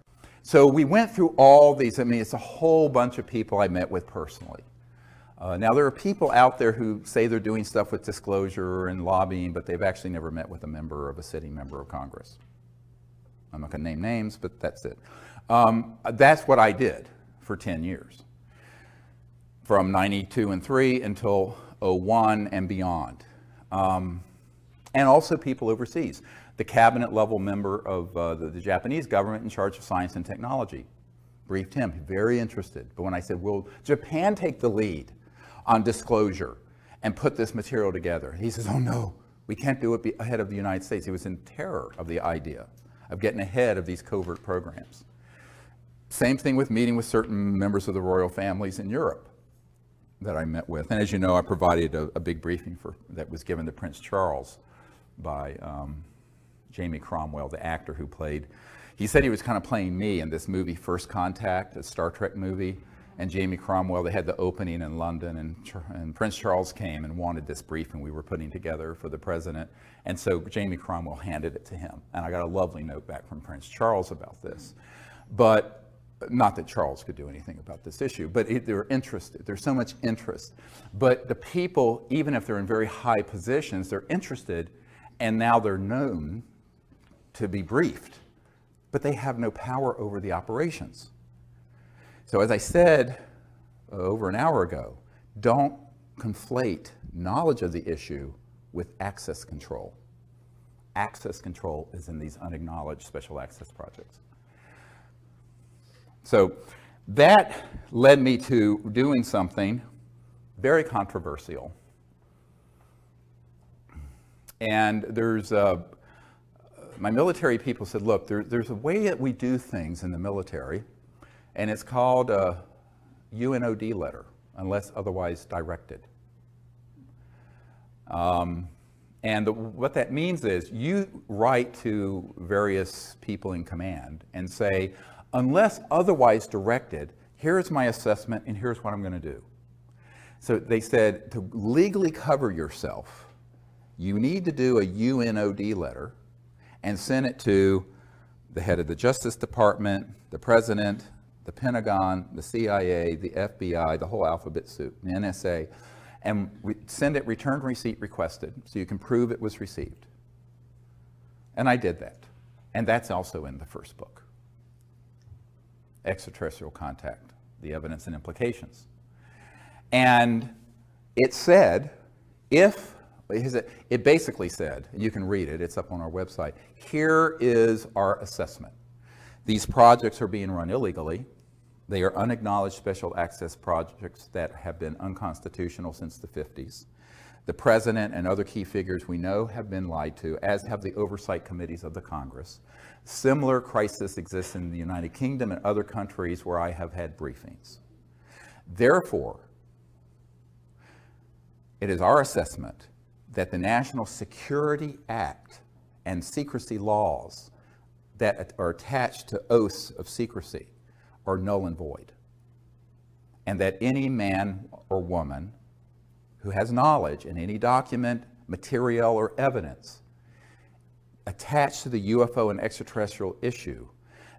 Speaker 1: So we went through all these. I mean, it's a whole bunch of people I met with personally. Now, there are people out there who say they're doing stuff with disclosure and lobbying, but they've actually never met with a sitting member of Congress. I'm not going to name names, but that's it. That's what I did for 10 years, from 92 and 3 until 01 and beyond. And also people overseas. The cabinet level member of the Japanese government in charge of science and technology briefed him, very interested. But when I said, will Japan take the lead on disclosure and put this material together? He says, oh no, we can't do it ahead of the United States. He was in terror of the idea of getting ahead of these covert programs. Same thing with meeting with certain members of the royal families in Europe that I met with. And as you know, I provided a big briefing that was given to Prince Charles by Jamie Cromwell, the actor who played, he said he was kind of playing me in this movie, First Contact, a Star Trek movie. And Jamie Cromwell, they had the opening in London, and Prince Charles came and wanted this briefing we were putting together for the president. And so Jamie Cromwell handed it to him. And I got a lovely note back from Prince Charles about this. But not that Charles could do anything about this issue, but they were interested. There's so much interest. But the people, even if they're in very high positions, they're interested, and now they're known to be briefed, but they have no power over the operations. So as I said over an hour ago, don't conflate knowledge of the issue with access control. Access control is in these unacknowledged special access projects. So that led me to doing something very controversial. And there's my military people said, look, there's a way that we do things in the military, and it's called a UNOD letter, unless otherwise directed. What that means is you write to various people in command and say, unless otherwise directed, here's my assessment and here's what I'm going to do. So they said to legally cover yourself, you need to do a UNOD letter and send it to the head of the Justice Department, the President, the Pentagon, the CIA, the FBI, the whole alphabet soup, the NSA, and send it return receipt requested so you can prove it was received. And I did that. And that's also in the first book, Extraterrestrial Contact, the Evidence and Implications. And it said, it basically said, and you can read it, it's up on our website, here is our assessment. These projects are being run illegally. They are unacknowledged special access projects that have been unconstitutional since the 50s. The president and other key figures we know have been lied to, as have the oversight committees of the Congress. Similar crisis exists in the United Kingdom and other countries where I have had briefings. Therefore, it is our assessment that the National Security Act and secrecy laws that are attached to oaths of secrecy are null and void, and that any man or woman who has knowledge in any document, material, or evidence attached to the UFO and extraterrestrial issue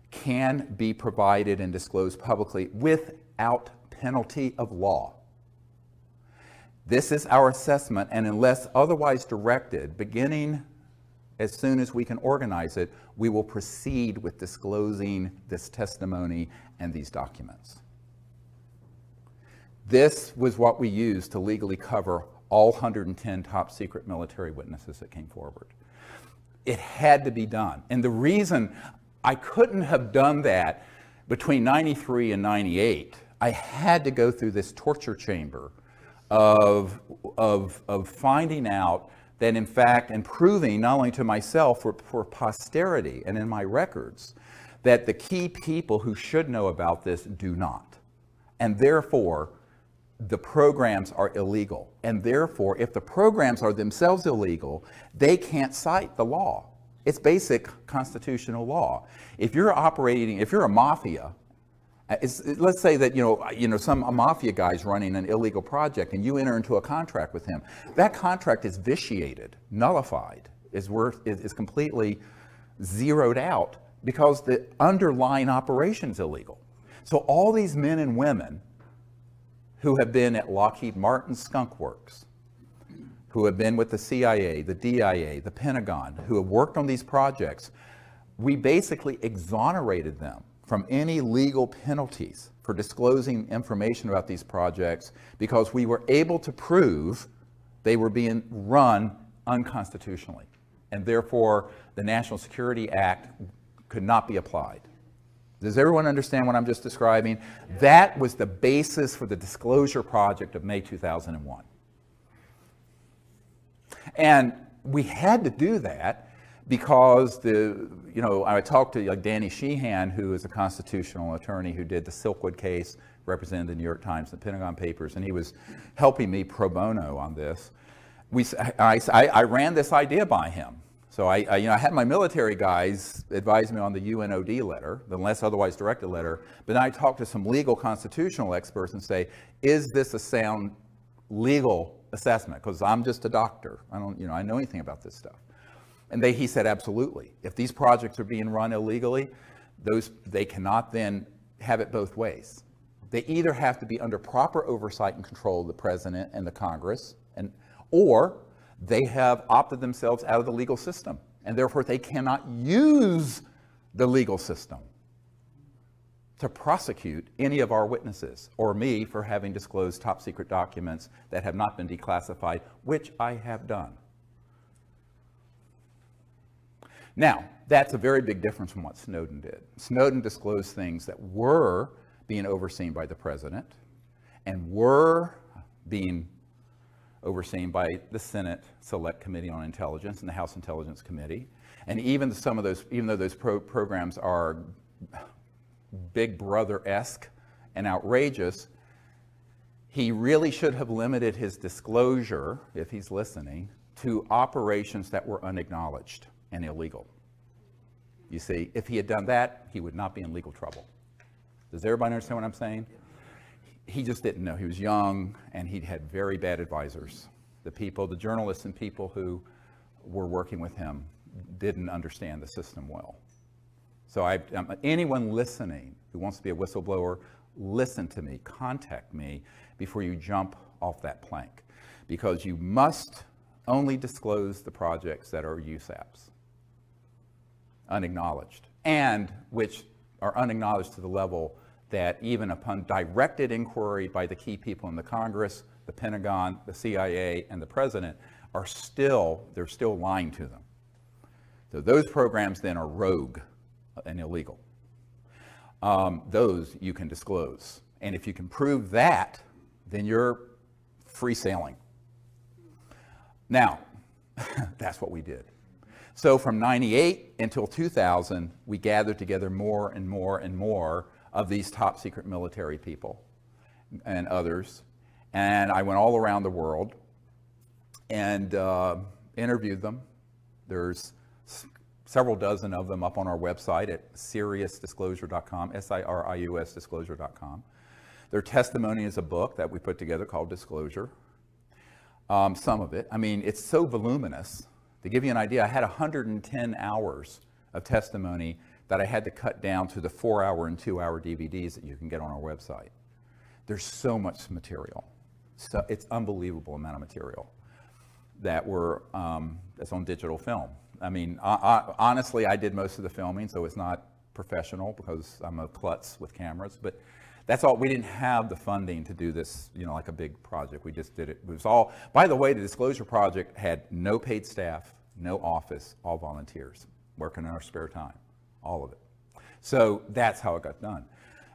Speaker 1: can be provided and disclosed publicly without penalty of law. This is our assessment, and unless otherwise directed, beginning as soon as we can organize it, we will proceed with disclosing this testimony and these documents. This was what we used to legally cover all 110 top secret military witnesses that came forward. It had to be done. And the reason I couldn't have done that between 93 and 98, I had to go through this torture chamber of finding out that, in fact, and proving not only to myself, for posterity and in my records, that the key people who should know about this do not. And therefore, the programs are illegal. And therefore, if the programs are themselves illegal, they can't cite the law. It's basic constitutional law. If you're operating, if you're a mafia, let's say that a mafia guy's running an illegal project and you enter into a contract with him. That contract is vitiated, nullified, is completely zeroed out because the underlying operation is illegal. So all these men and women who have been at Lockheed Martin Skunk Works, who have been with the CIA, the DIA, the Pentagon, who have worked on these projects, we basically exonerated them from any legal penalties for disclosing information about these projects because we were able to prove they were being run unconstitutionally. And therefore, the National Security Act could not be applied. Does everyone understand what I'm just describing? That was the basis for the Disclosure Project of May 2001. And we had to do that because I talked to Danny Sheehan, who is a constitutional attorney who did the Silkwood case, represented the New York Times and the Pentagon Papers, and he was helping me pro bono on this. I ran this idea by him. So I had my military guys advise me on the UNOD letter, the unless otherwise directed letter, but then I talked to some legal constitutional experts and say, is this a sound legal assessment? Because I'm just a doctor. I don't know anything about this stuff. And he said, absolutely. If these projects are being run illegally, they cannot then have it both ways. They either have to be under proper oversight and control of the president and the Congress, or they have opted themselves out of the legal system, and therefore they cannot use the legal system to prosecute any of our witnesses or me for having disclosed top secret documents that have not been declassified, which I have done. Now, that's a very big difference from what Snowden did. Snowden disclosed things that were being overseen by the president and were being overseen by the Senate Select Committee on Intelligence and the House Intelligence Committee. And even some of those, even though those programs are Big Brother-esque and outrageous, he really should have limited his disclosure, if he's listening, to operations that were unacknowledged and illegal. You see, if he had done that, he would not be in legal trouble. Does everybody understand what I'm saying? He just didn't know. He was young, and he'd had very bad advisors. The journalists and people who were working with him didn't understand the system well. So anyone listening who wants to be a whistleblower, listen to me, contact me before you jump off that plank. Because you must only disclose the projects that are USAPs, unacknowledged, and which are unacknowledged to the level that even upon directed inquiry by the key people in the Congress, the Pentagon, the CIA, and the President, they're still lying to them. So those programs then are rogue and illegal. Those you can disclose. And if you can prove that, then you're free sailing. Now, that's what we did. So from 98 until 2000, we gathered together more and more and more of these top secret military people and others. And I went all around the world and interviewed them. There's several dozen of them up on our website at SiriusDisclosure.com, SIRIUS Disclosure.com. Their testimony is a book that we put together called Disclosure. Some of it. I mean, it's so voluminous. To give you an idea, I had 110 hours of testimony that I had to cut down to the 4-hour and 2-hour DVDs that you can get on our website. There's so much material. So it's unbelievable amount of material that that's on digital film. I mean, honestly, I did most of the filming, so it's not professional because I'm a klutz with cameras, but That's all. We didn't have the funding to do this, like a big project. We just did it. It was all, by the way, the Disclosure Project had no paid staff, no office, all volunteers working in our spare time, all of it. So that's how it got done.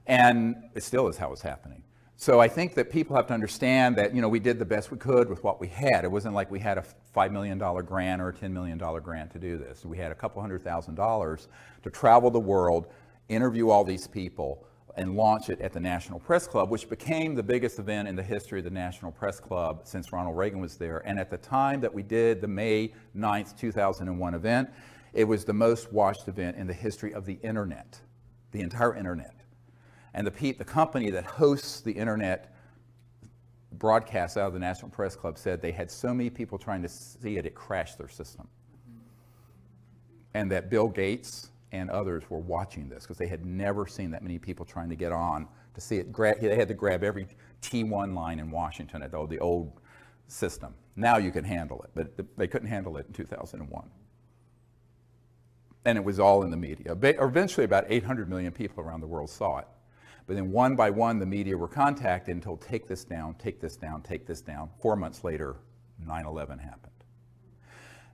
Speaker 1: And it still is how it's happening. So I think that people have to understand that, we did the best we could with what we had. It wasn't like we had a $5 million grant or a $10 million grant to do this. We had a couple $100,000 to travel the world, interview all these people, and launch it at the National Press Club, which became the biggest event in the history of the National Press Club since Ronald Reagan was there. And at the time that we did the May 9th, 2001 event, it was the most watched event in the history of the internet, the entire internet. And the company that hosts the internet broadcasts out of the National Press Club said they had so many people trying to see it, it crashed their system. And that Bill Gates and others were watching this because they had never seen that many people trying to get on to see it. They had to grab every T1 line in Washington, the old system. Now you can handle it, but they couldn't handle it in 2001. And it was all in the media. Eventually, about 800 million people around the world saw it. But then one by one, the media were contacted and told, take this down, take this down, take this down. 4 months later, 9/11 happened.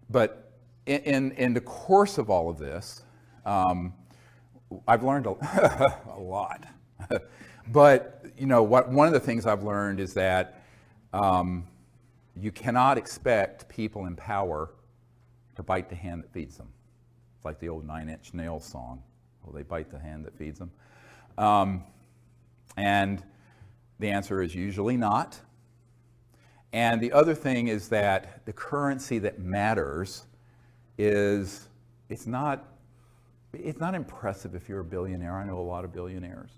Speaker 1: But in the course of all of this, I've learned a lot. But, one of the things I've learned is that you cannot expect people in power to bite the hand that feeds them. It's like the old 9 Inch Nails song. Will they bite the hand that feeds them? And the answer is usually not. And the other thing is that the currency that matters is, it's not impressive if you're a billionaire. I know a lot of billionaires.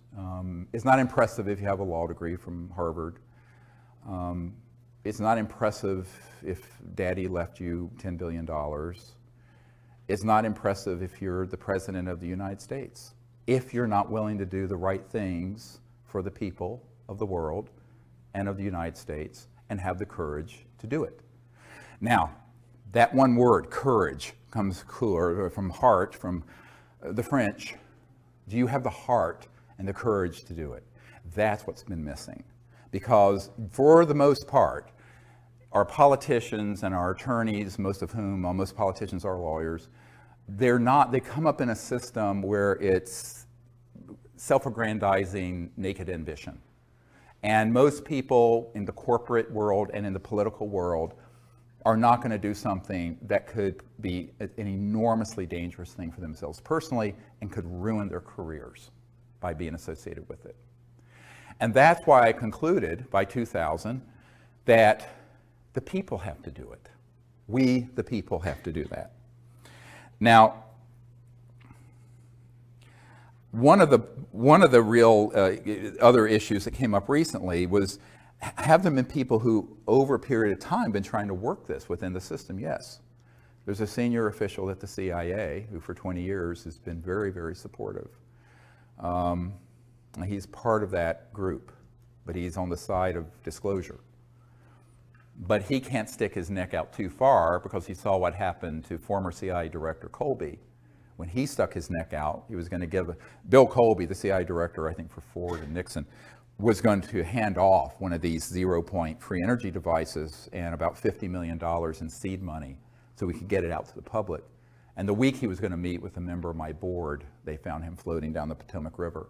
Speaker 1: It's not impressive if you have a law degree from Harvard. It's not impressive if daddy left you $10 billion. It's not impressive if you're the president of the United States, if you're not willing to do the right things for the people of the world and of the United States and have the courage to do it. Now, that one word, courage, comes from heart, from the French. Do you have the heart and the courage to do it? That's what's been missing. Because for the most part, our politicians and our attorneys, most politicians are lawyers, they come up in a system where it's self-aggrandizing naked ambition. And most people in the corporate world and in the political world are not going to do something that could be an enormously dangerous thing for themselves personally and could ruin their careers by being associated with it. And that's why I concluded by 2000 that the people have to do it. We, the people, have to do that. Now, one of the real other issues that came up recently was, have there been people who, over a period of time, been trying to work this within the system? Yes. There's a senior official at the CIA who, for 20 years, has been very, very supportive. He's part of that group, but he's on the side of disclosure. But he can't stick his neck out too far because he saw what happened to former CIA Director Colby. When he stuck his neck out, he was going to give Bill Colby, the CIA director, I think for Ford and Nixon, was going to hand off one of these zero-point free energy devices and about $50 million in seed money so we could get it out to the public. And the week he was going to meet with a member of my board, they found him floating down the Potomac River.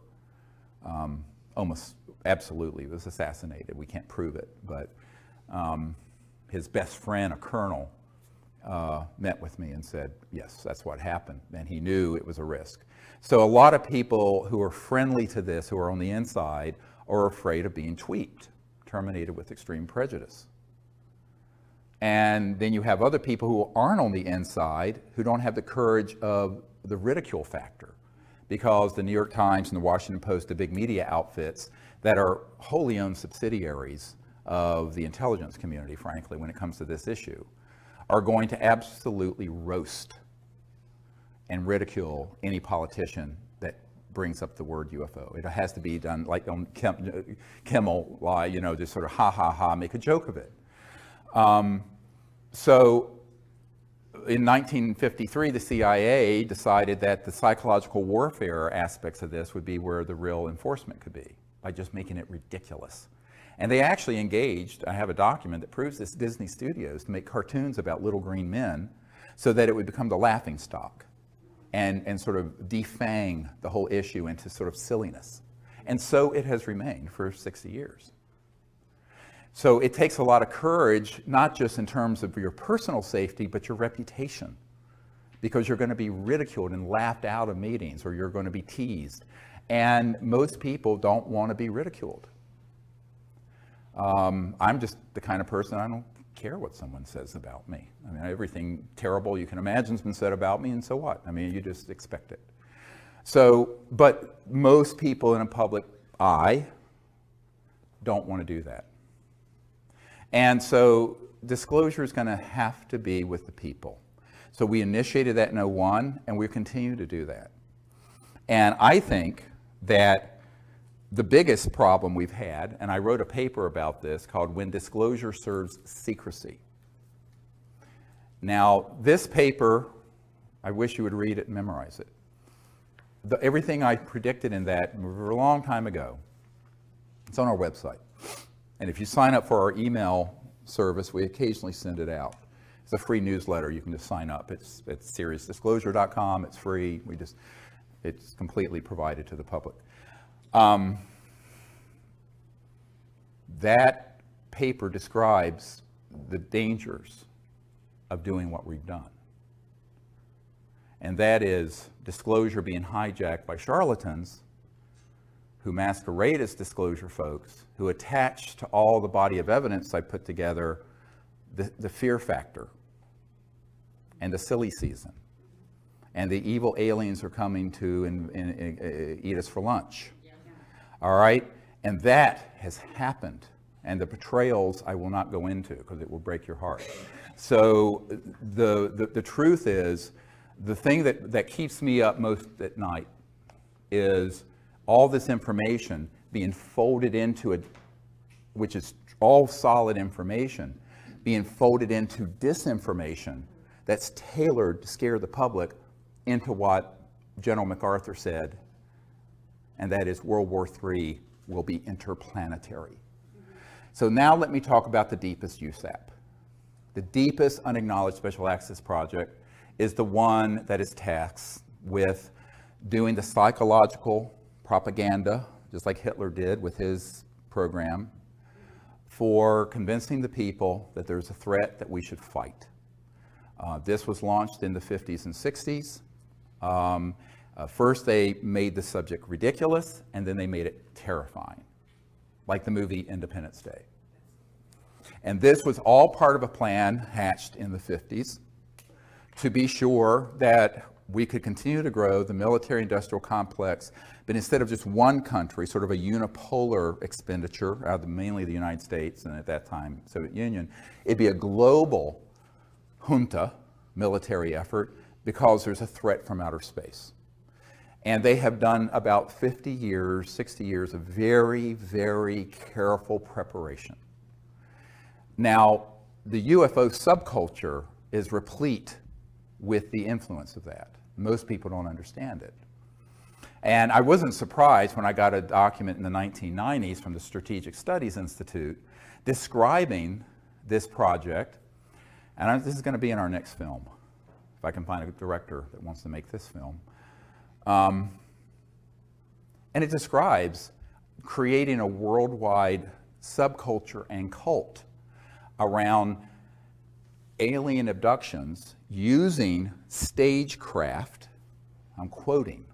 Speaker 1: Almost absolutely was assassinated. We can't prove it, but his best friend, a colonel, met with me and said, yes, that's what happened. And he knew it was a risk. So a lot of people who are friendly to this, who are on the inside, are afraid of being tweaked, terminated with extreme prejudice. And then you have other people who aren't on the inside, who don't have the courage of the ridicule factor, because the New York Times and the Washington Post, the big media outfits that are wholly owned subsidiaries of the intelligence community, frankly, when it comes to this issue, are going to absolutely roast and ridicule any politician that brings up the word UFO. It has to be done like on Kimmel, just sort of ha ha ha, make a joke of it. So in 1953, the CIA decided that the psychological warfare aspects of this would be where the real enforcement could be. by just making it ridiculous. And they actually engaged, I have a document that proves this, Disney Studios, to make cartoons about little green men so that it would become the laughing stock and sort of defang the whole issue into sort of silliness. And so it has remained for 60 years. So it takes a lot of courage, not just in terms of your personal safety, but your reputation, because you're going to be ridiculed and laughed out of meetings, or you're going to be teased. And most people don't want to be ridiculed. I'm just the kind of person, I don't care what someone says about me. I mean, everything terrible you can imagine has been said about me, and so what? I mean, you just expect it. So, but most people in a public eye don't want to do that. And so disclosure is going to have to be with the people. So we initiated that in 2001, and we continue to do that. And I think that the biggest problem we've had, and I wrote a paper about this called When Disclosure Serves Secrecy. Now, this paper, I wish you would read it and memorize it. Everything I predicted in that a long time ago, it's on our website. And if you sign up for our email service, we occasionally send it out. It's a free newsletter. You can just sign up. It's seriousdisclosure.com. It's free. It's completely provided to the public. That paper describes the dangers of doing what we've done. And that is disclosure being hijacked by charlatans who masquerade as disclosure folks, who attach to all the body of evidence I put together the fear factor and the silly season and the evil aliens are coming to eat us for lunch. All right? And that has happened. And the betrayals I will not go into because it will break your heart. So the truth is, the thing that keeps me up most at night is all this information being folded into which is all solid information, being folded into disinformation that's tailored to scare the public into what General MacArthur said, and that is World War III will be interplanetary. So now let me talk about the deepest USAP. The deepest unacknowledged special access project is the one that is tasked with doing the psychological propaganda, just like Hitler did with his program, for convincing the people that there's a threat that we should fight. This was launched in the 50s and 60s. First they made the subject ridiculous, and then they made it terrifying, like the movie Independence Day. And this was all part of a plan hatched in the 50s to be sure that we could continue to grow the military-industrial complex, but instead of just one country, sort of a unipolar expenditure out of mainly the United States and at that time Soviet Union, it'd be a global junta military effort because there's a threat from outer space. And they have done about 50 years, 60 years of very, very careful preparation. Now, the UFO subculture is replete with the influence of that. Most people don't understand it. And I wasn't surprised when I got a document in the 1990s from the Strategic Studies Institute describing this project. And this is going to be in our next film, if I can find a director that wants to make this film. And it describes creating a worldwide subculture and cult around alien abductions using stagecraft, I'm quoting,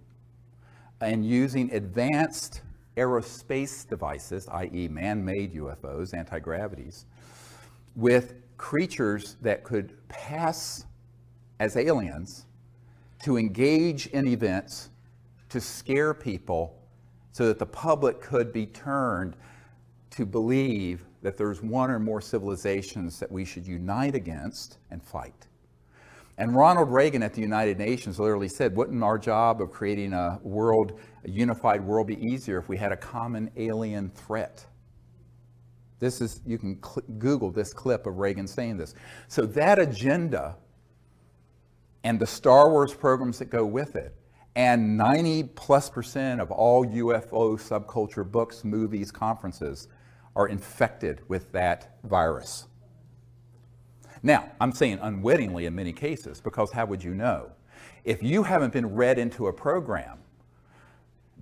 Speaker 1: and using advanced aerospace devices, i.e. man-made UFOs, anti-gravities, with creatures that could pass as aliens to engage in events to scare people so that the public could be turned to believe that there's one or more civilizations that we should unite against and fight. And Ronald Reagan at the United Nations literally said, wouldn't our job of creating a unified world be easier if we had a common alien threat? This is, you can Google this clip of Reagan saying this. So that agenda and the Star Wars programs that go with it, And 90+% of all UFO subculture books, movies, conferences are infected with that virus. Now, I'm saying unwittingly in many cases, because how would you know? If you haven't been read into a program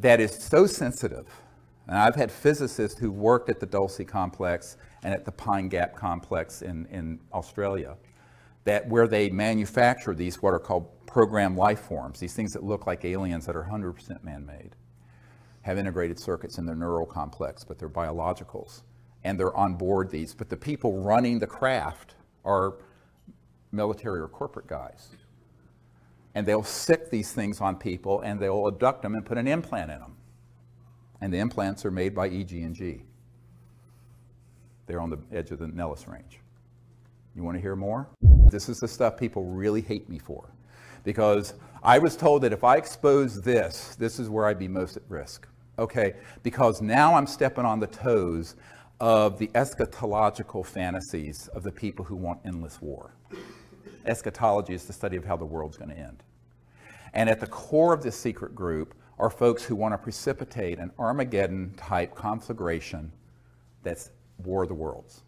Speaker 1: that is so sensitive, and I've had physicists who worked at the Dulce complex and at the Pine Gap complex in Australia, that where they manufacture these what are called programmed life forms, these things that look like aliens that are 100% man-made, have integrated circuits in their neural complex, but they're biologicals, and they're on board these. But the people running the craft are military or corporate guys. And they'll sick these things on people, and they'll abduct them and put an implant in them. And the implants are made by EG&G. They're on the edge of the Nellis Range. You want to hear more? This is the stuff people really hate me for. Because I was told that if I expose this, this is where I'd be most at risk. Okay, because now I'm stepping on the toes of the eschatological fantasies of the people who want endless war. Eschatology is the study of how the world's going to end. And at the core of this secret group are folks who want to precipitate an Armageddon-type conflagration that's War of the Worlds.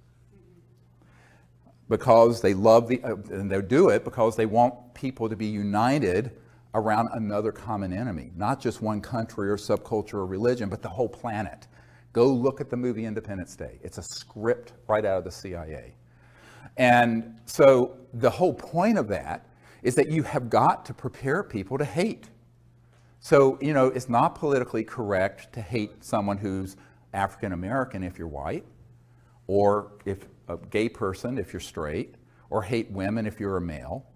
Speaker 1: Because they love and they do it because they want people to be united around another common enemy, not just one country or subculture or religion, but the whole planet. Go look at the movie Independence Day. It's a script right out of the CIA. And so the whole point of that is that you have got to prepare people to hate. So, you know, it's not politically correct to hate someone who's African American if you're white, or if a gay person if you're straight, or hate women if you're a male,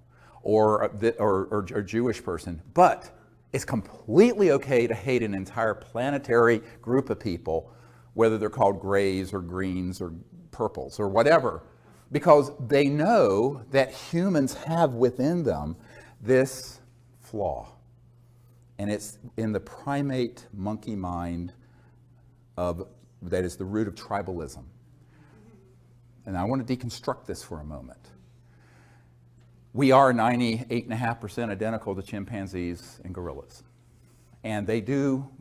Speaker 1: or a Jewish person. But it's completely okay to hate an entire planetary group of people, whether they're called grays or greens or purples or whatever, because they know that humans have within them this flaw. And it's in the primate monkey mind that is the root of tribalism. And I want to deconstruct this for a moment. We are 98.5% identical to chimpanzees and gorillas. And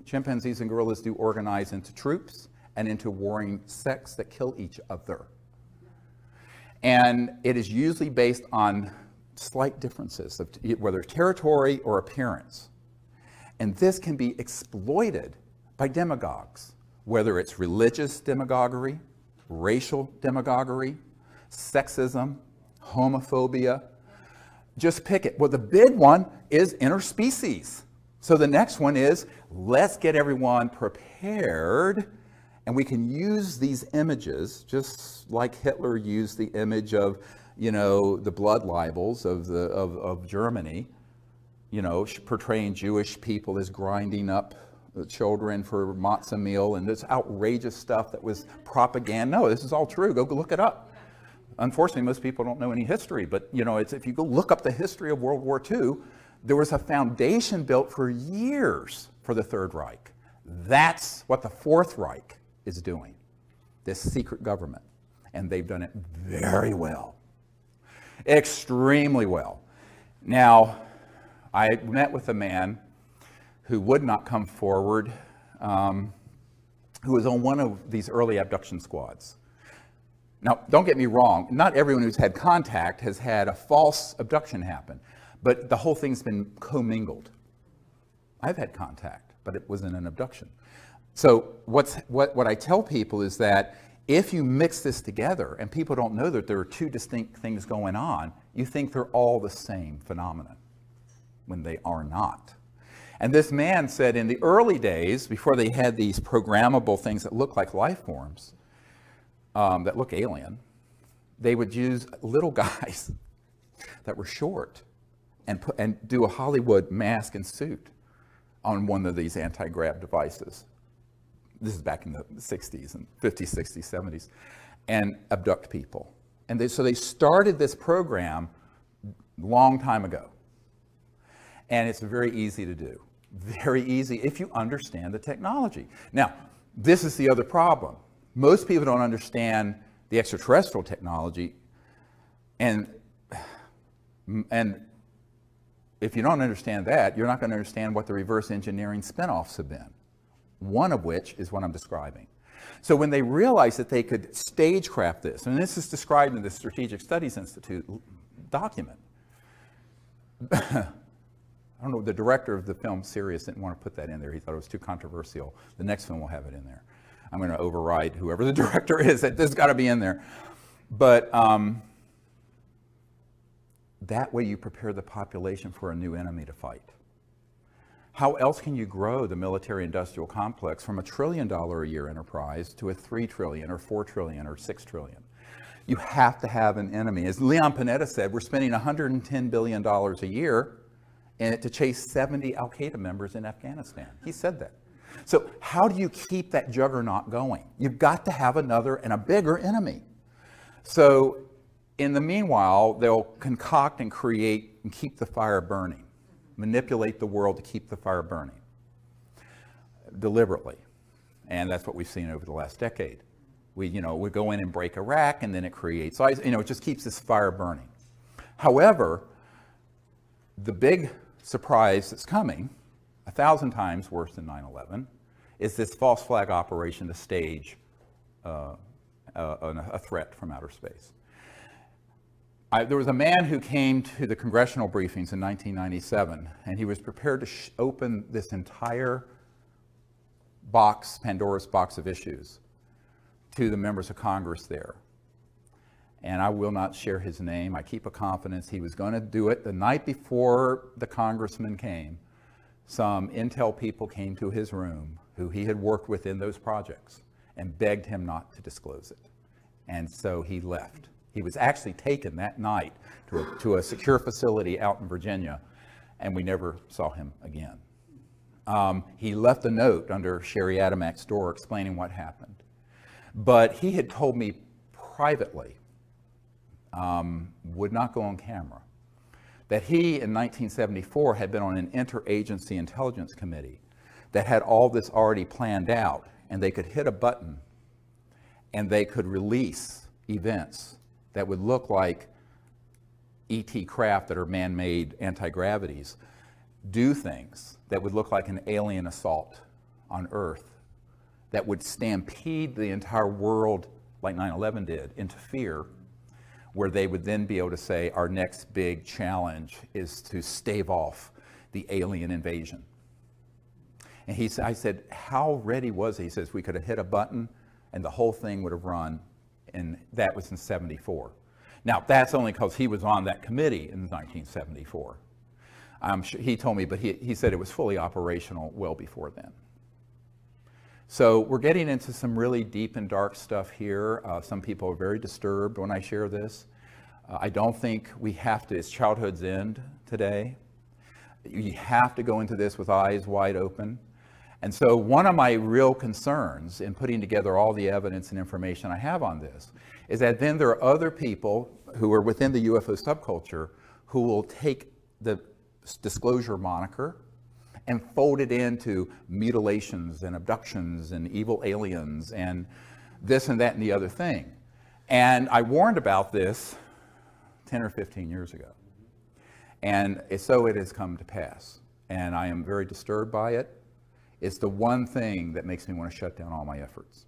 Speaker 1: chimpanzees and gorillas do organize into troops and into warring sects that kill each other. And it is usually based on slight differences, of whether territory or appearance. And this can be exploited by demagogues, whether it's religious demagoguery, racial demagoguery, sexism, homophobia. Just pick it. Well, the big one is interspecies. So the next one is, let's get everyone prepared, and we can use these images, just like Hitler used the image of, you know, the blood libels of Germany, you know, portraying Jewish people as grinding up children for matzah meal, and this outrageous stuff that was propaganda. No, this is all true. Go look it up. Unfortunately, most people don't know any history, but you know, if you go look up the history of World War II, there was a foundation built for years for the Third Reich. That's what the Fourth Reich is doing, this secret government. And they've done it very well, extremely well. Now, I met with a man who would not come forward, who was on one of these early abduction squads. Now, don't get me wrong, not everyone who's had contact has had a false abduction happen, but the whole thing's been commingled. I've had contact, but it wasn't an abduction. So what I tell people is that if you mix this together and people don't know that there are two distinct things going on, you think they're all the same phenomenon when they are not. And this man said in the early days, before they had these programmable things that look like life forms, that look alien, they would use little guys that were short and do a Hollywood mask and suit on one of these anti-grav devices. This is back in the 60s and 50s, 60s, 70s, and abduct people. And so they started this program a long time ago. And it's very easy to do. Very easy if you understand the technology. Now, this is the other problem. Most people don't understand the extraterrestrial technology, and if you don't understand that, you're not going to understand what the reverse engineering spinoffs have been, one of which is what I'm describing. So when they realized that they could stagecraft this, and this is described in the Strategic Studies Institute document. I don't know, the director of the film Sirius didn't want to put that in there. He thought it was too controversial. The next film will have it in there. I'm going to override whoever the director is, that this has got to be in there. But that way you prepare the population for a new enemy to fight. How else can you grow the military-industrial complex from $1 trillion a year enterprise to a $3 trillion or $4 trillion or $6 trillion? You have to have an enemy. As Leon Panetta said, we're spending $110 billion a year to chase 70 Al-Qaeda members in Afghanistan. He said that. So how do you keep that juggernaut going? You've got to have another and a bigger enemy. So in the meanwhile, they'll concoct and create and keep the fire burning, manipulate the world to keep the fire burning deliberately. And that's what we've seen over the last decade. We go in and break Iraq, and then it creates, it just keeps this fire burning. However, the big surprise that's coming, 1,000 times worse than 9/11, is this false flag operation to stage a threat from outer space. There was a man who came to the congressional briefings in 1997, and he was prepared to open this entire box, Pandora's box of issues, to the members of Congress there. And I will not share his name. I keep a confidence. He was going to do it. The night before the congressman came, some intel people came to his room who he had worked with in those projects and begged him not to disclose it. And so he left. He was actually taken that night to a secure facility out in Virginia, and we never saw him again. He left a note under Sherry Adamak's door explaining what happened. But he had told me privately, would not go on camera, that he in 1974 had been on an interagency intelligence committee that had all this already planned out, and they could hit a button and they could release events that would look like ET craft that are man-made anti-gravities, do things that would look like an alien assault on Earth that would stampede the entire world like 9/11 did into fear, where they would then be able to say our next big challenge is to stave off the alien invasion. And I said, how ready was he? He says, we could have hit a button and the whole thing would have run, and that was in '74. Now, that's only because he was on that committee in 1974. I'm sure he told me, but he said it was fully operational well before then. So we're getting into some really deep and dark stuff here. Some people are very disturbed when I share this. I don't think we have to, it's childhood's end today. You have to go into this with eyes wide open. And so one of my real concerns in putting together all the evidence and information I have on this is that then there are other people who are within the UFO subculture who will take the disclosure moniker and fold it into mutilations and abductions and evil aliens and this and that and the other thing. And I warned about this 10 or 15 years ago. And so it has come to pass. And I am very disturbed by it. It's the one thing that makes me want to shut down all my efforts.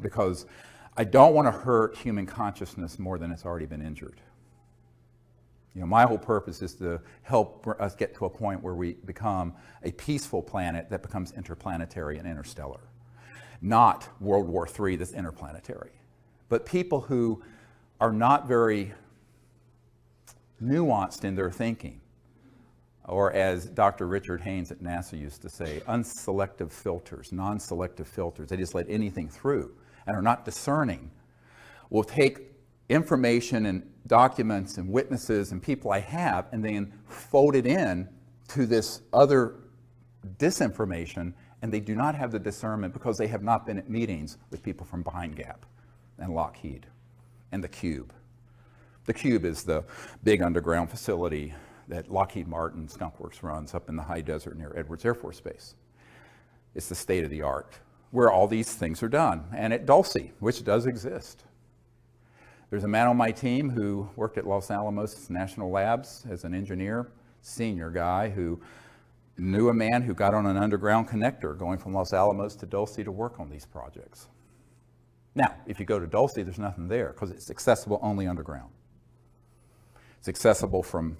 Speaker 1: Because I don't want to hurt human consciousness more than it's already been injured. You know, my whole purpose is to help us get to a point where we become a peaceful planet that becomes interplanetary and interstellar. Not World War III that's interplanetary. But people who are not very nuanced in their thinking, or as Dr. Richard Haynes at NASA used to say, unselective filters, non-selective filters. They just let anything through and are not discerning, will take information and documents and witnesses and people I have and then fold it in to this other disinformation, and they do not have the discernment because they have not been at meetings with people from Pine Gap and Lockheed and the Cube. The Cube is the big underground facility that Lockheed Martin Skunk Works runs up in the high desert near Edwards Air Force Base. It's the state of the art where all these things are done. And at Dulce, which does exist, There's a man on my team who worked at Los Alamos National Labs as an engineer, senior guy, who knew a man who got on an underground connector going from Los Alamos to Dulce to work on these projects. Now, if you go to Dulce, there's nothing there because it's accessible only underground. It's accessible from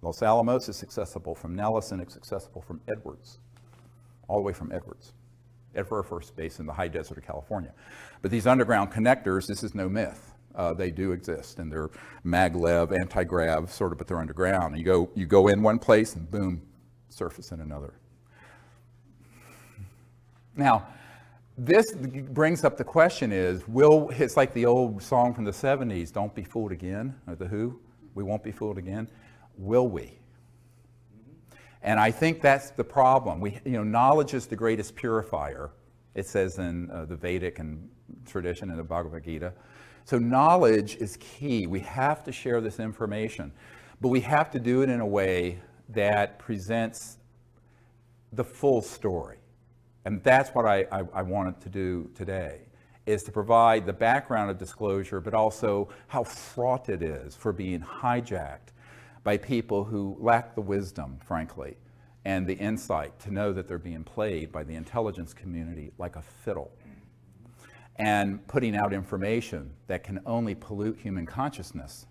Speaker 1: Los Alamos, it's accessible from Nellis, and it's accessible from Edwards, all the way from Edwards, Air Force Base in the high desert of California. But these underground connectors, this is no myth. They do exist, and they're maglev, anti-grav, sort of, but they're underground. You go in one place, and boom, surface in another. Now, this brings up the question is, it's like the old song from the 70s, "Don't Be Fooled Again," or The Who, "We Won't Be Fooled Again." Will we? And I think that's the problem. Knowledge is the greatest purifier, it says in the Vedic and tradition in the Bhagavad Gita. So knowledge is key. We have to share this information, but we have to do it in a way that presents the full story. And that's what I wanted to do today, is to provide the background of disclosure, but also how fraught it is for being hijacked by people who lack the wisdom, frankly, and the insight to know that they're being played by the intelligence community like a fiddle, and putting out information that can only pollute human consciousness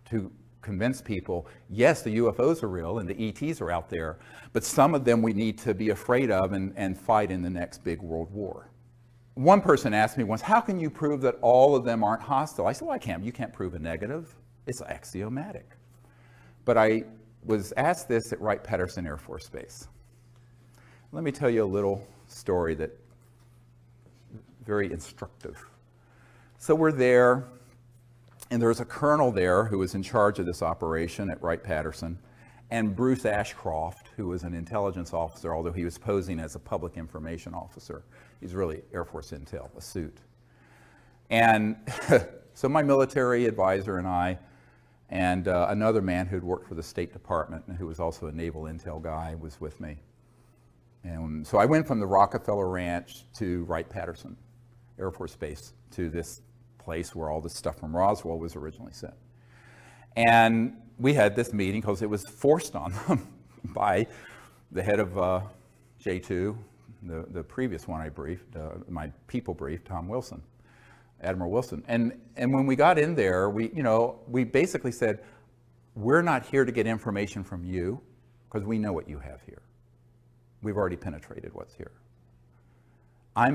Speaker 1: to convince people, yes, the UFOs are real and the ETs are out there, but some of them we need to be afraid of and fight in the next big world war. One person asked me once, how can you prove that all of them aren't hostile? I said, well, you can't prove a negative. It's axiomatic. But I was asked this at Wright-Patterson Air Force Base. Let me tell you a little story that very instructive. So we're there, and there's a colonel there who was in charge of this operation at Wright-Patterson, and Bruce Ashcroft, who was an intelligence officer, although he was posing as a public information officer. He's really Air Force Intel, a suit. And so my military advisor and I, and another man who'd worked for the State Department and who was also a naval intel guy, was with me. And so I went from the Rockefeller Ranch to Wright-Patterson Air Force Base, to this place where all this stuff from Roswell was originally sent. And we had this meeting because it was forced on them by the head of J2, the previous one I briefed, my people briefed, Tom Wilson, Admiral Wilson. And when we got in there, we basically said, we're not here to get information from you because we know what you have here. We've already penetrated what's here.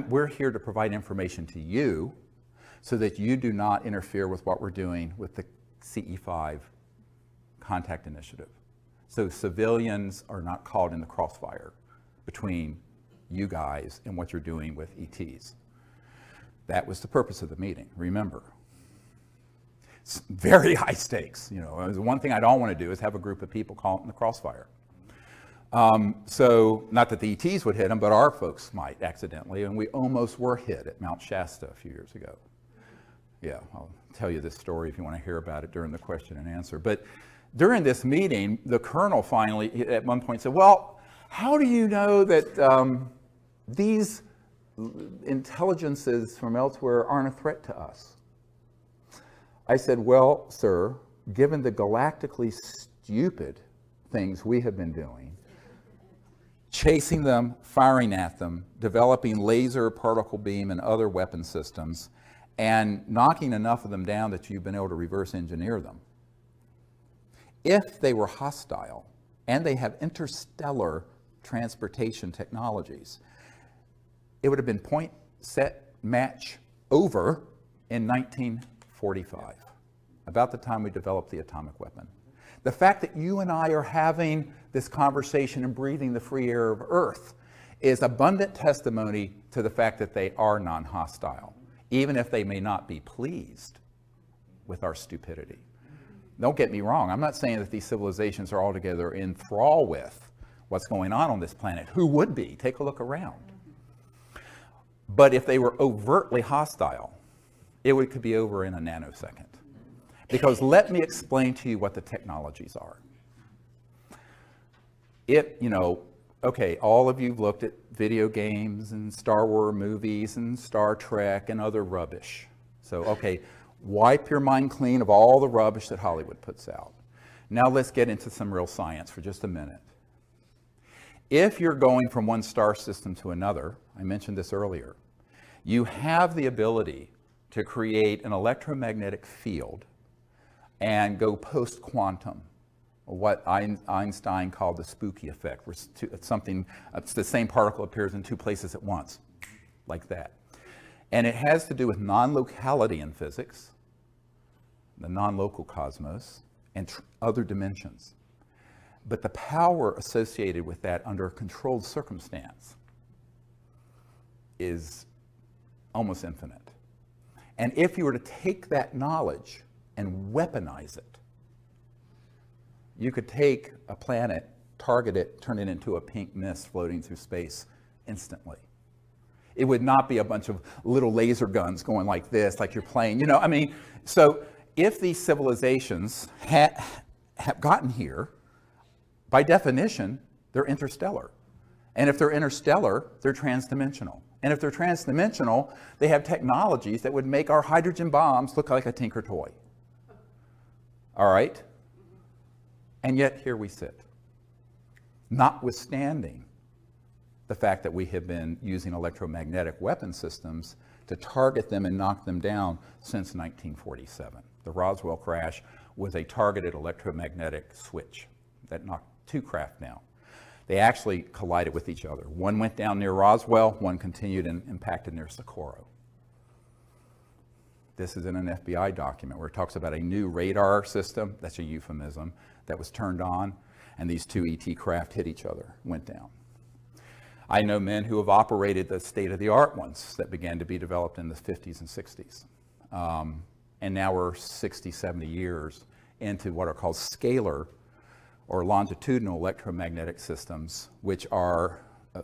Speaker 1: We're here to provide information to you so that you do not interfere with what we're doing with the CE5 contact initiative. So civilians are not caught in the crossfire between you guys and what you're doing with ETs. That was the purpose of the meeting, remember. It's very high stakes. One thing I don't want to do is have a group of people caught in the crossfire. So not that the ETs would hit them, but our folks might accidentally, and we almost were hit at Mount Shasta a few years ago. Yeah, I'll tell you this story if you want to hear about it during the question and answer. But during this meeting, the colonel finally, at one point, said, well, how do you know that these intelligences from elsewhere aren't a threat to us? I said, well, sir, given the galactically stupid things we have been doing, chasing them, firing at them, developing laser, particle beam, and other weapon systems, and knocking enough of them down that you've been able to reverse engineer them. If they were hostile, and they have interstellar transportation technologies, it would have been point, set, match, over in 1945, about the time we developed the atomic weapon. The fact that you and I are having this conversation and breathing the free air of Earth is abundant testimony to the fact that they are non-hostile, even if they may not be pleased with our stupidity. Don't get me wrong, I'm not saying that these civilizations are altogether in thrall with what's going on this planet. Who would be? Take a look around. But if they were overtly hostile, it could be over in a nanosecond. Because let me explain to you what the technologies are. Okay, all of you have looked at video games and Star Wars movies and Star Trek and other rubbish. So, okay, Wipe your mind clean of all the rubbish that Hollywood puts out. Now let's get into some real science for just a minute. If you're going from one star system to another, I mentioned this earlier, you have the ability to create an electromagnetic field and go post-quantum, what Einstein called the spooky effect, where it's the same particle appears in two places at once, like that. And it has to do with non-locality in physics, the non-local cosmos, and other dimensions. But the power associated with that under a controlled circumstance is almost infinite. And if you were to take that knowledge and weaponize it, you could take a planet, target it, turn it into a pink mist floating through space instantly. It would not be a bunch of little laser guns going like this, like you're playing, you know, I mean, so if these civilizations have gotten here, by definition, they're interstellar. And if they're interstellar, they're transdimensional. And if they're transdimensional, they have technologies that would make our hydrogen bombs look like a Tinker toy. All right? And yet here we sit, notwithstanding the fact that we have been using electromagnetic weapon systems to target them and knock them down since 1947. The Roswell crash was a targeted electromagnetic switch that knocked two craft down. They actually collided with each other. One went down near Roswell, one continued and impacted near Socorro. This is in an FBI document where it talks about a new radar system, that's a euphemism, that was turned on, and these two ET craft hit each other, went down. I know men who have operated the state-of-the-art ones that began to be developed in the 50s and 60s. And now we're 60, 70 years into what are called scalar or longitudinal electromagnetic systems, which are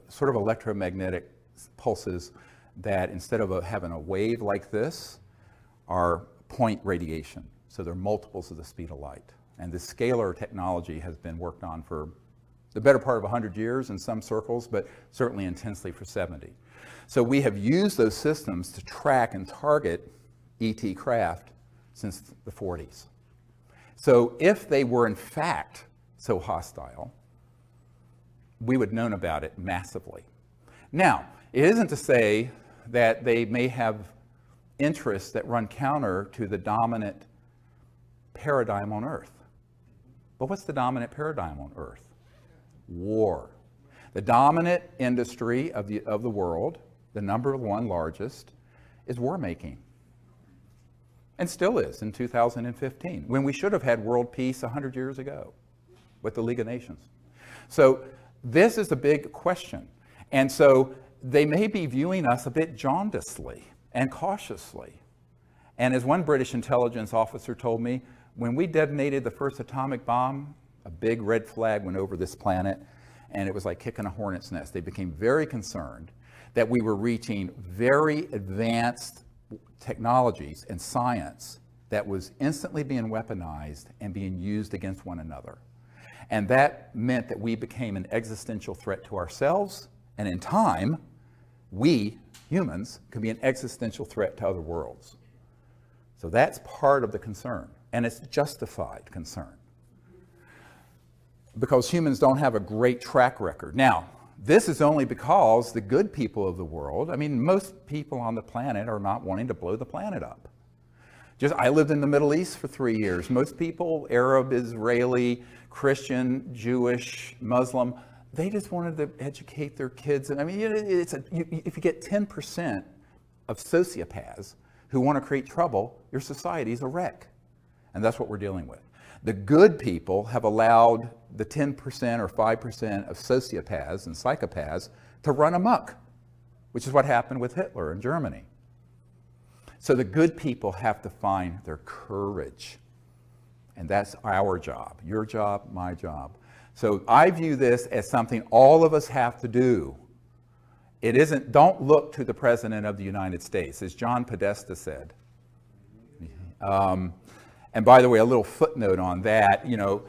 Speaker 1: sort of electromagnetic pulses that instead of having a wave like this, are point radiation. So they're multiples of the speed of light. And the scalar technology has been worked on for the better part of 100 years in some circles, but certainly intensely for 70. So we have used those systems to track and target ET craft since the 40s. So if they were in fact so hostile, we would have known about it massively. Now, it isn't to say that they may have interests that run counter to the dominant paradigm on Earth. But what's the dominant paradigm on Earth? War. The dominant industry of the world, the number one largest, is war making. And still is in 2015, when we should have had world peace 100 years ago with the League of Nations. So this is a big question. And so they may be viewing us a bit jaundicedly and cautiously. And as one British intelligence officer told me, when we detonated the first atomic bomb, a big red flag went over this planet, and it was like kicking a hornet's nest. They became very concerned that we were reaching very advanced technologies and science that was instantly being weaponized and being used against one another. And that meant that we became an existential threat to ourselves, and in time, we, humans, could be an existential threat to other worlds. So that's part of the concern, and it's justified concern, because humans don't have a great track record. Now, this is only because the good people of the world, I mean, most people on the planet are not wanting to blow the planet up. I lived in the Middle East for 3 years. Most people, Arab, Israeli, Christian, Jewish, Muslim, they just wanted to educate their kids. And I mean, if you get 10% of sociopaths who want to create trouble, your society is a wreck. And that's what we're dealing with. The good people have allowed the 10% or 5% of sociopaths and psychopaths to run amok, which is what happened with Hitler in Germany. So the good people have to find their courage. And that's our job, your job, my job. So I view this as something all of us have to do. It isn't, don't look to the President of the United States, as John Podesta said. And by the way, a little footnote on that, you know,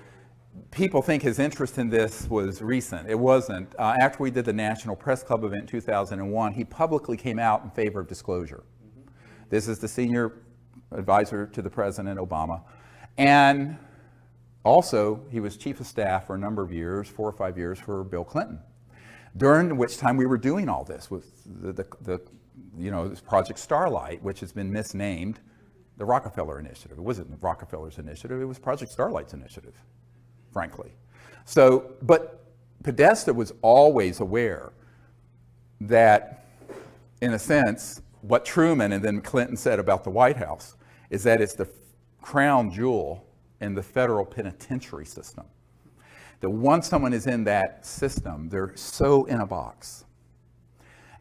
Speaker 1: people think his interest in this was recent. It wasn't. After we did the National Press Club event in 2001, he publicly came out in favor of disclosure. This is the senior advisor to the President Obama. And also, he was chief of staff for a number of years, 4 or 5 years, for Bill Clinton, during which time we were doing all this with this Project Starlight, which has been misnamed the Rockefeller Initiative. It wasn't Rockefeller's initiative, it was Project Starlight's initiative, frankly. So, but Podesta was always aware that, in a sense, what Truman and then Clinton said about the White House is that it's the crown jewel in the federal penitentiary system. That once someone is in that system, they're so in a box.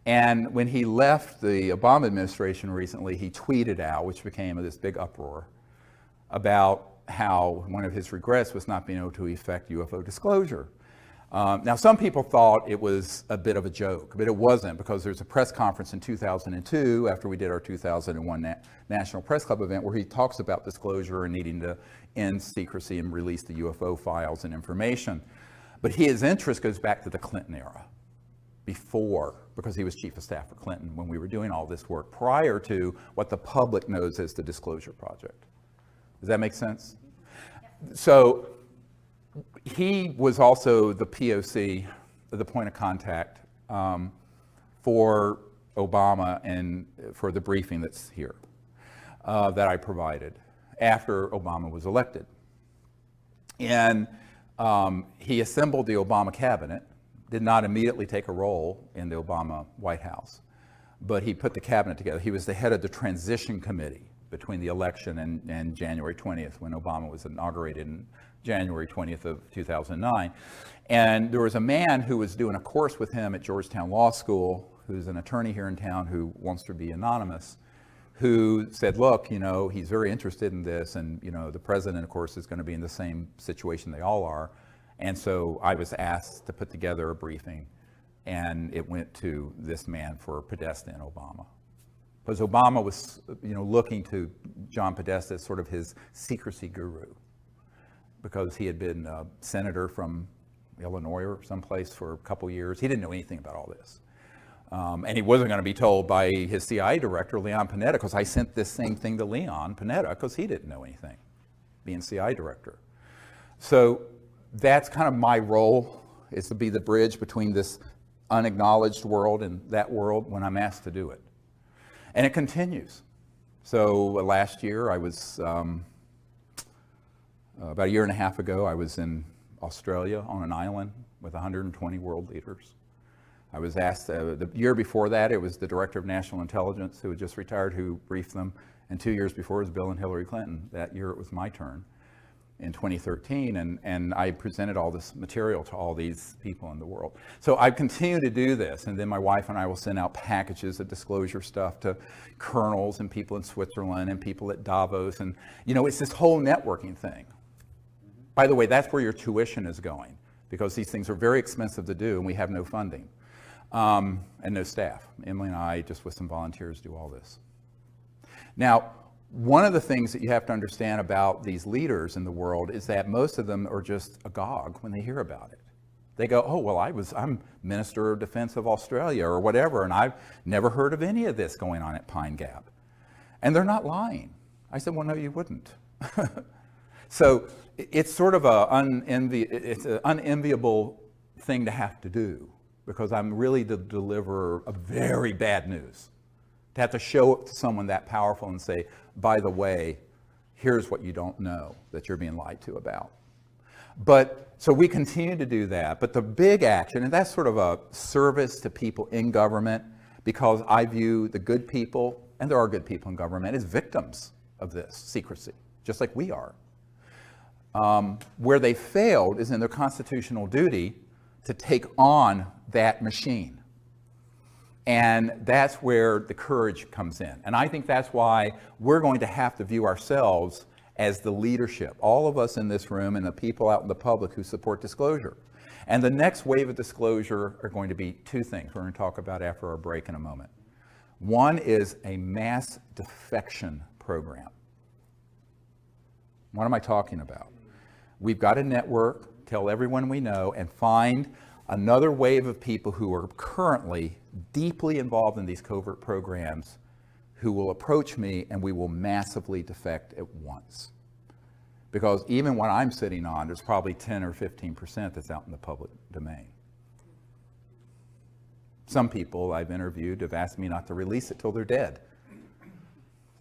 Speaker 1: And when he left the Obama administration recently, he tweeted out, which became this big uproar, about how one of his regrets was not being able to effect UFO disclosure. Now, some people thought it was a bit of a joke, but it wasn't, because there's a press conference in 2002, after we did our 2001 National Press Club event, where he talks about disclosure and needing to end secrecy and release the UFO files and information. But his interest goes back to the Clinton era, before, because he was chief of staff for Clinton when we were doing all this work, prior to what the public knows as the Disclosure Project. Does that make sense? So he was also the POC, the point of contact, for Obama and for the briefing that's here that I provided after Obama was elected. And he assembled the Obama cabinet, did not immediately take a role in the Obama White House, but he put the cabinet together. He was the head of the transition committee between the election and January 20th, when Obama was inaugurated in January 20th of 2009. And there was a man who was doing a course with him at Georgetown Law School, who's an attorney here in town who wants to be anonymous, who said, look, you know, he's very interested in this, and, you know, the president, of course, is going to be in the same situation they all are. And so I was asked to put together a briefing, and it went to this man for Podesta and Obama. Because Obama was, you know, looking to John Podesta as sort of his secrecy guru, because he had been a senator from Illinois or someplace for a couple years. He didn't know anything about all this. And he wasn't going to be told by his CIA director, Leon Panetta, because I sent this same thing to Leon Panetta, because he didn't know anything, being CIA director. So that's kind of my role, is to be the bridge between this unacknowledged world and that world when I'm asked to do it. And it continues. So last year, I was, about a year and a half ago, I was in Australia on an island with 120 world leaders. I was asked, the year before that, it was the Director of National Intelligence, who had just retired, who briefed them. And 2 years before, it was Bill and Hillary Clinton. That year, it was my turn in 2013, and I presented all this material to all these people in the world. So I continue to do this, and then my wife and I will send out packages of disclosure stuff to colonels and people in Switzerland and people at Davos, and, you know, it's this whole networking thing. By the way, that's where your tuition is going, because these things are very expensive to do, and we have no funding and no staff. Emily and I, just with some volunteers, do all this. Now, one of the things that you have to understand about these leaders in the world is that most of them are just agog when they hear about it. They go, oh, well, I'm Minister of Defense of Australia or whatever, and I've never heard of any of this going on at Pine Gap. And they're not lying. I said, well, no, you wouldn't. So it's sort of an unenviable thing to have to do, because I'm really the deliverer of very bad news. To have to show it to someone that powerful and say, by the way, here's what you don't know that you're being lied to about. But so we continue to do that. But the big action, and that's sort of a service to people in government, because I view the good people, and there are good people in government, as victims of this secrecy, just like we are. Where they failed is in their constitutional duty to take on that machine. And that's where the courage comes in. And I think that's why we're going to have to view ourselves as the leadership, all of us in this room and the people out in the public who support disclosure. And the next wave of disclosure are going to be two things we're going to talk about after our break in a moment. One is a mass defection program. What am I talking about? We've got to network, tell everyone we know, and find another wave of people who are currently deeply involved in these covert programs, who will approach me and we will massively defect at once. Because even what I'm sitting on, there's probably 10 or 15% that's out in the public domain. Some people I've interviewed have asked me not to release it till they're dead.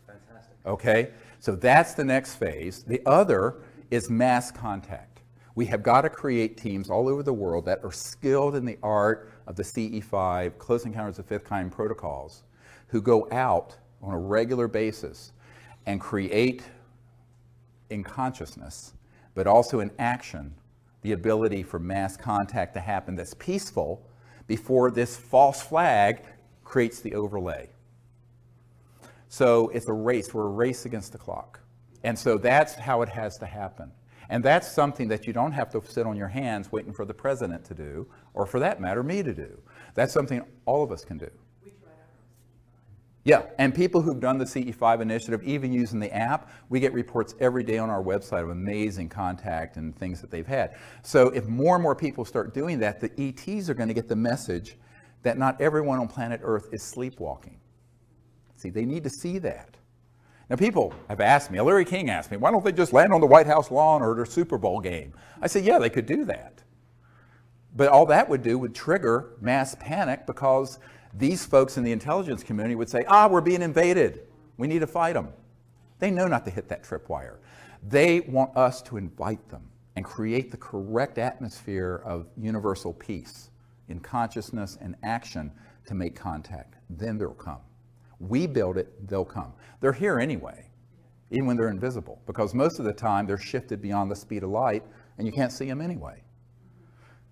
Speaker 2: Fantastic.
Speaker 1: Okay, so that's the next phase. The other is mass contact. We have got to create teams all over the world that are skilled in the art of the CE5, Close Encounters of Fifth Kind protocols, who go out on a regular basis and create in consciousness, but also in action, the ability for mass contact to happen that's peaceful before this false flag creates the overlay. So it's a race. We're a race against the clock. And so that's how it has to happen. And that's something that you don't have to sit on your hands waiting for the president to do, or for that matter, me to do. That's something all of us can do. Yeah, and people who've done the CE5 initiative, even using the app, we get reports every day on our website of amazing contact and things that they've had. So if more and more people start doing that, the ETs are going to get the message that not everyone on planet Earth is sleepwalking. See, they need to see that. Now, people have asked me, Larry King asked me, why don't they just land on the White House lawn or their Super Bowl game? I said, yeah, they could do that. But all that would do would trigger mass panic, because these folks in the intelligence community would say, we're being invaded. We need to fight them. They know not to hit that tripwire. They want us to invite them and create the correct atmosphere of universal peace in consciousness and action to make contact. Then they'll come. We build it, they'll come. They're here anyway, even when they're invisible, because most of the time they're shifted beyond the speed of light and you can't see them anyway.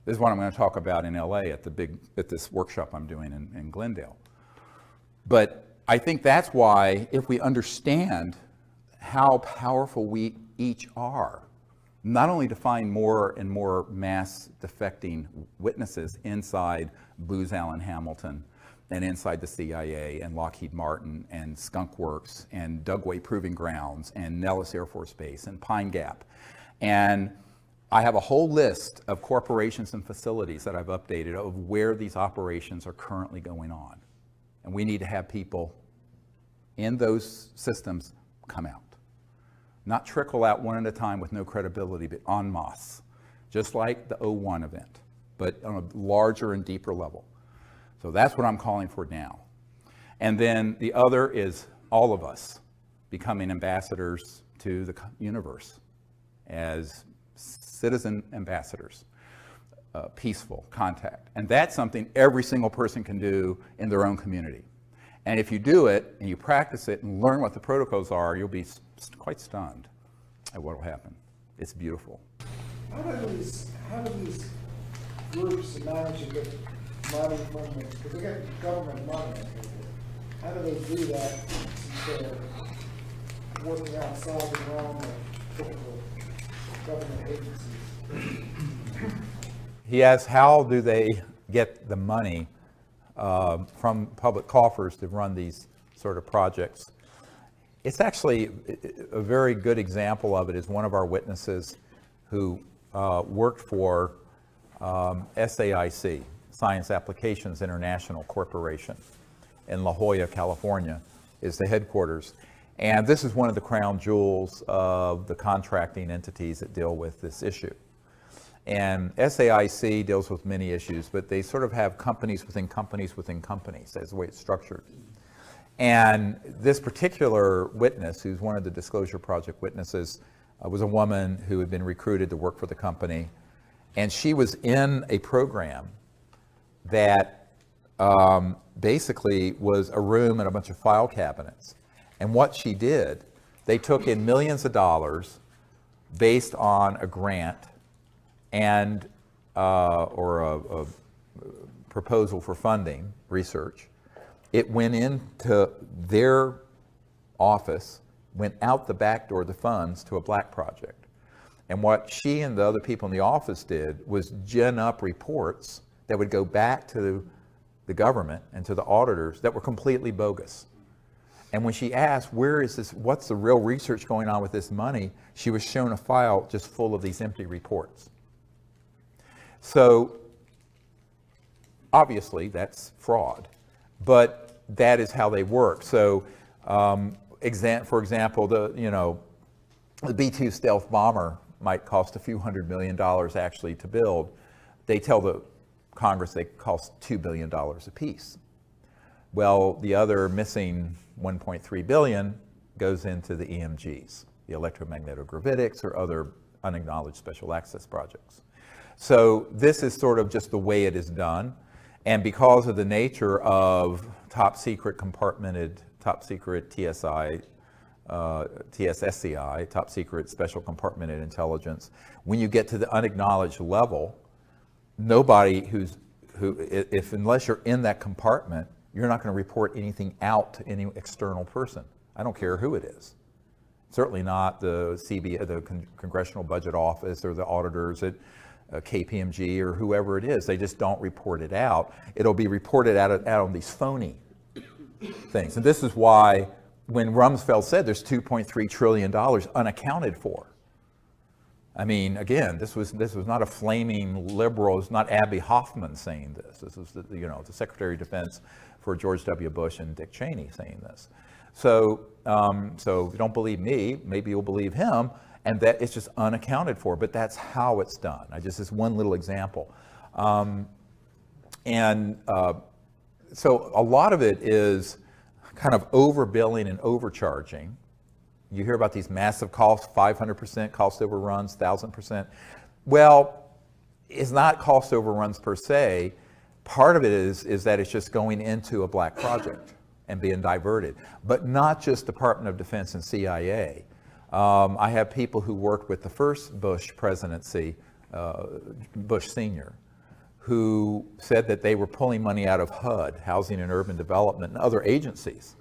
Speaker 1: This is what I'm going to talk about in LA at this workshop I'm doing in Glendale. But I think that's why, if we understand how powerful we each are, not only to find more and more mass defecting witnesses inside Booz Allen Hamilton and inside the CIA and Lockheed Martin and Skunk Works and Dugway Proving Grounds and Nellis Air Force Base and Pine Gap. And I have a whole list of corporations and facilities that I've updated of where these operations are currently going on. And we need to have people in those systems come out. Not trickle out one at a time with no credibility, but en masse, just like the 01 event, but on a larger and deeper level. So that's what I'm calling for now. And then the other is all of us becoming ambassadors to the universe as citizen ambassadors, peaceful contact. And that's something every single person can do in their own community. And if you do it and you practice it and learn what the protocols are, you'll be quite stunned at what will happen. It's beautiful.
Speaker 3: How do these groups manage to get money from the, because they get government money? How do they do that since they're working outside the realm of typical government agencies?
Speaker 1: He asks, how do they get the money from public coffers to run these sort of projects? It's actually a very good example of it is one of our witnesses who worked for SAIC, Science Applications International Corporation, in La Jolla, California, is the headquarters. And this is one of the crown jewels of the contracting entities that deal with this issue. And SAIC deals with many issues, but they sort of have companies within companies within companies. That's the way it's structured. And this particular witness, who's one of the Disclosure Project witnesses, was a woman who had been recruited to work for the company. And she was in a program that basically was a room and a bunch of file cabinets. And what she did, they took in millions of dollars based on a grant and or a proposal for funding research. It went into their office, went out the back door of the funds to a black project. And what she and the other people in the office did was gin up reports that would go back to the government and to the auditors that were completely bogus. And when she asked, where is this, what's the real research going on with this money, she was shown a file just full of these empty reports. So obviously that's fraud, but that is how they work. So For example, the B-2 stealth bomber might cost a few $100 million actually to build. They tell the Congress they cost $2 billion apiece. Well, the other missing $1.3 billion goes into the EMGs, the electromagnetogravitics or other unacknowledged special access projects. So this is sort of just the way it is done. And because of the nature of top secret compartmented, top secret TSSCI, top secret special compartmented intelligence, when you get to the unacknowledged level, nobody unless you're in that compartment, you're not going to report anything out to any external person. I don't care who it is. Certainly not the Congressional Budget Office or the auditors at KPMG or whoever it is. They just don't report it out. It'll be reported out on these phony things. And this is why when Rumsfeld said there's $2.3 trillion unaccounted for, I mean, again, this was not a flaming liberal. It's not Abby Hoffman saying this. This is the Secretary of Defense for George W. Bush and Dick Cheney saying this. So if you don't believe me, maybe you'll believe him. And that it's just unaccounted for. But that's how it's done. This one little example. So a lot of it is kind of overbilling and overcharging. You hear about these massive costs, 500% cost overruns, 1,000%. Well, it's not cost overruns per se. Part of it is that it's just going into a black project and being diverted. But not just Department of Defense and CIA. I have people who worked with the first Bush presidency, Bush Sr., who said that they were pulling money out of HUD, Housing and Urban Development, and other agencies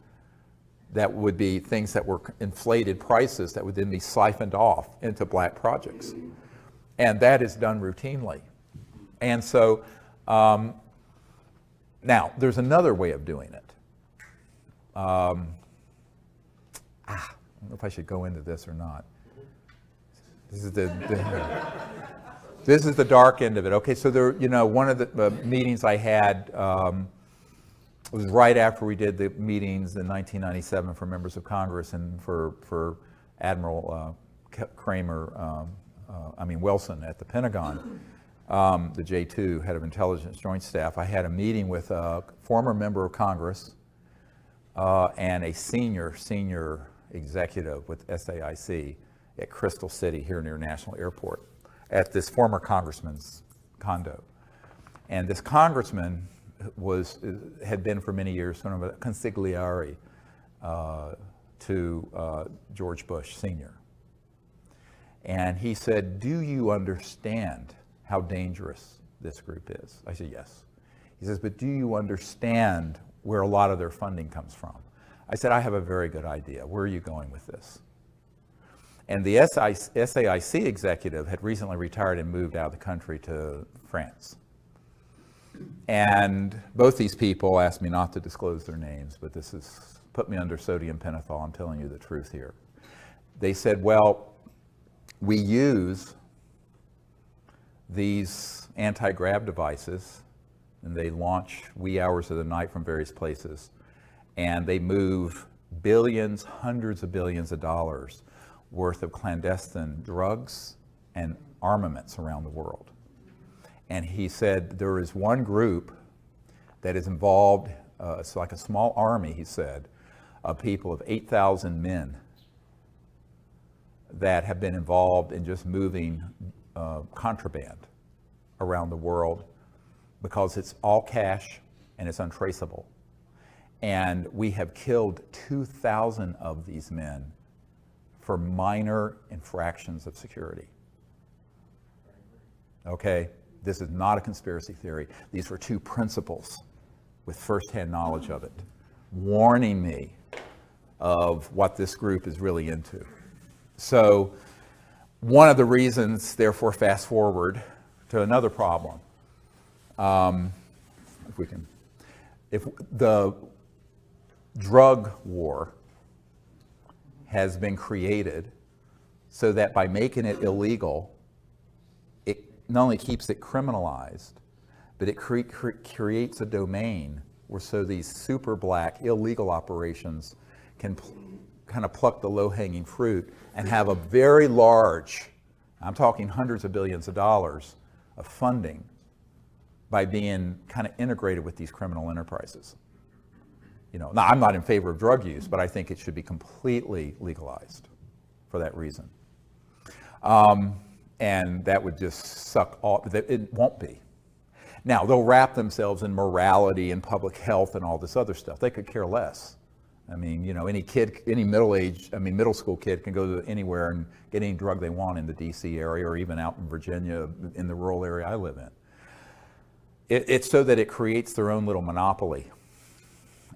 Speaker 1: that would be things that were inflated prices that would then be siphoned off into black projects. And that is done routinely. And so now there's another way of doing it. I don't know if I should go into this or not. This is this is the dark end of it. Okay, so one of the meetings I had was right after we did the meetings in 1997 for members of Congress and for Admiral Wilson at the Pentagon, the J2, head of intelligence joint staff. I had a meeting with a former member of Congress and a senior executive with SAIC at Crystal City here near National Airport at this former congressman's condo. And this congressman had been for many years sort of a consigliere to George Bush Sr. And he said, "Do you understand how dangerous this group is?" I said, "Yes." He says, "But do you understand where a lot of their funding comes from?" I said, "I have a very good idea. Where are you going with this?" And the SAIC executive had recently retired and moved out of the country to France. And both these people asked me not to disclose their names, but this has put me under sodium pentothal. I'm telling you the truth here. They said, "Well, we use these anti-grav devices, and they launch wee hours of the night from various places, and they move billions, hundreds of billions of dollars worth of clandestine drugs and armaments around the world." And he said there is one group that is involved, it's like a small army, he said, of people of 8,000 men that have been involved in just moving contraband around the world because it's all cash and it's untraceable. And we have killed 2,000 of these men for minor infractions of security. Okay, this is not a conspiracy theory. These were two principals with firsthand knowledge of it, warning me of what this group is really into. So one of the reasons, therefore, fast forward to another problem. If the drug war has been created so that by making it illegal, it not only keeps it criminalized, but it creates a domain where so these super black illegal operations can kind of pluck the low-hanging fruit and have a very large, I'm talking hundreds of billions of dollars of funding by being kind of integrated with these criminal enterprises. You know, now I'm not in favor of drug use, but I think it should be completely legalized for that reason. And that would just suck all, it won't be. Now, they'll wrap themselves in morality and public health and all this other stuff. They could care less. I mean, you know, any kid, any middle school kid can go to anywhere and get any drug they want in the DC area or even out in Virginia in the rural area I live in. It's so that it creates their own little monopoly,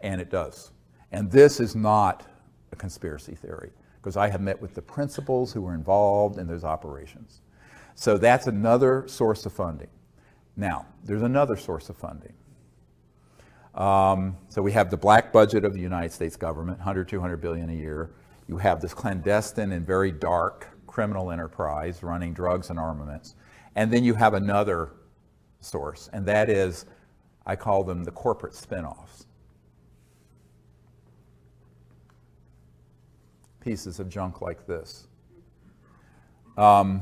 Speaker 1: and it does. And this is not a conspiracy theory, because I have met with the principals who were involved in those operations. So that's another source of funding. Now, there's another source of funding. So we have the black budget of the United States government, 100, 200 billion a year. You have this clandestine and very dark criminal enterprise running drugs and armaments. And then you have another source, and that is, I call them the corporate spin-offs. Pieces of junk like this. The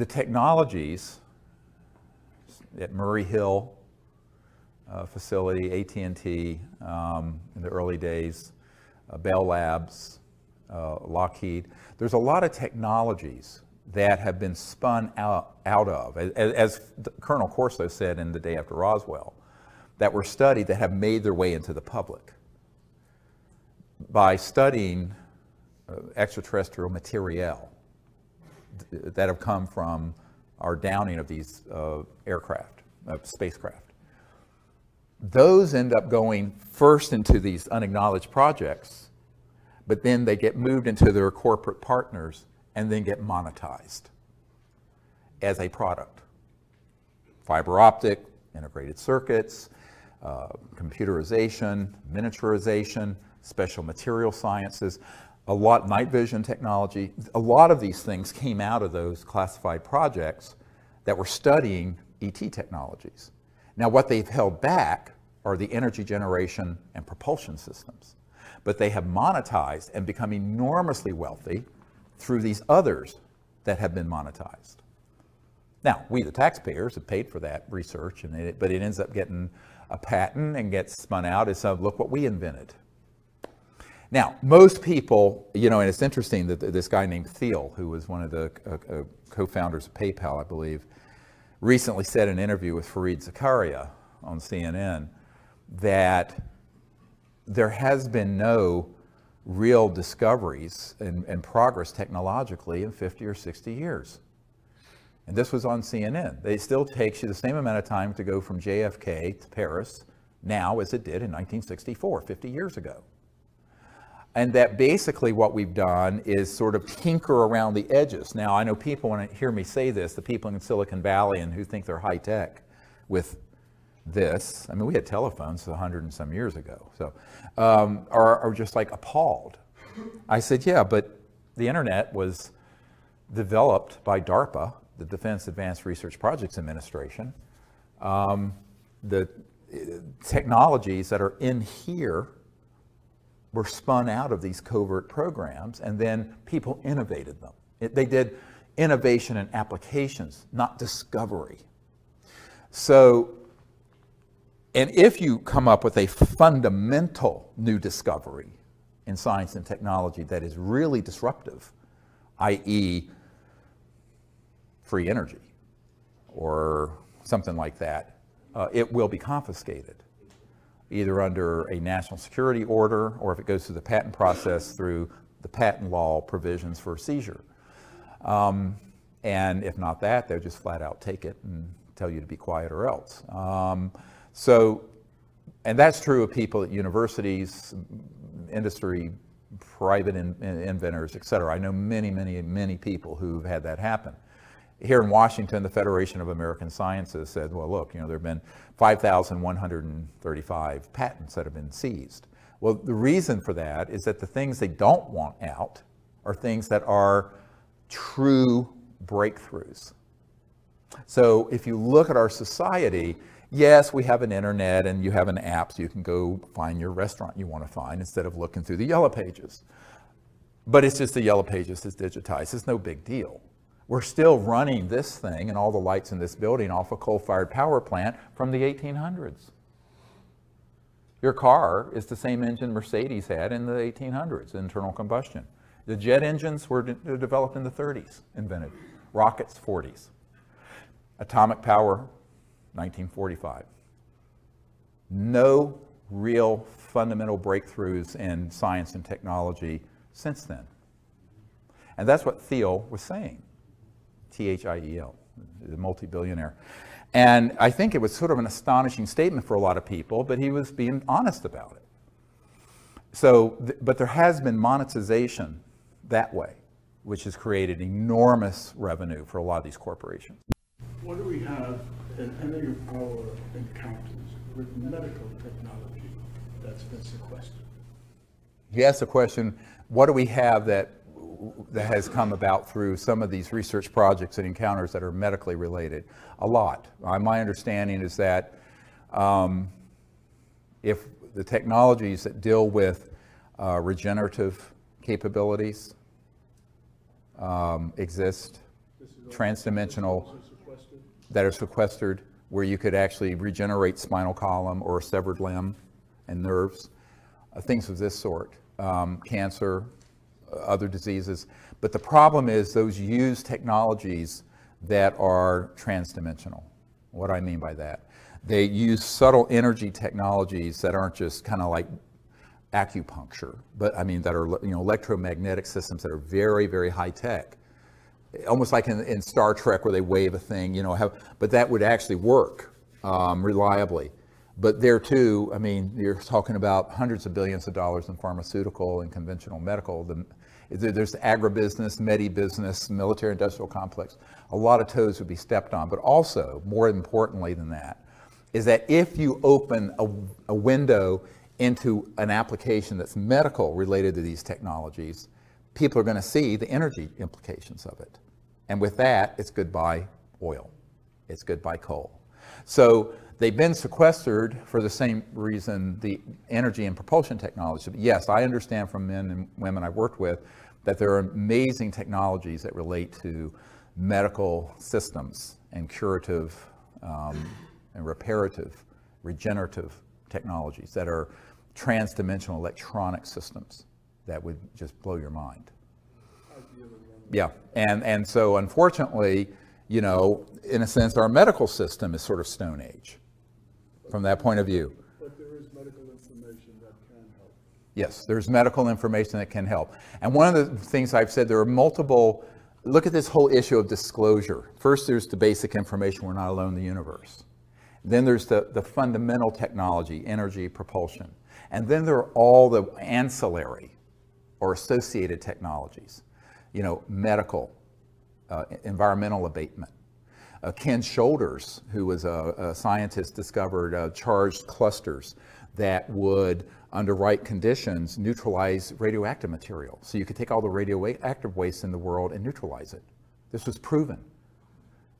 Speaker 1: technologies at Murray Hill facility, AT&T in the early days, Bell Labs, Lockheed. There's a lot of technologies that have been spun out of, as Colonel Corso said in The Day After Roswell, that were studied that have made their way into the public by studying extraterrestrial materiel that have come from our downing of these aircraft, spacecraft. Those end up going first into these unacknowledged projects, but then they get moved into their corporate partners and then get monetized as a product. Fiber optic, integrated circuits, computerization, miniaturization, special material sciences, a lot, night vision technology. A lot of these things came out of those classified projects that were studying ET technologies. Now, what they've held back are the energy generation and propulsion systems, but they have monetized and become enormously wealthy through these others that have been monetized. Now, we, the taxpayers, have paid for that research, but it ends up getting a patent and gets spun out as, look what we invented. Now, most people, you know, and it's interesting that this guy named Thiel, who was one of the co-founders of PayPal, I believe, recently said in an interview with Fareed Zakaria on CNN that there has been no real discoveries and progress technologically in 50 or 60 years. And this was on CNN. It still takes you the same amount of time to go from JFK to Paris now as it did in 1964, 50 years ago. And that basically what we've done is sort of tinker around the edges. Now, I know people, when they hear me say this, the people in Silicon Valley and who think they're high tech with this, I mean, we had telephones 100 and some years ago, so are just like appalled. I said, yeah, but the internet was developed by DARPA, the Defense Advanced Research Projects Administration. The technologies that are in here were spun out of these covert programs, and then people innovated them. They did innovation and applications, not discovery. So, and if you come up with a fundamental new discovery in science and technology that is really disruptive, i.e. free energy or something like that, it will be confiscated, either under a national security order or if it goes through the patent process through the patent law provisions for seizure. And if not that, they'll just flat out take it and tell you to be quiet or else. And that's true of people at universities, industry, private inventors, et cetera. I know many, many, many people who've had that happen. Here in Washington, the Federation of American Sciences said, well, look, you know, there have been 5,135 patents that have been seized. Well, the reason for that is that the things they don't want out are things that are true breakthroughs. So if you look at our society, Yes, we have an internet and you have an app so you can go find your restaurant you want to find instead of looking through the yellow pages. But it's just the yellow pages is digitized. It's no big deal. We're still running this thing and all the lights in this building off a coal-fired power plant from the 1800s. Your car is the same engine Mercedes had in the 1800s, internal combustion. The jet engines were developed in the 30s, invented. Rockets, 40s. Atomic power, 1945. No real fundamental breakthroughs in science and technology since then. And that's what Thiel was saying, Thiel, the multi-billionaire. And I think it was sort of an astonishing statement for a lot of people, but he was being honest about it. So, but there has been monetization that way, which has created enormous revenue for a lot of these corporations.
Speaker 4: What do we have in any of our encounters with medical technology that's been sequestered?
Speaker 1: He asked the question, what do we have that has come about through some of these research projects and encounters that are medically related? A lot. My understanding is that if the technologies that deal with regenerative capabilities exist, transdimensional, that are sequestered, where you could actually regenerate spinal column or a severed limb and nerves, things of this sort, cancer, other diseases. But the problem is those use technologies that are transdimensional. What do I mean by that? They use subtle energy technologies that aren't just kind of like acupuncture, but I mean that are, you know, electromagnetic systems that are very, very high tech. Almost like in Star Trek where they wave a thing, you know, but that would actually work reliably. But there too, I mean, you're talking about hundreds of billions of dollars in pharmaceutical and conventional medical. There's agribusiness, medi-business, military-industrial complex. A lot of toes would be stepped on. But also, more importantly than that, is that if you open a window into an application that's medical related to these technologies, people are going to see the energy implications of it. And with that, it's goodbye oil. It's goodbye coal. So they've been sequestered for the same reason the energy and propulsion technology. Yes, I understand from men and women I've worked with that there are amazing technologies that relate to medical systems and curative and reparative, regenerative technologies that are trans-dimensional electronic systems that would just blow your mind. Yeah, and so unfortunately, you know, in a sense, our medical system is sort of Stone Age from that point of view.
Speaker 4: But there is medical information that can help.
Speaker 1: Yes, there's medical information that can help. And one of the things I've said, there are multiple, look at this whole issue of disclosure. First, there's the basic information, we're not alone in the universe. Then there's the fundamental technology, energy, propulsion. And then there are all the ancillary or associated technologies, you know, medical, environmental abatement. Ken Shoulders, who was a scientist, discovered charged clusters that would, under right conditions, neutralize radioactive material. So you could take all the radioactive waste in the world and neutralize it. This was proven.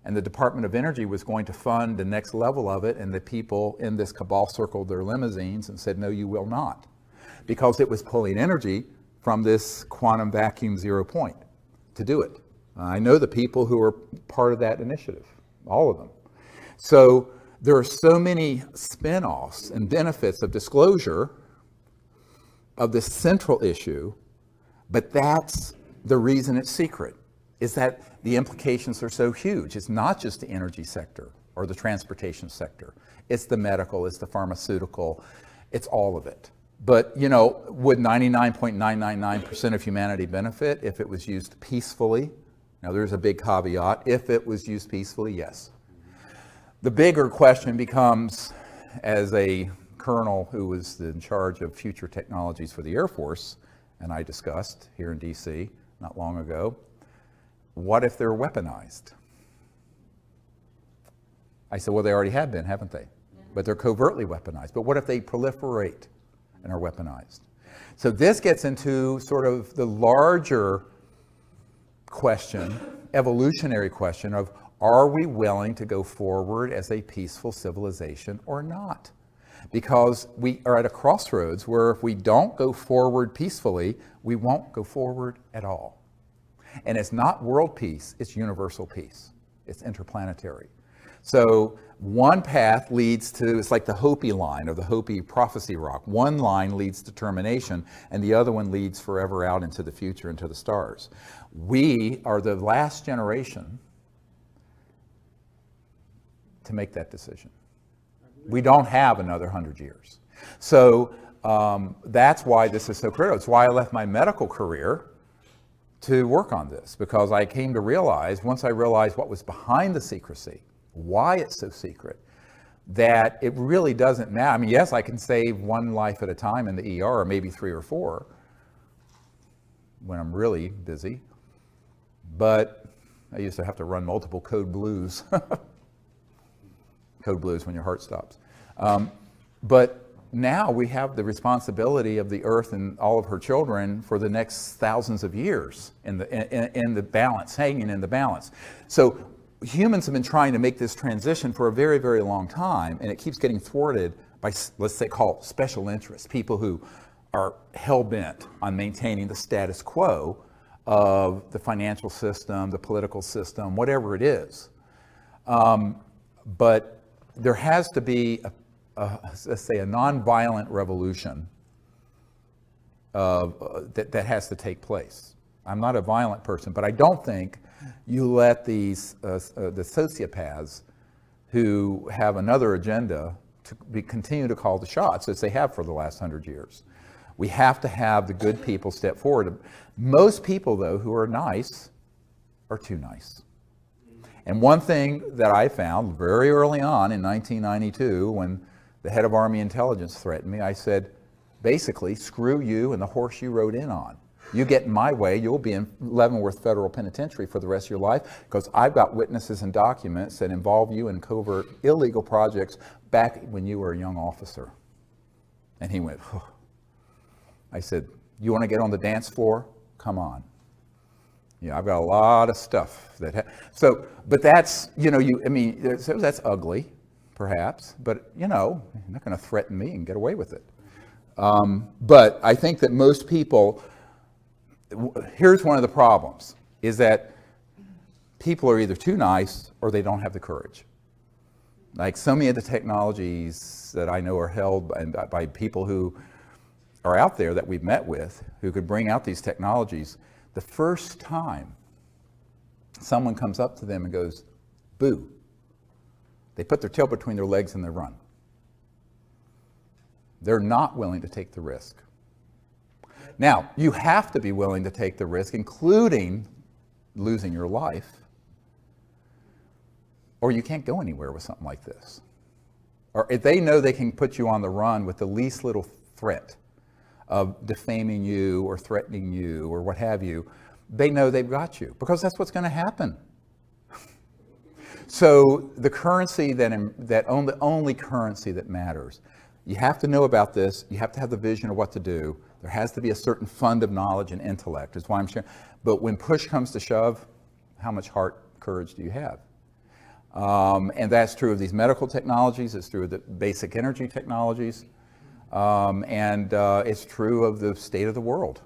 Speaker 1: And the Department of Energy was going to fund the next level of it, and the people in this cabal circled their limousines and said, no, you will not. Because it was pulling energy from this quantum vacuum 0 point to do it. I know the people who are part of that initiative, all of them. So there are so many spin-offs and benefits of disclosure of this central issue, but that's the reason it's secret, is that the implications are so huge. It's not just the energy sector or the transportation sector. It's the medical, it's the pharmaceutical, it's all of it. But, you know, would 99.999% of humanity benefit if it was used peacefully? Now, there's a big caveat. If it was used peacefully, yes. The bigger question becomes, as a colonel who was in charge of future technologies for the Air Force, and I discussed here in DC not long ago, what if they're weaponized? I said, well, they already have been, haven't they? But they're covertly weaponized. But what if they proliferate and are weaponized? So this gets into sort of the larger question, evolutionary question of, Are we willing to go forward as a peaceful civilization or not? Because we are at a crossroads where if we don't go forward peacefully, we won't go forward at all. And it's not world peace, it's universal peace. It's interplanetary. So one path leads to, it's like the Hopi line or the Hopi prophecy rock. One line leads to termination and the other one leads forever out into the future, into the stars. We are the last generation to make that decision. We don't have another 100 years. So that's why this is so critical. It's why I left my medical career to work on this, because I came to realize, once I realized what was behind the secrecy, why it's so secret, that it really doesn't matter. I mean, yes, I can save one life at a time in the ER, or maybe 3 or 4 when I'm really busy, but I used to have to run multiple code blues. Code blues when your heart stops. But now we have the responsibility of the earth and all of her children for the next thousands of years in the balance, hanging in the balance. So humans have been trying to make this transition for a very, very long time, and it keeps getting thwarted by, let's say, call it special interests, people who are hell-bent on maintaining the status quo of the financial system, the political system, whatever it is. But there has to be, let's say, a nonviolent revolution that has to take place. I'm not a violent person, but I don't think you let these the sociopaths who have another agenda to continue to call the shots as they have for the last 100 years. We have to have the good people step forward. Most people, though, who are nice are too nice. And one thing that I found very early on in 1992, when the head of Army intelligence threatened me, I said, basically, screw you and the horse you rode in on. You get in my way, you'll be in Leavenworth Federal Penitentiary for the rest of your life, because I've got witnesses and documents that involve you in covert illegal projects back when you were a young officer. And he went, oh. I said, you want to get on the dance floor? Come on. Yeah, I've got a lot of stuff that, so, but that's, you know, I mean, so that's ugly, perhaps, but, you know, you're not going to threaten me and get away with it. But I think that most people, here's one of the problems, is that people are either too nice or they don't have the courage. Like so many of the technologies that I know are held by people who are out there that we've met with, who could bring out these technologies. The first time someone comes up to them and goes, boo, they put their tail between their legs and they run. They're not willing to take the risk. Now, you have to be willing to take the risk, including losing your life, or you can't go anywhere with something like this. Or if they know they can put you on the run with the least little threat of defaming you or threatening you or what have you, they know they've got you, because that's what's going to happen. So the currency the only currency that matters, you have to know about this, you have to have the vision of what to do, there has to be a certain fund of knowledge and intellect, is why I'm sharing. But when push comes to shove, how much heart, courage do you have? And that's true of these medical technologies, it's true of the basic energy technologies, and it's true of the state of the world.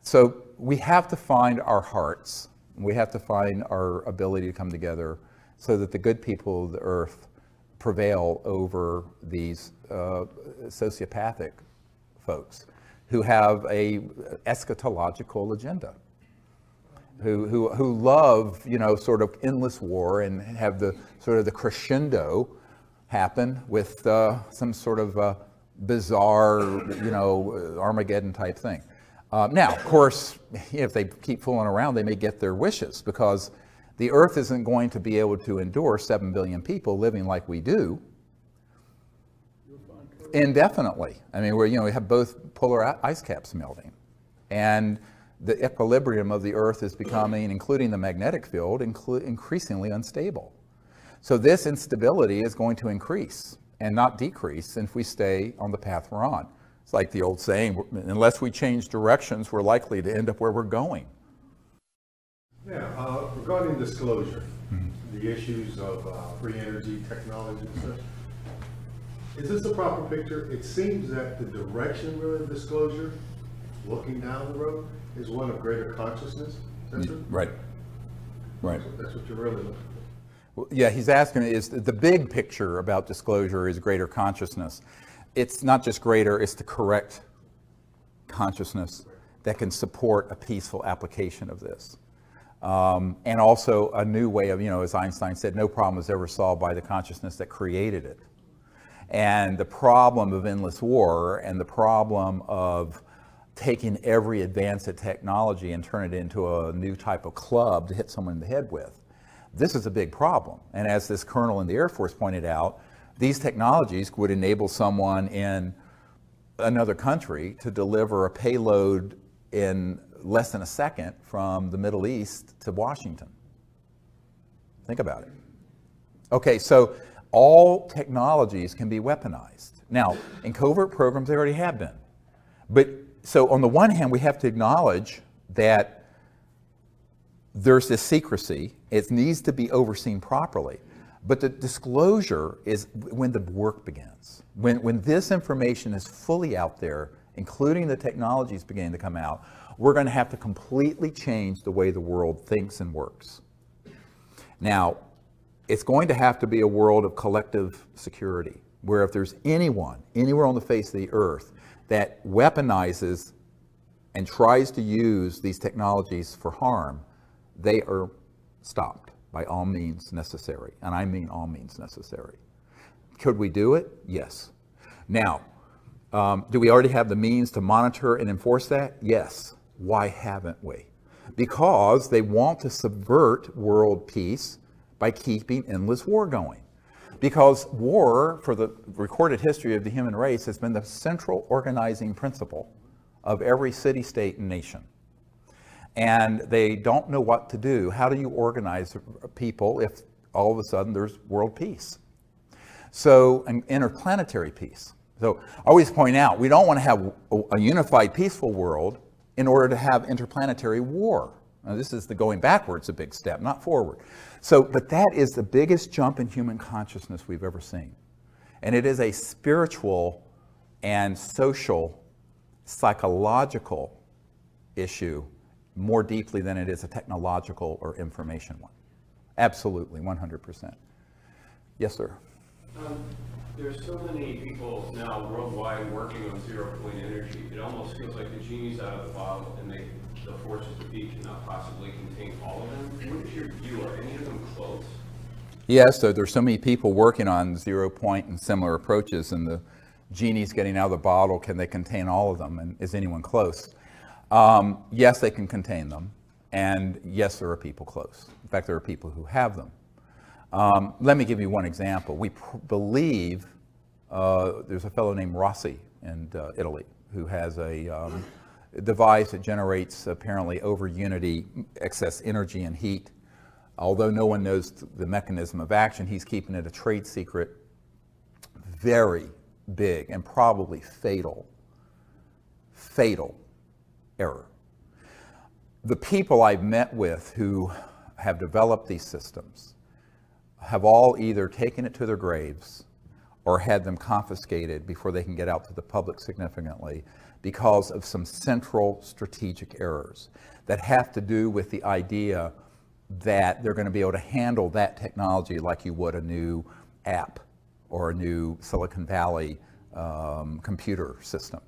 Speaker 1: So we have to find our hearts, we have to find our ability to come together so that the good people of the earth prevail over these sociopathic folks who have a eschatological agenda, who love, you know, sort of endless war and have the sort of the crescendo happen with some sort of bizarre, you know, Armageddon type thing. Now, of course, if they keep fooling around, they may get their wishes, because the earth isn't going to be able to endure 7 billion people living like we do indefinitely. I mean, we have both polar ice caps melting, and the equilibrium of the earth is becoming, including the magnetic field, increasingly unstable. So this instability is going to increase and not decrease if we stay on the path we're on. It's like the old saying, unless we change directions, we're likely to end up where we're going.
Speaker 5: Yeah, regarding disclosure, do the issues of free energy technology and such. Is this the proper picture? It seems that the direction really of disclosure, looking down the road, is one of greater consciousness. Is that true?
Speaker 1: Right. Right.
Speaker 5: That's what you're really looking for.
Speaker 1: Well, yeah, he's asking, is the big picture about disclosure is greater consciousness. It's not just greater, it's the correct consciousness that can support a peaceful application of this. And also a new way of, as Einstein said, no problem is ever solved by the consciousness that created it. And the problem of endless war and the problem of taking every advance at technology and turn it into a new type of club to hit someone in the head with, this is a big problem. And as this colonel in the Air Force pointed out, these technologies would enable someone in another country to deliver a payload in less than a second from the Middle East to Washington. Think about it. Okay, so all technologies can be weaponized. Now, in covert programs, they already have been. But so on the one hand, we have to acknowledge that there's this secrecy. It needs to be overseen properly. But the disclosure is when the work begins. When this information is fully out there, including the technologies beginning to come out, we're going to have to completely change the way the world thinks and works. Now, it's going to have to be a world of collective security, where if there's anyone, anywhere on the face of the earth, that weaponizes and tries to use these technologies for harm, they are stopped by all means necessary. And I mean all means necessary. Could we do it? Yes. Now, do we already have the means to monitor and enforce that? Yes. Why haven't we? Because they want to subvert world peace by keeping endless war going. Because war, for the recorded history of the human race, has been the central organizing principle of every city, state, and nation. And they don't know what to do. How do you organize people if all of a sudden there's world peace? So, an interplanetary peace. So, I always point out, we don't want to have a unified, peaceful world in order to have interplanetary war. Now, this is the going backwards a big step, not forward. So, but that is the biggest jump in human consciousness we've ever seen. And it is a spiritual and social, psychological issue more deeply than it is a technological or information one. Absolutely, 100%. Yes, sir.
Speaker 2: There's so many people now worldwide working on zero-point energy. It almost feels like the genie's out of the bottle, and the forces to be cannot possibly contain all of them. What is your view? Are any of them close?
Speaker 1: Yes, so there's so many people working on zero-point and similar approaches, and the genie's getting out of the bottle. Can they contain all of them? And is anyone close? Yes, they can contain them. And yes, there are people close. In fact, there are people who have them. Let me give you one example. We believe there's a fellow named Rossi in Italy who has a device that generates apparently over unity excess energy and heat. Although no one knows the mechanism of action, he's keeping it a trade secret. Very big and probably fatal error. The people I've met with who have developed these systems have all either taken it to their graves or had them confiscated before they can get out to the public significantly because of some central strategic errors that have to do with the idea that they're going to be able to handle that technology like you would a new app or a new Silicon Valley computer system.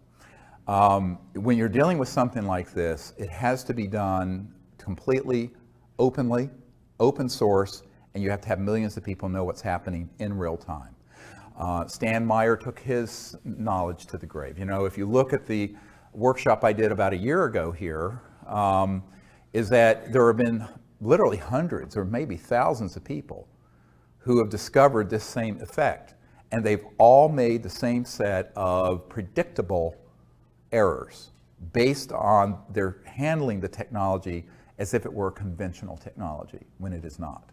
Speaker 1: When you're dealing with something like this, it has to be done completely openly, open source, and you have to have millions of people know what's happening in real time. Stan Meyer took his knowledge to the grave. You know, if you look at the workshop I did about a year ago here, is that there have been literally hundreds or maybe thousands of people who have discovered this same effect, and they've all made the same set of predictable errors based on their handling the technology as if it were conventional technology when it is not.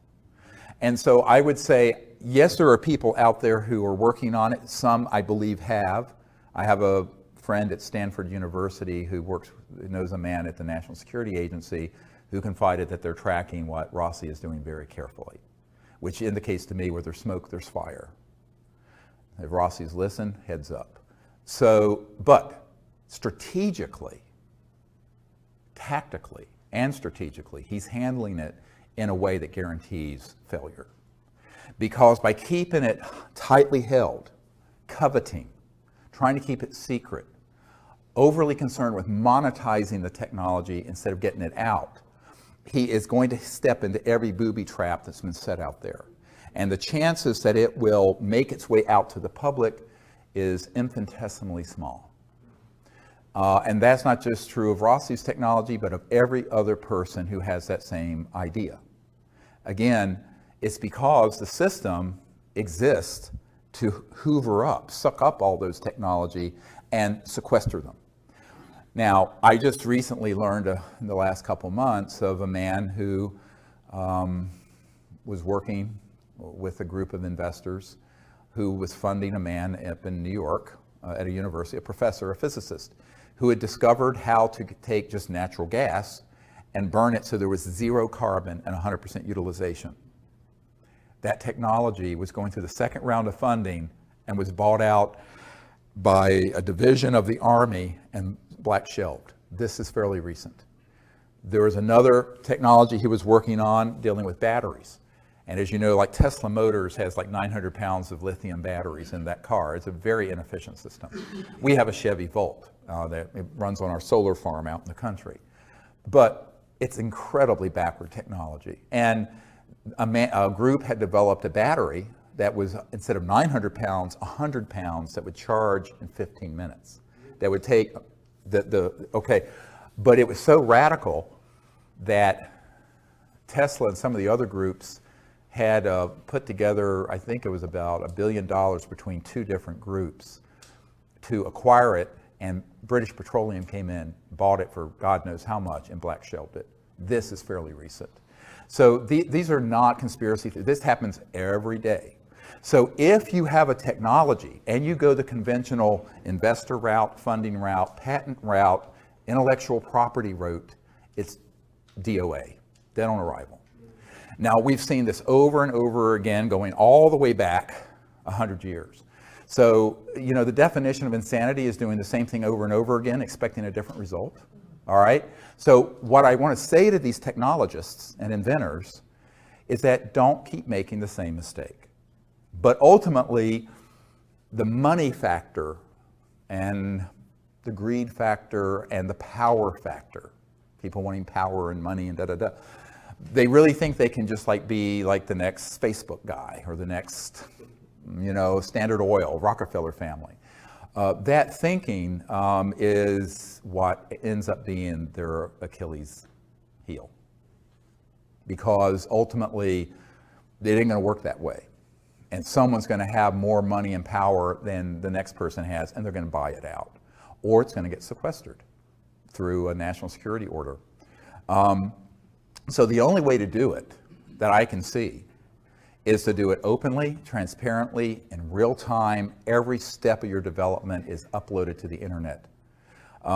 Speaker 1: And so I would say, yes, there are people out there who are working on it. Some, I believe, have. I have a friend at Stanford University who knows a man at the National Security Agency who confided that they're tracking what Rossi is doing very carefully. which indicates to me where there's smoke, there's fire. If Rossi's listen, heads up. So, but strategically, tactically, and strategically, he's handling it in a way that guarantees failure. Because by keeping it tightly held, coveting, trying to keep it secret, overly concerned with monetizing the technology instead of getting it out, he is going to step into every booby trap that's been set out there. And the chances that it will make its way out to the public is infinitesimally small. And that's not just true of Rossi's technology, but of every other person who has that same idea. Again, it's because the system exists to hoover up, suck up all those technology and sequester them. Now, I just recently learned in the last couple months of a man who was working with a group of investors who was funding a man up in New York at a university, a professor, a physicist, who had discovered how to take just natural gas and burn it so there was 0 carbon and 100% utilization. That technology was going through the second round of funding and was bought out by a division of the Army and black shelved. This is fairly recent. There was another technology he was working on dealing with batteries. And as you know, like Tesla Motors has like 900 pounds of lithium batteries in that car. It's a very inefficient system. We have a Chevy Volt that it runs on our solar farm out in the country. But it's incredibly backward technology. And a group had developed a battery that was, instead of 900 pounds, 100 pounds that would charge in 15 minutes. That would take but it was so radical that Tesla and some of the other groups had put together, I think it was about $1 billion between 2 different groups to acquire it, and British Petroleum came in, bought it for God knows how much, and black shelved it. This is fairly recent. So these are not conspiracy theories. This happens every day. So if you have a technology and you go the conventional investor route, funding route, patent route, intellectual property route, it's DOA, dead on arrival. Now, we've seen this over and over again, going all the way back 100 years. So, you know, the definition of insanity is doing the same thing over and over again, expecting a different result. All right? So what I want to say to these technologists and inventors is that don't keep making the same mistake. But ultimately, the money factor and the greed factor and the power factor, people wanting power and money and da-da-da, they really think they can just like be like the next Facebook guy or the next, you know, Standard Oil, Rockefeller family. That thinking is what ends up being their Achilles heel. Because ultimately, it ain't gonna work that way. And someone's gonna have more money and power than the next person has, and they're gonna buy it out. Or it's gonna get sequestered through a national security order. So the only way to do it that I can see is to do it openly, transparently, in real time. Every step of your development is uploaded to the internet,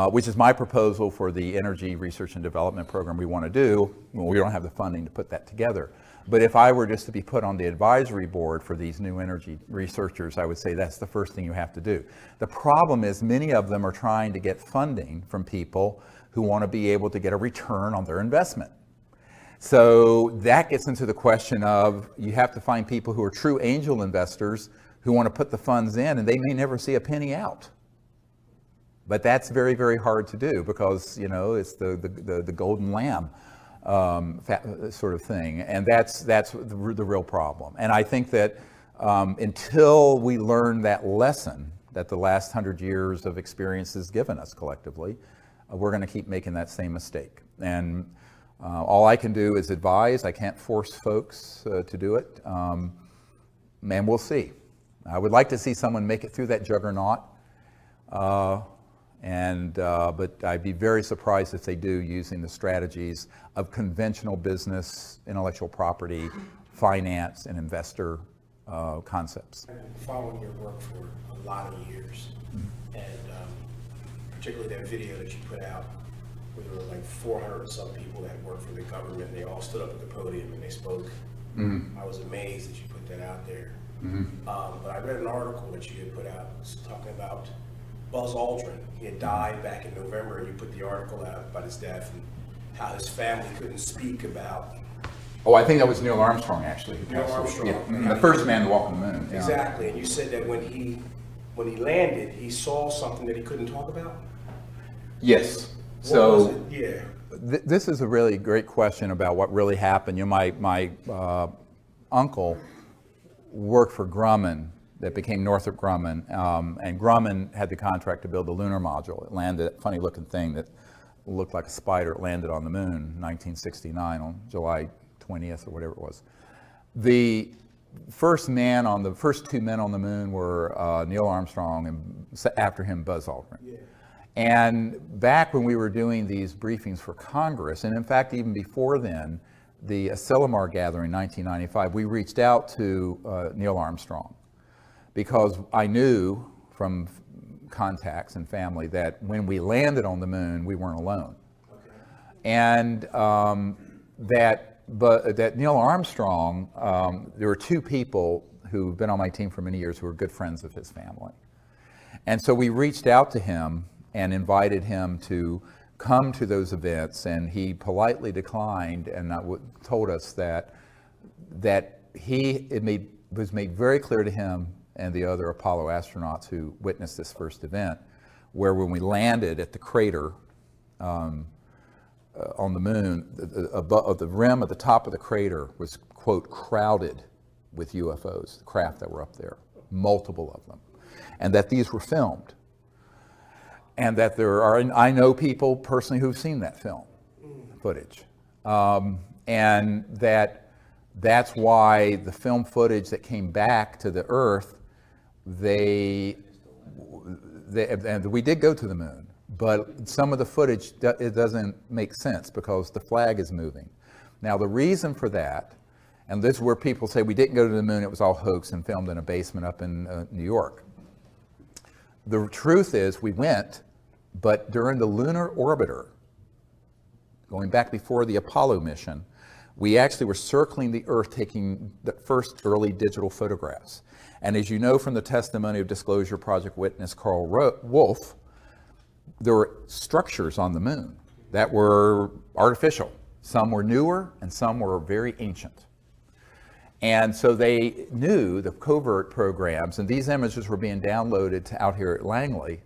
Speaker 1: which is my proposal for the energy research and development program we want to do. Well, we don't have the funding to put that together. But if I were just to be put on the advisory board for these new energy researchers, I would say that's the first thing you have to do. The problem is many of them are trying to get funding from people who want to be able to get a return on their investment. So that gets into the question of you have to find people who are true angel investors who want to put the funds in, and they may never see a penny out. But that's very, very hard to do because, you know, it's the golden lamb sort of thing. And that's the real problem. And I think that until we learn that lesson that the last 100 years of experience has given us collectively, we're going to keep making that same mistake. And all I can do is advise. I can't force folks to do it. And we'll see. I would like to see someone make it through that juggernaut. But I'd be very surprised if they do, using the strategies of conventional business, intellectual property, finance, and investor concepts.
Speaker 6: I've been following your work for a lot of years, and particularly that video that you put out, where there were like 400 or some people that work for the government, and they all stood up at the podium and they spoke I was amazed that you put that out there. But I read an article that you had put out talking about Buzz Aldrin. He had died back in November, and you put the article out about his death and how his family couldn't speak about.
Speaker 1: Oh, I think that was Neil Armstrong, actually.
Speaker 6: Neil Armstrong.
Speaker 1: Yeah. The first man to walk on the moon. Yeah.
Speaker 6: Exactly, and you said that when he landed, he saw something that he couldn't talk about?
Speaker 1: Yes.
Speaker 6: What was it? Yeah.
Speaker 1: This is a really great question about what really happened. You know, my uncle worked for Grumman, that became Northrop Grumman, and Grumman had the contract to build the lunar module. It landed, a funny looking thing that looked like a spider. It landed on the moon in 1969 on July 20th or whatever it was. The first two men on the moon were Neil Armstrong and after him Buzz Aldrin. Yeah. And back when we were doing these briefings for Congress, and in fact even before then, the Asilomar gathering in 1995, we reached out to Neil Armstrong because I knew from contacts and family that when we landed on the moon, we weren't alone. Okay. And that Neil Armstrong, there were two people who've been on my team for many years who were good friends of his family. And so we reached out to him and invited him to come to those events, and he politely declined and told us that it was made very clear to him and the other Apollo astronauts who witnessed this first event, where when we landed at the crater on the moon, the rim at the top of the crater was, quote, crowded with UFOs, the craft that were up there, multiple of them, and that these were filmed. And that I know people personally who've seen that film footage. And that's why the film footage that came back to the Earth, and we did go to the moon, but some of the footage, it doesn't make sense because the flag is moving. Now the reason for that, and this is where people say we didn't go to the moon, it was all hoax and filmed in a basement up in New York. The truth is we went, but during the lunar orbiter, going back before the Apollo mission, we actually were circling the Earth taking the first early digital photographs. And as you know from the testimony of Disclosure Project witness Carl Wolf, there were structures on the moon that were artificial. Some were newer and some were very ancient. And so they knew the covert programs, and these images were being downloaded to out here at Langley,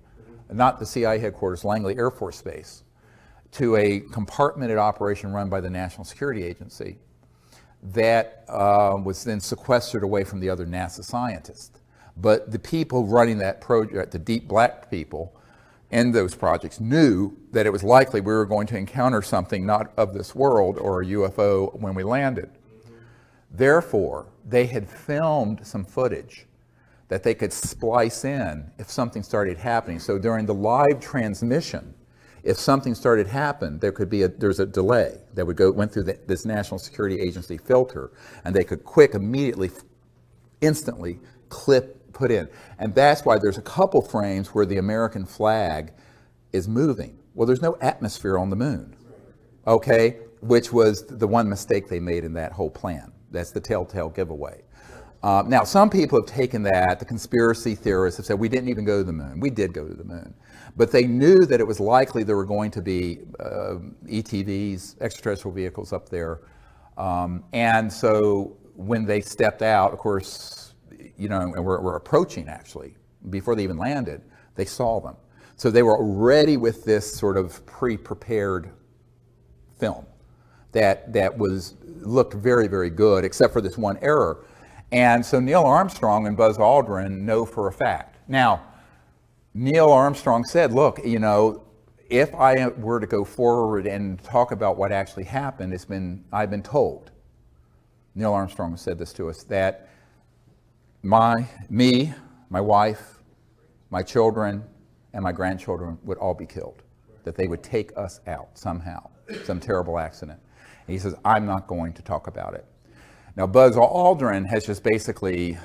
Speaker 1: not the CIA headquarters, Langley Air Force Base, to a compartmented operation run by the National Security Agency that was then sequestered away from the other NASA scientists. But the people running that project, the deep black people in those projects, knew that it was likely we were going to encounter something not of this world or a UFO when we landed. Therefore, they had filmed some footage that they could splice in if something started happening. So during the live transmission, if something started happening, there's a delay that went through this National Security Agency filter, and they could immediately, instantly put in. And that's why there's a couple frames where the American flag is moving. Well, there's no atmosphere on the moon, okay? Which was the one mistake they made in that whole plan. That's the telltale giveaway. Now, some people have taken that, the conspiracy theorists have said, we didn't even go to the moon. We did go to the moon. But they knew that it was likely there were going to be ETVs, extraterrestrial vehicles up there. And so when they stepped out, of course, you know, and we're approaching actually, before they even landed, they saw them. So they were already with this sort of pre-prepared film that looked very, very good, except for this one error. And so Neil Armstrong and Buzz Aldrin know for a fact. Now, Neil Armstrong said, look, you know, if I were to go forward and talk about what actually happened, I've been told, Neil Armstrong said this to us, that my wife, my children, and my grandchildren would all be killed, that they would take us out somehow, some terrible accident. And he says, I'm not going to talk about it. Now, Buzz Aldrin has just basically,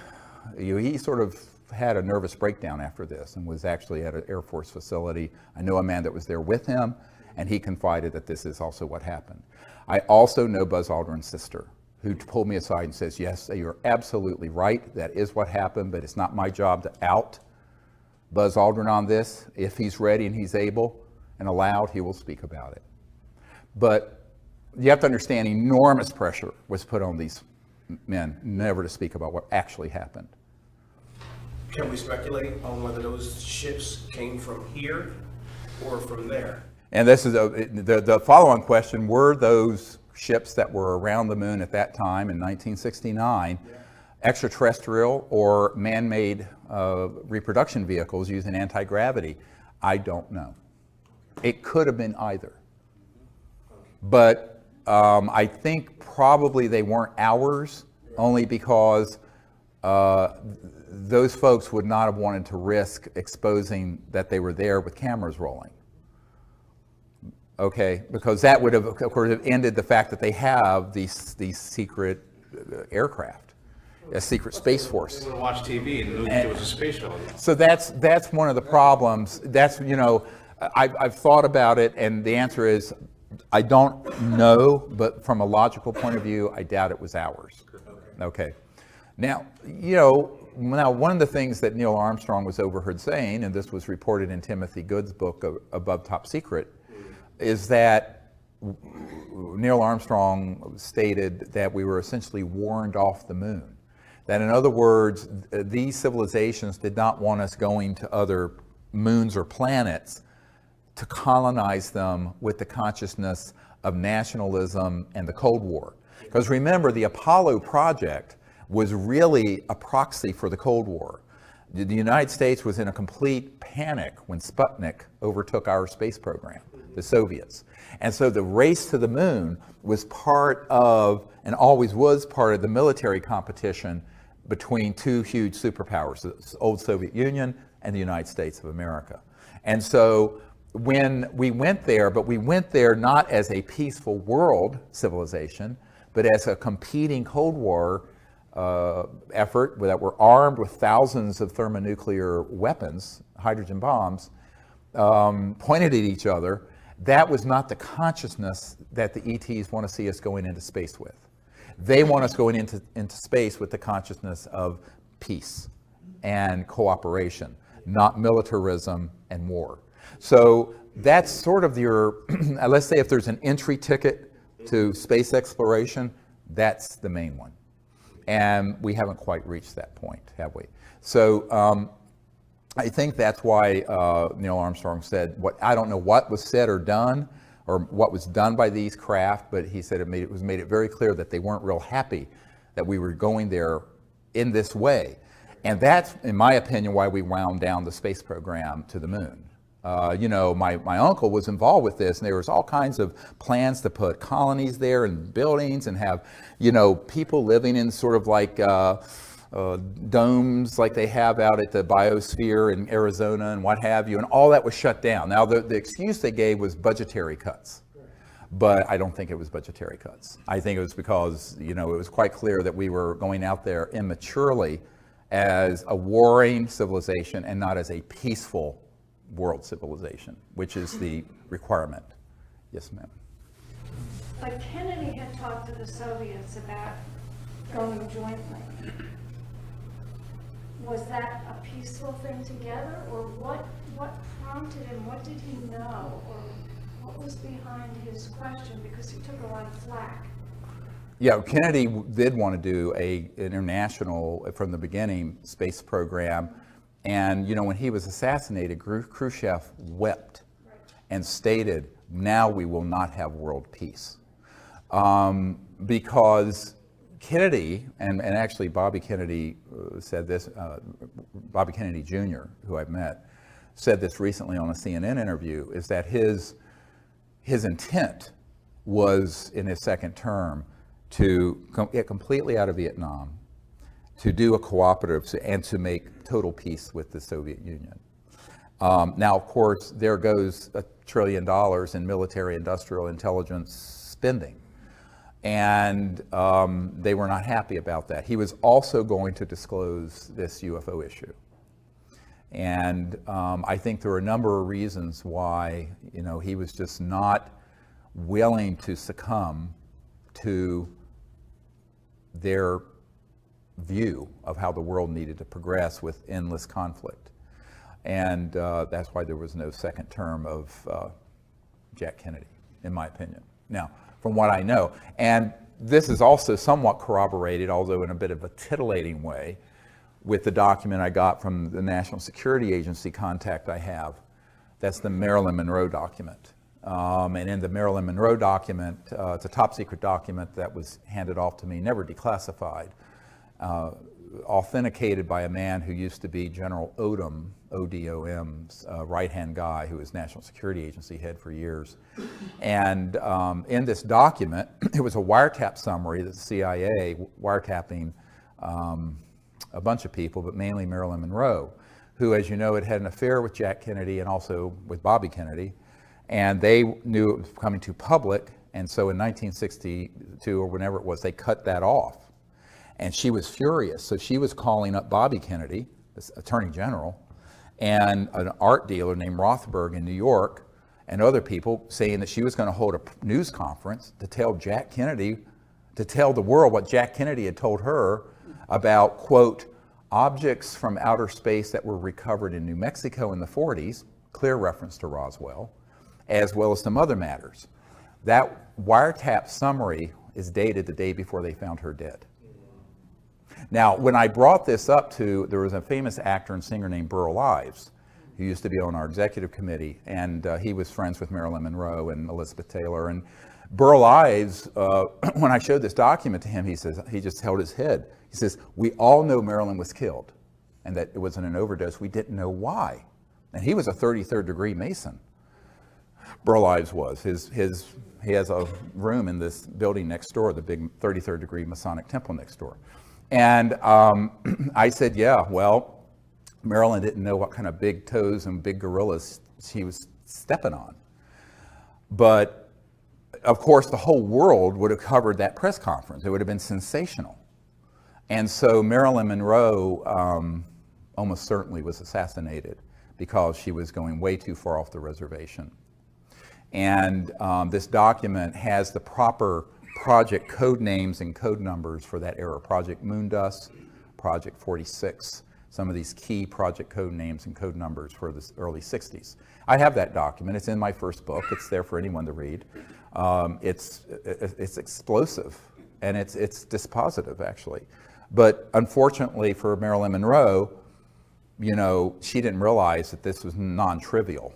Speaker 1: he sort of had a nervous breakdown after this and was actually at an Air Force facility. I know a man that was there with him, and he confided that this is also what happened. I also know Buzz Aldrin's sister, who pulled me aside and says, yes, you're absolutely right. That is what happened, but it's not my job to out Buzz Aldrin on this. If he's ready and he's able and allowed, he will speak about it. But you have to understand enormous pressure was put on these men never to speak about what actually happened.
Speaker 6: Can we speculate on whether those ships came from here or from there?
Speaker 1: And this is the follow-on question: were those ships that were around the moon at that time in 1969 extraterrestrial or man-made reproduction vehicles using anti-gravity? I don't know. It could have been either. But I think probably they weren't ours, only because those folks would not have wanted to risk exposing that they were there with cameras rolling. Okay, because that would have, of course, ended the fact that they have these secret aircraft, a secret space force.
Speaker 2: They would watch TV and knew there was a space shuttle.
Speaker 1: So that's one of the problems. That's, you know, I've thought about it, and the answer is I don't know, but from a logical point of view, I doubt it was ours. Okay. Now, you know, one of the things that Neil Armstrong was overheard saying, and this was reported in Timothy Good's book, Above Top Secret, is that Neil Armstrong stated that we were essentially warned off the moon. That, in other words, these civilizations did not want us going to other moons or planets to colonize them with the consciousness of nationalism and the Cold War. Because remember, the Apollo project was really a proxy for the Cold War. The United States was in a complete panic when Sputnik overtook our space program, the Soviets. And so the race to the moon was part of, and always was part of, the military competition between two huge superpowers, the old Soviet Union and the United States of America. And so when we went there, but we went there not as a peaceful world civilization, but as a competing Cold War effort that were armed with thousands of thermonuclear weapons, hydrogen bombs, pointed at each other. That was not the consciousness that the ETs want to see us going into space with. They want us going into space with the consciousness of peace and cooperation, not militarism and war. So that's sort of your, let's say if there's an entry ticket to space exploration, that's the main one. And we haven't quite reached that point, have we? So I think that's why Neil Armstrong said, I don't know what was said or done, or what was done by these craft, but he said it made it very clear that they weren't real happy that we were going there in this way. And that's, in my opinion, why we wound down the space program to the moon. You know, my uncle was involved with this, and there was all kinds of plans to put colonies there and buildings and have, you know, people living in sort of like domes like they have out at the biosphere in Arizona and what have you, and all that was shut down. Now, the excuse they gave was budgetary cuts, but I don't think it was budgetary cuts. I think it was because, you know, it was quite clear that we were going out there immaturely as a warring civilization and not as a peaceful world civilization, which is the requirement. Yes, ma'am.
Speaker 7: But Kennedy had talked to the Soviets about going jointly. Was that a peaceful thing together, or what prompted him? What did he know, or what was behind his question? Because he took a lot of flack.
Speaker 1: Yeah, Kennedy did want to do an international, from the beginning, space program. And, you know, when he was assassinated, Khrushchev wept and stated, now we will not have world peace. Because Kennedy, and actually Bobby Kennedy said this, Bobby Kennedy Jr., who I've met, said this recently on a CNN interview, is that his intent was, in his second term, to get completely out of Vietnam, to do a cooperative, and to make total peace with the Soviet Union. Now, of course, there goes $1 trillion in military industrial intelligence spending. And they were not happy about that. He was also going to disclose this UFO issue. And I think there were a number of reasons why, you know, he was just not willing to succumb to their view of how the world needed to progress with endless conflict. And that's why there was no second term of Jack Kennedy, in my opinion. Now, from what I know, and this is also somewhat corroborated, although in a bit of a titillating way, with the document I got from the National Security Agency contact I have. That's the Marilyn Monroe document. And in the Marilyn Monroe document, it's a top secret document that was handed off to me, never declassified, authenticated by a man who used to be General Odom, O-D-O-M's right-hand guy, who was National Security Agency head for years. And in this document, it was a wiretap summary that the CIA wiretapping a bunch of people, but mainly Marilyn Monroe, who, as you know, had an affair with Jack Kennedy and also with Bobby Kennedy. And they knew it was coming too public, and so in 1962 or whenever it was, they cut that off. And she was furious, so she was calling up Bobby Kennedy, this Attorney General, and an art dealer named Rothberg in New York, and other people, saying that she was going to hold a news conference to tell Jack Kennedy, to tell the world what Jack Kennedy had told her about, quote, objects from outer space that were recovered in New Mexico in the 40s, clear reference to Roswell, as well as some other matters. That wiretap summary is dated the day before they found her dead. Now, when I brought this up to, there was a famous actor and singer named Burl Ives, who used to be on our executive committee, and he was friends with Marilyn Monroe and Elizabeth Taylor. And Burl Ives, when I showed this document to him, he says, he just held his head. He says, we all know Marilyn was killed and that it wasn't an overdose. We didn't know why. And he was a 33rd degree Mason. Burl Ives was. He has a room in this building next door, the big 33rd degree Masonic temple next door. And I said, yeah, well, Marilyn didn't know what kind of big toes and big gorillas she was stepping on. But of course, the whole world would have covered that press conference. It would have been sensational. And so Marilyn Monroe almost certainly was assassinated because she was going way too far off the reservation. And this document has the proper project code names and code numbers for that era. Project Moondust, Project 46, some of these key project code names and code numbers for the early 60s. I have that document. It's in my first book. It's there for anyone to read. It's explosive, and it's dispositive, actually. But unfortunately for Marilyn Monroe, you know, she didn't realize that this was non-trivial.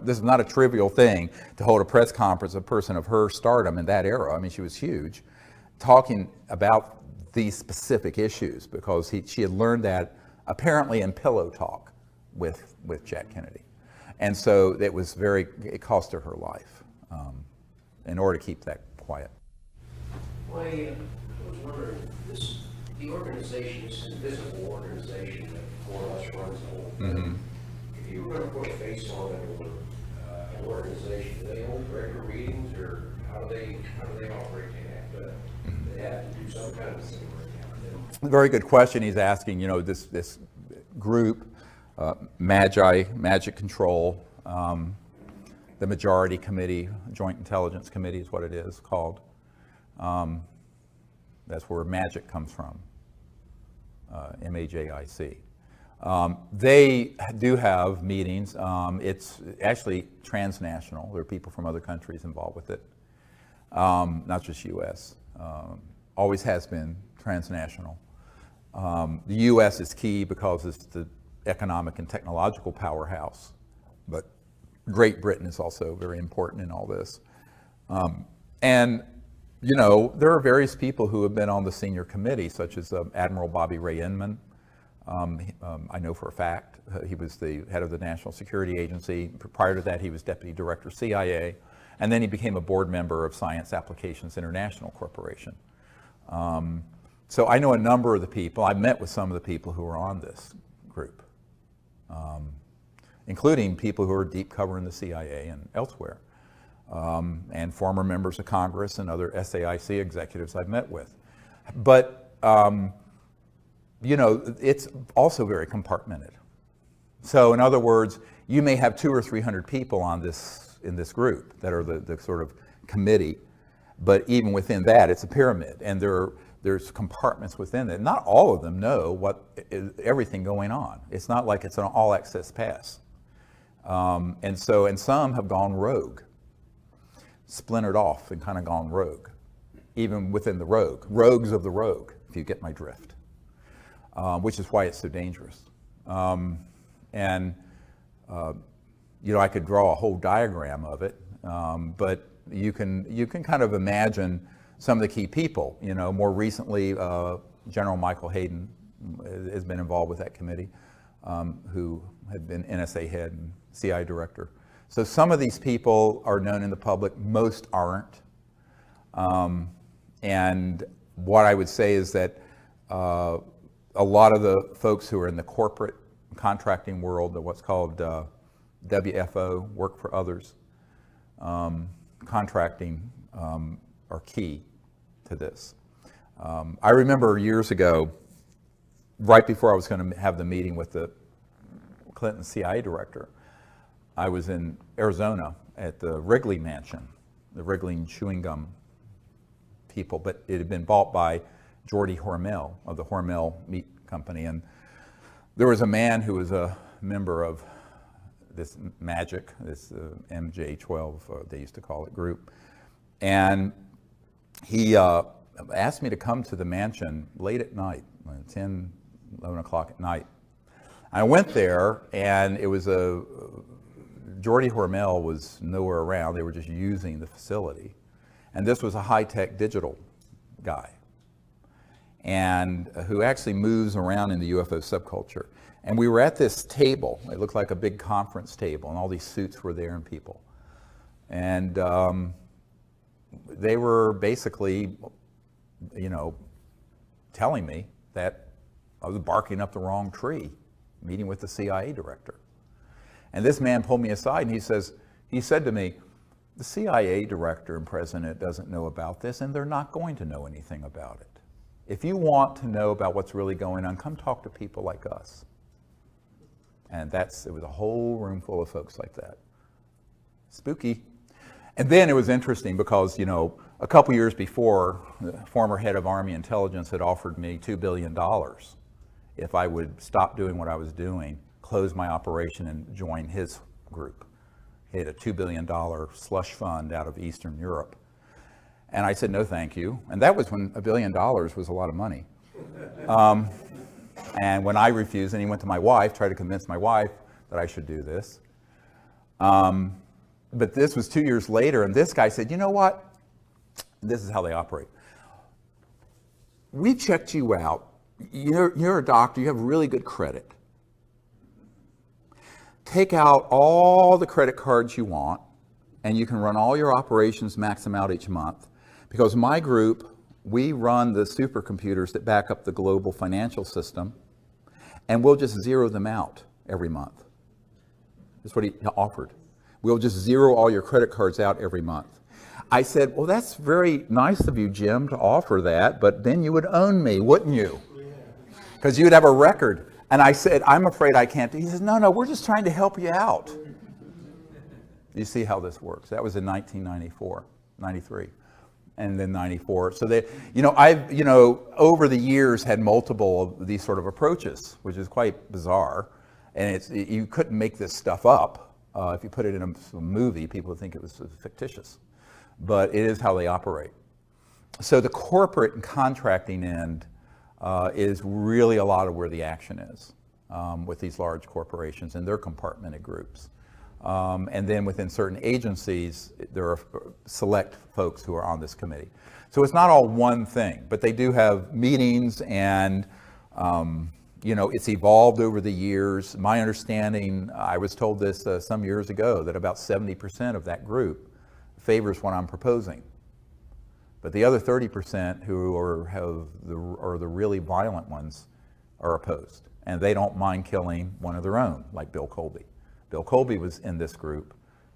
Speaker 1: This is not a trivial thing to hold a press conference, a person of her stardom in that era. I mean, she was huge, talking about these specific issues, because she had learned that apparently in pillow talk with Jack Kennedy. And so it cost her her life in order to keep that quiet.
Speaker 8: Well, I was wondering, the organization is an invisible organization that more or less runs the whole thing.
Speaker 1: Mm-hmm.
Speaker 8: If you were going to put a face on it, or an organization, do they hold regular meetings, or how do they operate? They have to do some kind of thing right now.
Speaker 1: Very good question he's asking. You know, this group, Magic Control, the Majority Committee, Joint Intelligence Committee is what it is called. That's where MAGIC comes from, M-A-J-I-C. They do have meetings. It's actually transnational. There are people from other countries involved with it, not just U.S. Always has been transnational. The U.S. is key because it's the economic and technological powerhouse, but Great Britain is also very important in all this. And you know, there are various people who have been on the senior committee, such as Admiral Bobby Ray Inman. I know for a fact he was the head of the National Security Agency. Prior to that, he was Deputy Director CIA, and then he became a board member of Science Applications International Corporation. So I know a number of the people. I've met with some of the people who are on this group, including people who are deep cover in the CIA and elsewhere. And former members of Congress and other SAIC executives I've met with. But, you know, it's also very compartmented. So in other words, you may have 200 or 300 people in this group that are the sort of committee, but even within that, it's a pyramid. And there are there's compartments within it. Not all of them know what is everything going on. It's not like it's an all access pass. And some have gone rogue, splintered off and kind of gone rogue, even within the rogue, rogues of the rogue, if you get my drift, which is why it's so dangerous. I could draw a whole diagram of it, but you can kind of imagine some of the key people. More recently, General Michael Hayden has been involved with that committee, who had been NSA head and CIA director. So some of these people are known in the public, most aren't. And what I would say is that a lot of the folks who are in the corporate contracting world, what's called WFO, work for others, contracting, are key to this. I remember years ago, right before I was going to have the meeting with the Clinton CIA director, I was in Arizona at the Wrigley Mansion, the Wrigley chewing gum people, but it had been bought by Jordy Hormel of the Hormel Meat Company. And there was a man who was a member of this MAGIC, this MJ12, they used to call it, group. And he asked me to come to the mansion late at night, 10, 11 o'clock at night. I went there, and it was Jordy Hormel was nowhere around. They were just using the facility. And this was a high-tech digital guy, and who actually moves around in the UFO subculture. And we were at this table. It looked like a big conference table, and all these suits were there and people. And they were basically, telling me that I was barking up the wrong tree, meeting with the CIA director. And this man pulled me aside, and he said to me, the CIA director and president doesn't know about this, and they're not going to know anything about it. If you want to know about what's really going on, come talk to people like us. And it was a whole room full of folks like that. Spooky. And then it was interesting because, a couple years before, the former head of Army Intelligence had offered me $2 billion if I would stop doing what I was doing, close my operation, and join his group. He had a $2 billion slush fund out of Eastern Europe. And I said, no, thank you. And that was when $1 billion was a lot of money. And when I refused, and he went to my wife, tried to convince my wife that I should do this. But this was 2 years later, and this guy said, you know what? This is how they operate. We checked you out. You're a doctor. You have really good credit. Take out all the credit cards you want, and you can run all your operations, max them out each month. Because my group, we run the supercomputers that back up the global financial system, and we'll just zero them out every month. That's what he offered. We'll just zero all your credit cards out every month. I said, well, that's very nice of you, Jim, to offer that, but then you would own me, wouldn't you? Because you would have a record. And I said, I'm afraid I can't do it. He says, no, we're just trying to help you out. You see how this works. That was in 1994, 93, and then 94. So they, I've, over the years had multiple of these sort of approaches, which is quite bizarre. And you couldn't make this stuff up. If you put it in a movie, people would think it was fictitious. But it is how they operate. So the corporate and contracting end is really a lot of where the action is with these large corporations and their compartmented groups. And then within certain agencies, there are select folks who are on this committee. So it's not all one thing, but they do have meetings, and it's evolved over the years. My understanding, I was told this some years ago, that about 70% of that group favors what I'm proposing. But the other 30% who are the really violent ones are opposed. And they don't mind killing one of their own, like Bill Colby. Bill Colby was in this group.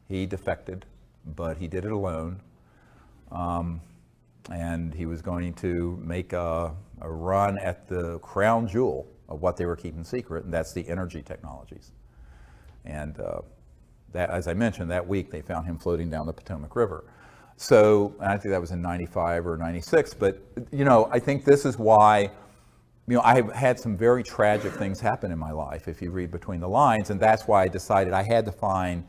Speaker 1: He defected, but he did it alone. And he was going to make a run at the crown jewel of what they were keeping secret, and that's the energy technologies. And that, as I mentioned, that week they found him floating down the Potomac River. So, and I think that was in 95 or 96, but, you know, I think this is why, you know, I've had some very tragic things happen in my life, if you read between the lines, and that's why I decided I had to find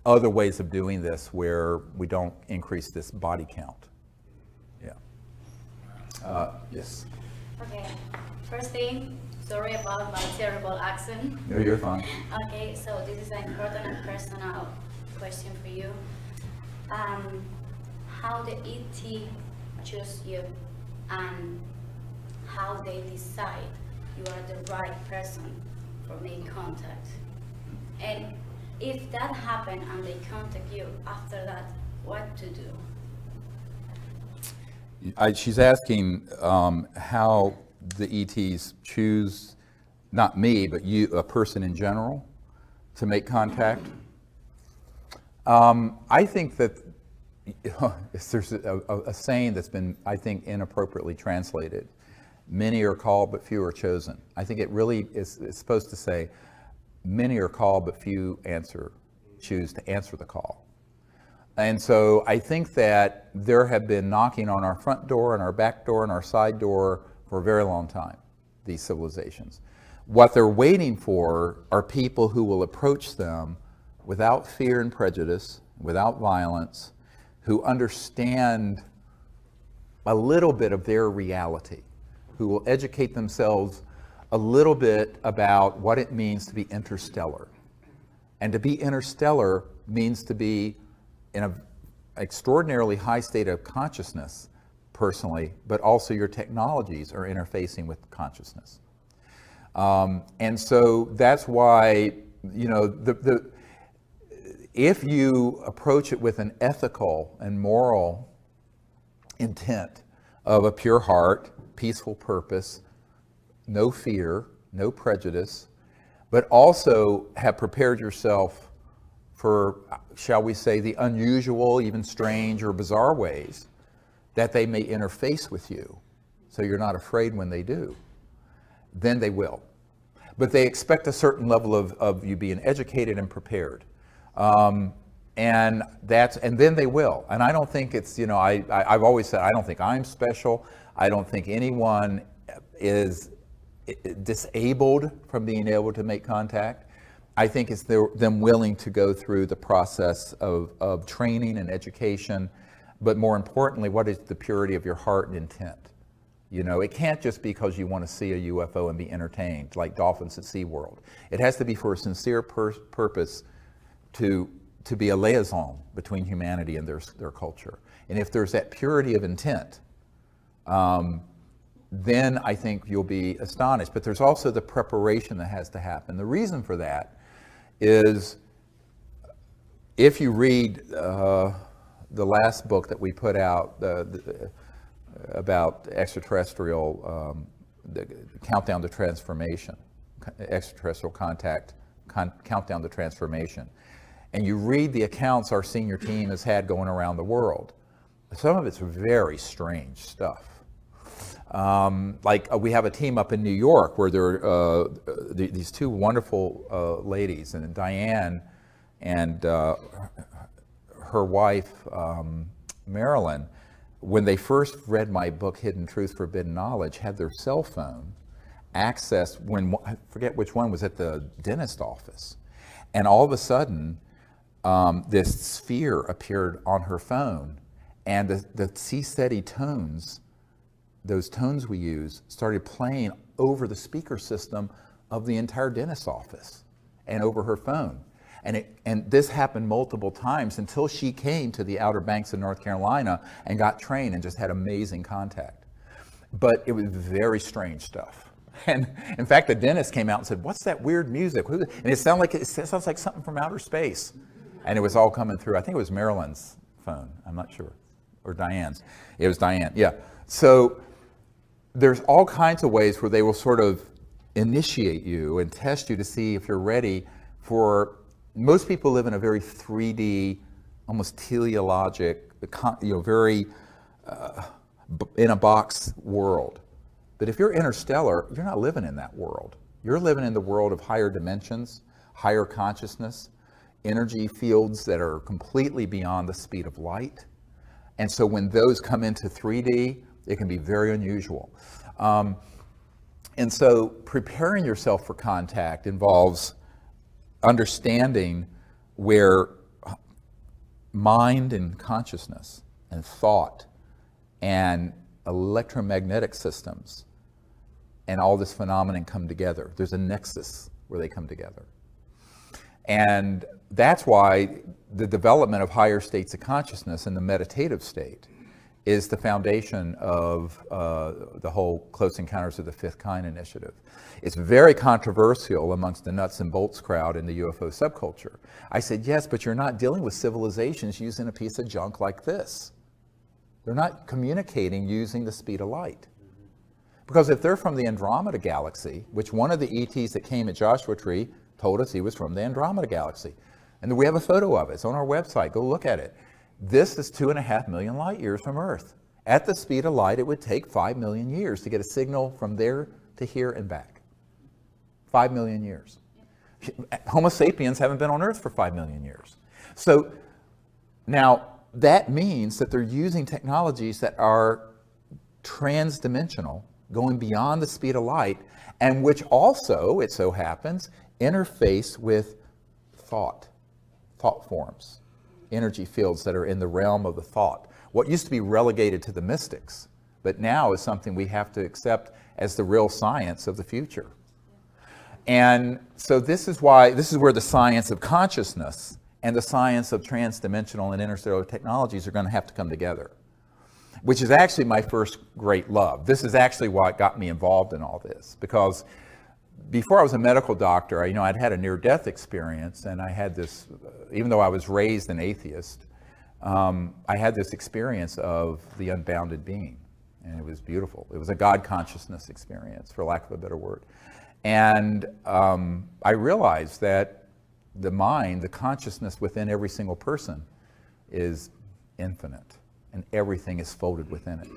Speaker 1: other ways of doing this where we don't increase this body count. Yeah. Yes.
Speaker 9: Okay. First thing, sorry about my terrible accent.
Speaker 1: No, you're fine.
Speaker 9: Okay, so this is an important and personal question for you. How the ET choose you and how they decide you are the right person for making contact. And if that happened and they contact you after that, what to do?
Speaker 1: She's asking how the ETs choose, not me, but you, a person in general, to make contact. I think that there's a saying that's been, I think, inappropriately translated. Many are called, but few are chosen. I think it really is supposed to say, many are called, but few choose to answer the call. And so I think that there have been knocking on our front door and our back door and our side door for a very long time, these civilizations. What they're waiting for are people who will approach them without fear and prejudice, without violence, who understand a little bit of their reality, who will educate themselves a little bit about what it means to be interstellar. And to be interstellar means to be in an extraordinarily high state of consciousness, personally, but also your technologies are interfacing with consciousness. And so that's why, you know, if you approach it with an ethical and moral intent of a pure heart, peaceful purpose, no fear, no prejudice, but also have prepared yourself for, shall we say, the unusual, even strange or bizarre ways that they may interface with you, so you're not afraid when they do, then they will. But they expect a certain level of you being educated and prepared. And then they will. And I don't think it's, you know, I've always said, I don't think I'm special. I don't think anyone is disabled from being able to make contact. I think it's them willing to go through the process of training and education, but more importantly, what is the purity of your heart and intent? You know, it can't just be because you want to see a UFO and be entertained, like dolphins at SeaWorld. It has to be for a sincere purpose to be a liaison between humanity and their culture. And if there's that purity of intent, then I think you'll be astonished. But there's also the preparation that has to happen. The reason for that is, if you read the last book that we put out about extraterrestrial, the Countdown to Transformation, extraterrestrial contact, Countdown to Transformation, and you read the accounts our senior team has had going around the world, some of it's very strange stuff. Like we have a team up in New York where there are these two wonderful ladies, and Diane and her wife, Marilyn, when they first read my book, Hidden Truth, Forbidden Knowledge, had their cell phone accessed when, I forget which one, was at the dentist office. And all of a sudden, this sphere appeared on her phone, and the C-SETI tones, those tones we use, started playing over the speaker system of the entire dentist's office and over her phone. And this happened multiple times until she came to the Outer Banks of North Carolina and got trained and just had amazing contact. But it was very strange stuff. And in fact, the dentist came out and said, "What's that weird music?" And it sounds like something from outer space. And it was all coming through. I think it was Marilyn's phone. I'm not sure. Or Diane's. It was Diane, yeah. So there's all kinds of ways where they will sort of initiate you and test you to see if you're ready for. Most people live in a very 3D, almost teleologic, very in a box world. But if you're interstellar, you're not living in that world. You're living in the world of higher dimensions, higher consciousness, energy fields that are completely beyond the speed of light. And so when those come into 3D, it can be very unusual. And so preparing yourself for contact involves understanding where mind and consciousness and thought and electromagnetic systems and all this phenomenon come together. There's a nexus where they come together. And that's why the development of higher states of consciousness in the meditative state is the foundation of the whole Close Encounters of the Fifth Kind initiative. It's very controversial amongst the nuts and bolts crowd in the UFO subculture. I said, yes, but you're not dealing with civilizations using a piece of junk like this. They're not communicating using the speed of light. Because if they're from the Andromeda Galaxy, which one of the ETs that came at Joshua Tree told us he was from the Andromeda Galaxy. And we have a photo of it. It's on our website. Go look at it. This is 2.5 million light years from Earth. At the speed of light, it would take 5 million years to get a signal from there to here and back. 5 million years. Homo sapiens haven't been on Earth for 5 million years. So now that means that they're using technologies that are trans-dimensional, going beyond the speed of light, and which also, it so happens, interface with thought forms, energy fields that are in the realm of the thought. What used to be relegated to the mystics, but now is something we have to accept as the real science of the future. And so this is where the science of consciousness and the science of transdimensional and interstellar technologies are going to have to come together, which is actually my first great love. This is actually what got me involved in all this, because before I was a medical doctor, I'd had a near-death experience, and I had this, even though I was raised an atheist, I had this experience of the unbounded being, and it was beautiful. It was a God consciousness experience, for lack of a better word. And I realized that the mind, the consciousness within every single person is infinite, and everything is folded within it.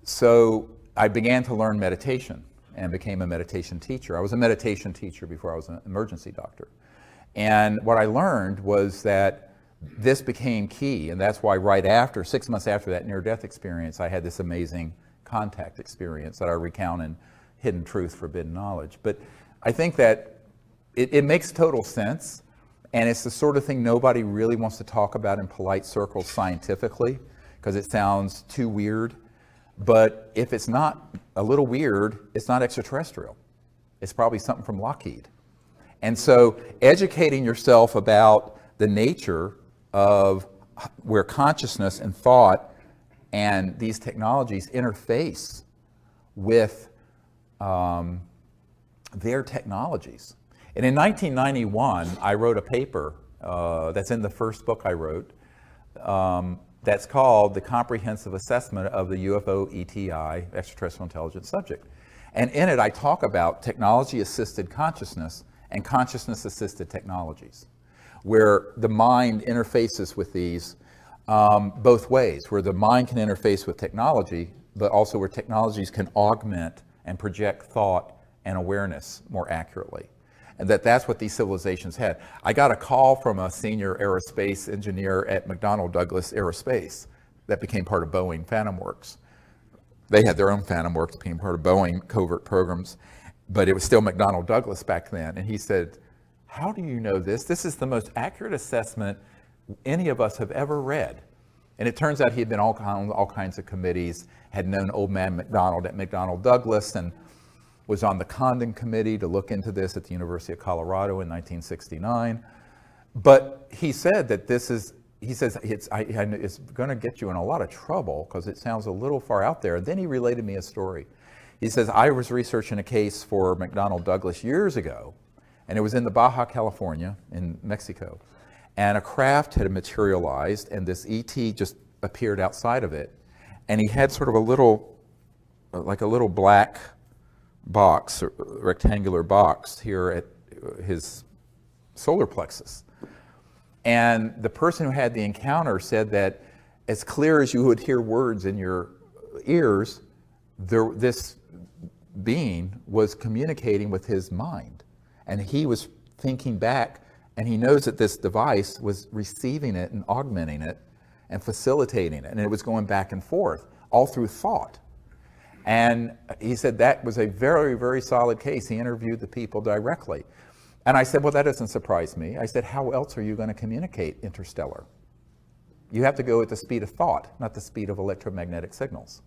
Speaker 1: So I began to learn meditation and became a meditation teacher. I was a meditation teacher before I was an emergency doctor. And what I learned was that this became key, and that's why right after, 6 months after that near-death experience, I had this amazing contact experience that I recount in Hidden Truth, Forbidden Knowledge. But I think that it makes total sense, and it's the sort of thing nobody really wants to talk about in polite circles scientifically, because it sounds too weird. But if it's not a little weird, it's not extraterrestrial. It's probably something from Lockheed. And so educating yourself about the nature of where consciousness and thought and these technologies interface with their technologies. And in 1991, I wrote a paper that's in the first book I wrote, that's called The Comprehensive Assessment of the UFO ETI, Extraterrestrial Intelligence Subject. And in it, I talk about technology-assisted consciousness and consciousness-assisted technologies, where the mind interfaces with these both ways, where the mind can interface with technology, but also where technologies can augment and project thought and awareness more accurately. And that's what these civilizations had. I got a call from a senior aerospace engineer at McDonnell Douglas Aerospace that became part of Boeing Phantom Works. They had their own Phantom Works, became part of Boeing covert programs, but it was still McDonnell Douglas back then. And he said, how do you know this? This is the most accurate assessment any of us have ever read. And it turns out he had been on all kinds of committees, had known old man McDonald at McDonnell Douglas, and was on the Condon Committee to look into this at the University of Colorado in 1969. But he said that it's going to get you in a lot of trouble because it sounds a little far out there. And then he related me a story. He says, I was researching a case for McDonnell Douglas years ago, and it was in the Baja California in Mexico. And a craft had materialized, and this ET just appeared outside of it. And he had sort of a little black box, or rectangular box here at his solar plexus. And the person who had the encounter said that as clear as you would hear words in your ears, this being was communicating with his mind. And he was thinking back, and he knows that this device was receiving it and augmenting it and facilitating it. And it was going back and forth, all through thought. And he said that was a very, very solid case. He interviewed the people directly. And I said, well, that doesn't surprise me. I said, how else are you going to communicate interstellar? You have to go at the speed of thought, not the speed of electromagnetic signals.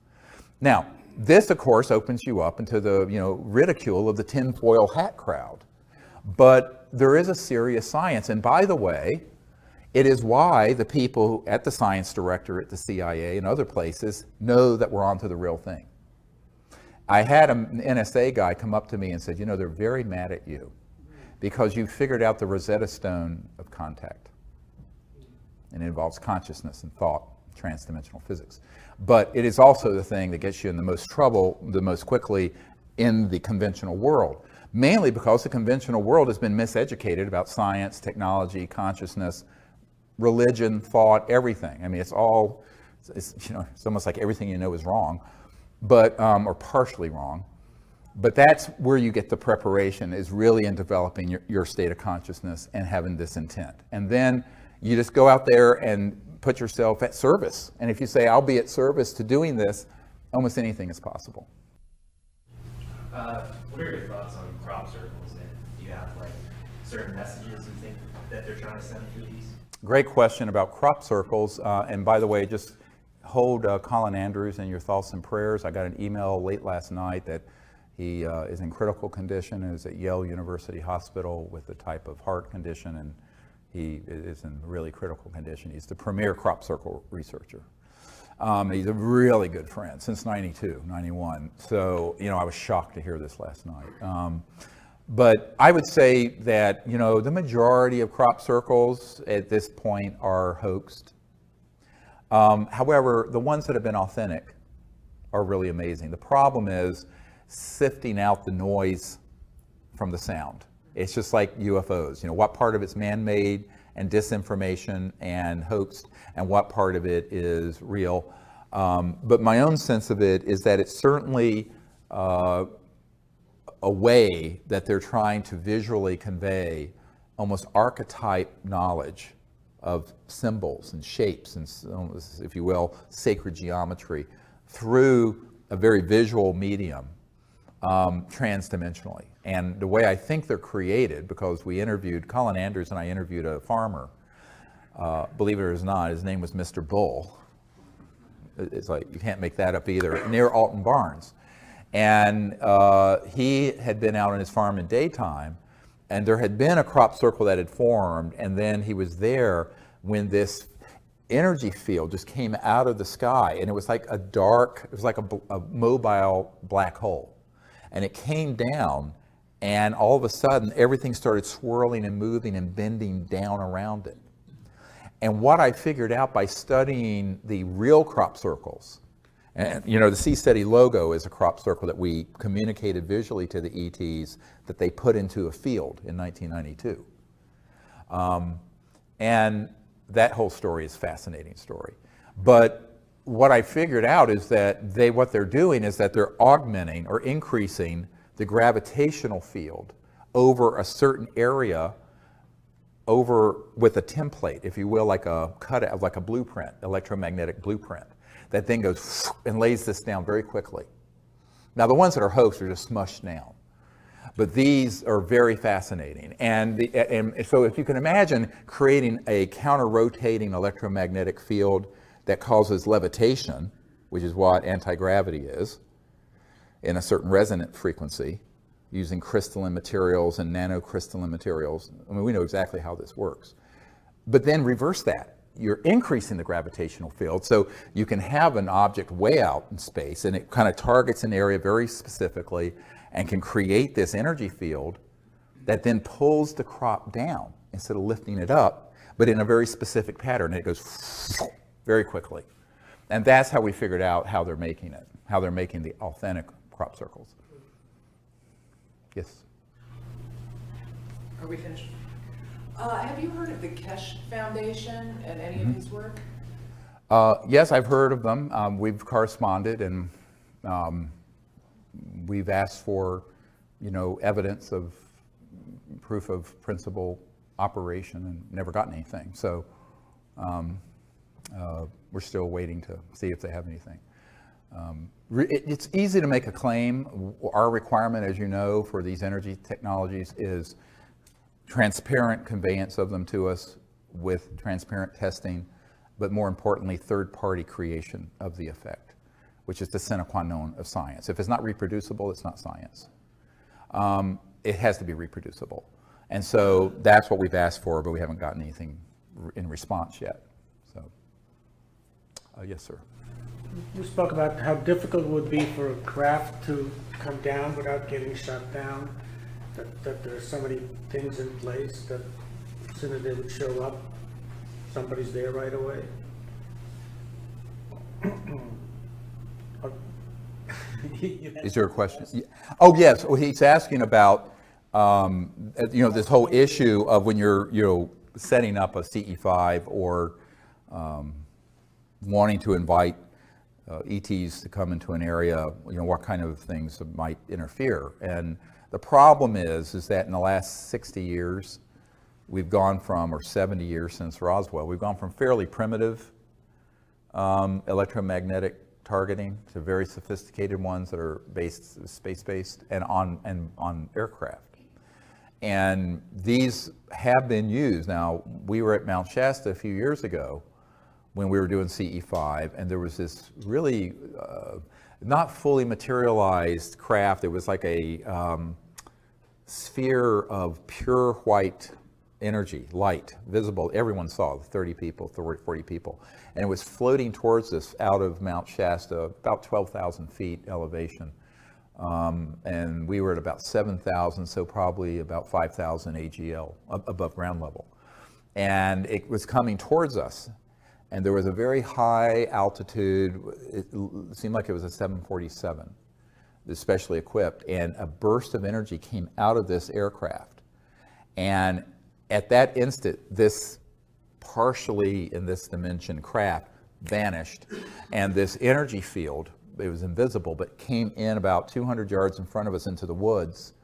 Speaker 1: Now, this, of course, opens you up into the ridicule of the tinfoil hat crowd. But there is a serious science. And by the way, it is why the people at the science director at the CIA and other places know that we're onto the real thing. I had an NSA guy come up to me and said, they're very mad at you because you figured out the Rosetta Stone of contact. And it involves consciousness and thought, transdimensional physics. But it is also the thing that gets you in the most trouble the most quickly in the conventional world. Mainly because the conventional world has been miseducated about science, technology, consciousness, religion, thought, everything. I mean, it's almost like everything you know is wrong, but or partially wrong. But that's where you get the preparation, is really in developing your state of consciousness and having this intent. And then you just go out there and put yourself at service. And if you say, I'll be at service to doing this, almost anything is possible.
Speaker 10: What are your thoughts on crop circles? And do you have like certain messages you think that they're trying to send through these?
Speaker 1: Great question about crop circles. And by the way, just hold Colin Andrews in your thoughts and prayers. I got an email late last night that he is in critical condition and is at Yale University Hospital with a type of heart condition, and he is in really critical condition. He's the premier crop circle researcher. He's a really good friend since 92, 91. So, I was shocked to hear this last night. But I would say that, the majority of crop circles at this point are hoaxed. However, the ones that have been authentic are really amazing. The problem is sifting out the noise from the sound. It's just like UFOs. What part of it's man-made and disinformation and hoaxed, and what part of it is real. But my own sense of it is that it's certainly a way that they're trying to visually convey almost archetype knowledge of symbols and shapes and, if you will, sacred geometry through a very visual medium, transdimensionally. And the way I think they're created, because we interviewed, Colin Andrews and I interviewed a farmer, believe it or not, his name was Mr. Bull. It's like, you can't make that up either, near Alton Barnes. And he had been out on his farm in daytime, and there had been a crop circle that had formed, and then he was there when this energy field just came out of the sky, and it was like a mobile black hole. And it came down, and all of a sudden, everything started swirling and moving and bending down around it. And what I figured out by studying the real crop circles, and the Sea Steady logo is a crop circle that we communicated visually to the ETs that they put into a field in 1992. And that whole story is a fascinating story. But what I figured out is that what they're doing is that they're augmenting or increasing the gravitational field over a certain area, over with a template, if you will, like a blueprint, electromagnetic blueprint, that then goes and lays this down very quickly. Now, the ones that are hoaxed are just smushed down, but these are very fascinating. And so if you can imagine creating a counter-rotating electromagnetic field that causes levitation, which is what anti-gravity is, in a certain resonant frequency, using crystalline materials and nanocrystalline materials. I mean, we know exactly how this works. But then reverse that. You're increasing the gravitational field, so you can have an object way out in space, and it kind of targets an area very specifically and can create this energy field that then pulls the crop down instead of lifting it up, but in a very specific pattern. And it goes very quickly. And that's how we figured out how they're making it, how they're making the authentic crop circles. Yes?
Speaker 11: Are we finished? Have you heard of the Kesh Foundation and any of his work?
Speaker 1: Yes, I've heard of them. We've corresponded, and we've asked for, evidence of proof of principal operation and never gotten anything. So We're still waiting to see if they have anything. It's easy to make a claim. Our requirement, as you know, for these energy technologies is transparent conveyance of them to us with transparent testing, but more importantly, third-party creation of the effect, which is the sine qua non of science. If it's not reproducible, it's not science. It has to be reproducible. And so that's what we've asked for, but we haven't gotten anything in response yet. So, yes, sir.
Speaker 12: You spoke about how difficult it would be for a craft to come down without getting shut down, that there's so many things in place that as soon as they would show up, somebody's there right away.
Speaker 1: Is there a question? Oh, yes. Well, he's asking about, this whole issue of when you're, setting up a CE5 or wanting to invite ETs to come into an area, what kind of things might interfere. And the problem is that in the last 60 years, we've gone from, or 70 years since Roswell, we've gone from fairly primitive electromagnetic targeting to very sophisticated ones that are space-based and on aircraft. And these have been used. Now, we were at Mount Shasta a few years ago when we were doing CE5, and there was this really not fully materialized craft. It was like a sphere of pure white energy, light, visible. Everyone saw, 30 people, 40 people. And it was floating towards us out of Mount Shasta, about 12,000 feet elevation. And we were at about 7,000, so probably about 5,000 AGL, above ground level. And it was coming towards us. And there was a very high altitude, it seemed like it was a 747, especially equipped, and a burst of energy came out of this aircraft. And at that instant, this partially in this dimension craft vanished, and this energy field, it was invisible, but came in about 200 yards in front of us into the woods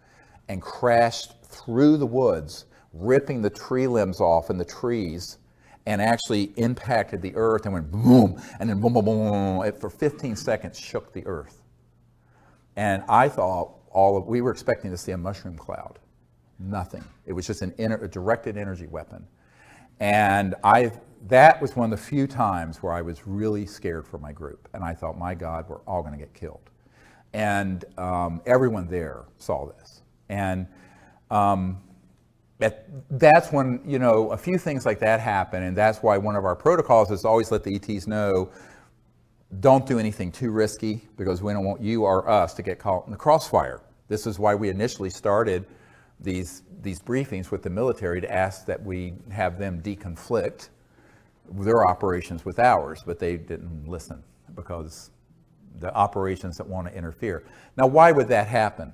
Speaker 1: and crashed through the woods, ripping the tree limbs off in the trees, and actually impacted the earth and went boom, and then boom, boom, boom, boom. It, for 15 seconds, shook the earth. And I thought we were expecting to see a mushroom cloud. Nothing. It was just a directed energy weapon. And that was one of the few times where I was really scared for my group. And I thought, my God, we're all going to get killed. And everyone there saw this. And that's when, a few things like that happen. And that's why one of our protocols is to always let the ETs know, don't do anything too risky, because we don't want you or us to get caught in the crossfire. This is why we initially started these briefings with the military, to ask that we have them deconflict their operations with ours, but they didn't listen because the operations that want to interfere. Now, why would that happen?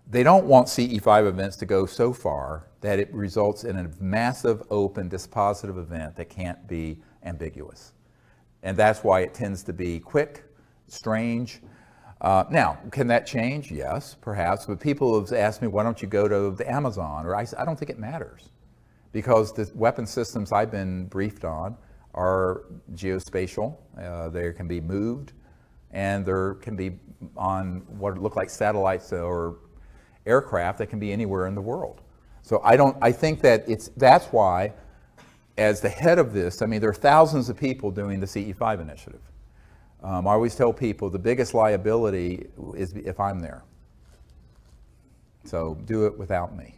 Speaker 1: They don't want CE5 events to go so far that it results in a massive, open, dispositive event that can't be ambiguous. And that's why it tends to be quick, strange. Now, can that change? Yes, perhaps. But people have asked me, why don't you go to the Amazon? Or I don't think it matters, because the weapon systems I've been briefed on are geospatial. They can be moved, and there can be on what look like satellites or aircraft that can be anywhere in the world. So I think that that's why, as the head of this, there are thousands of people doing the CE5 initiative. I always tell people the biggest liability is if I'm there. So do it without me.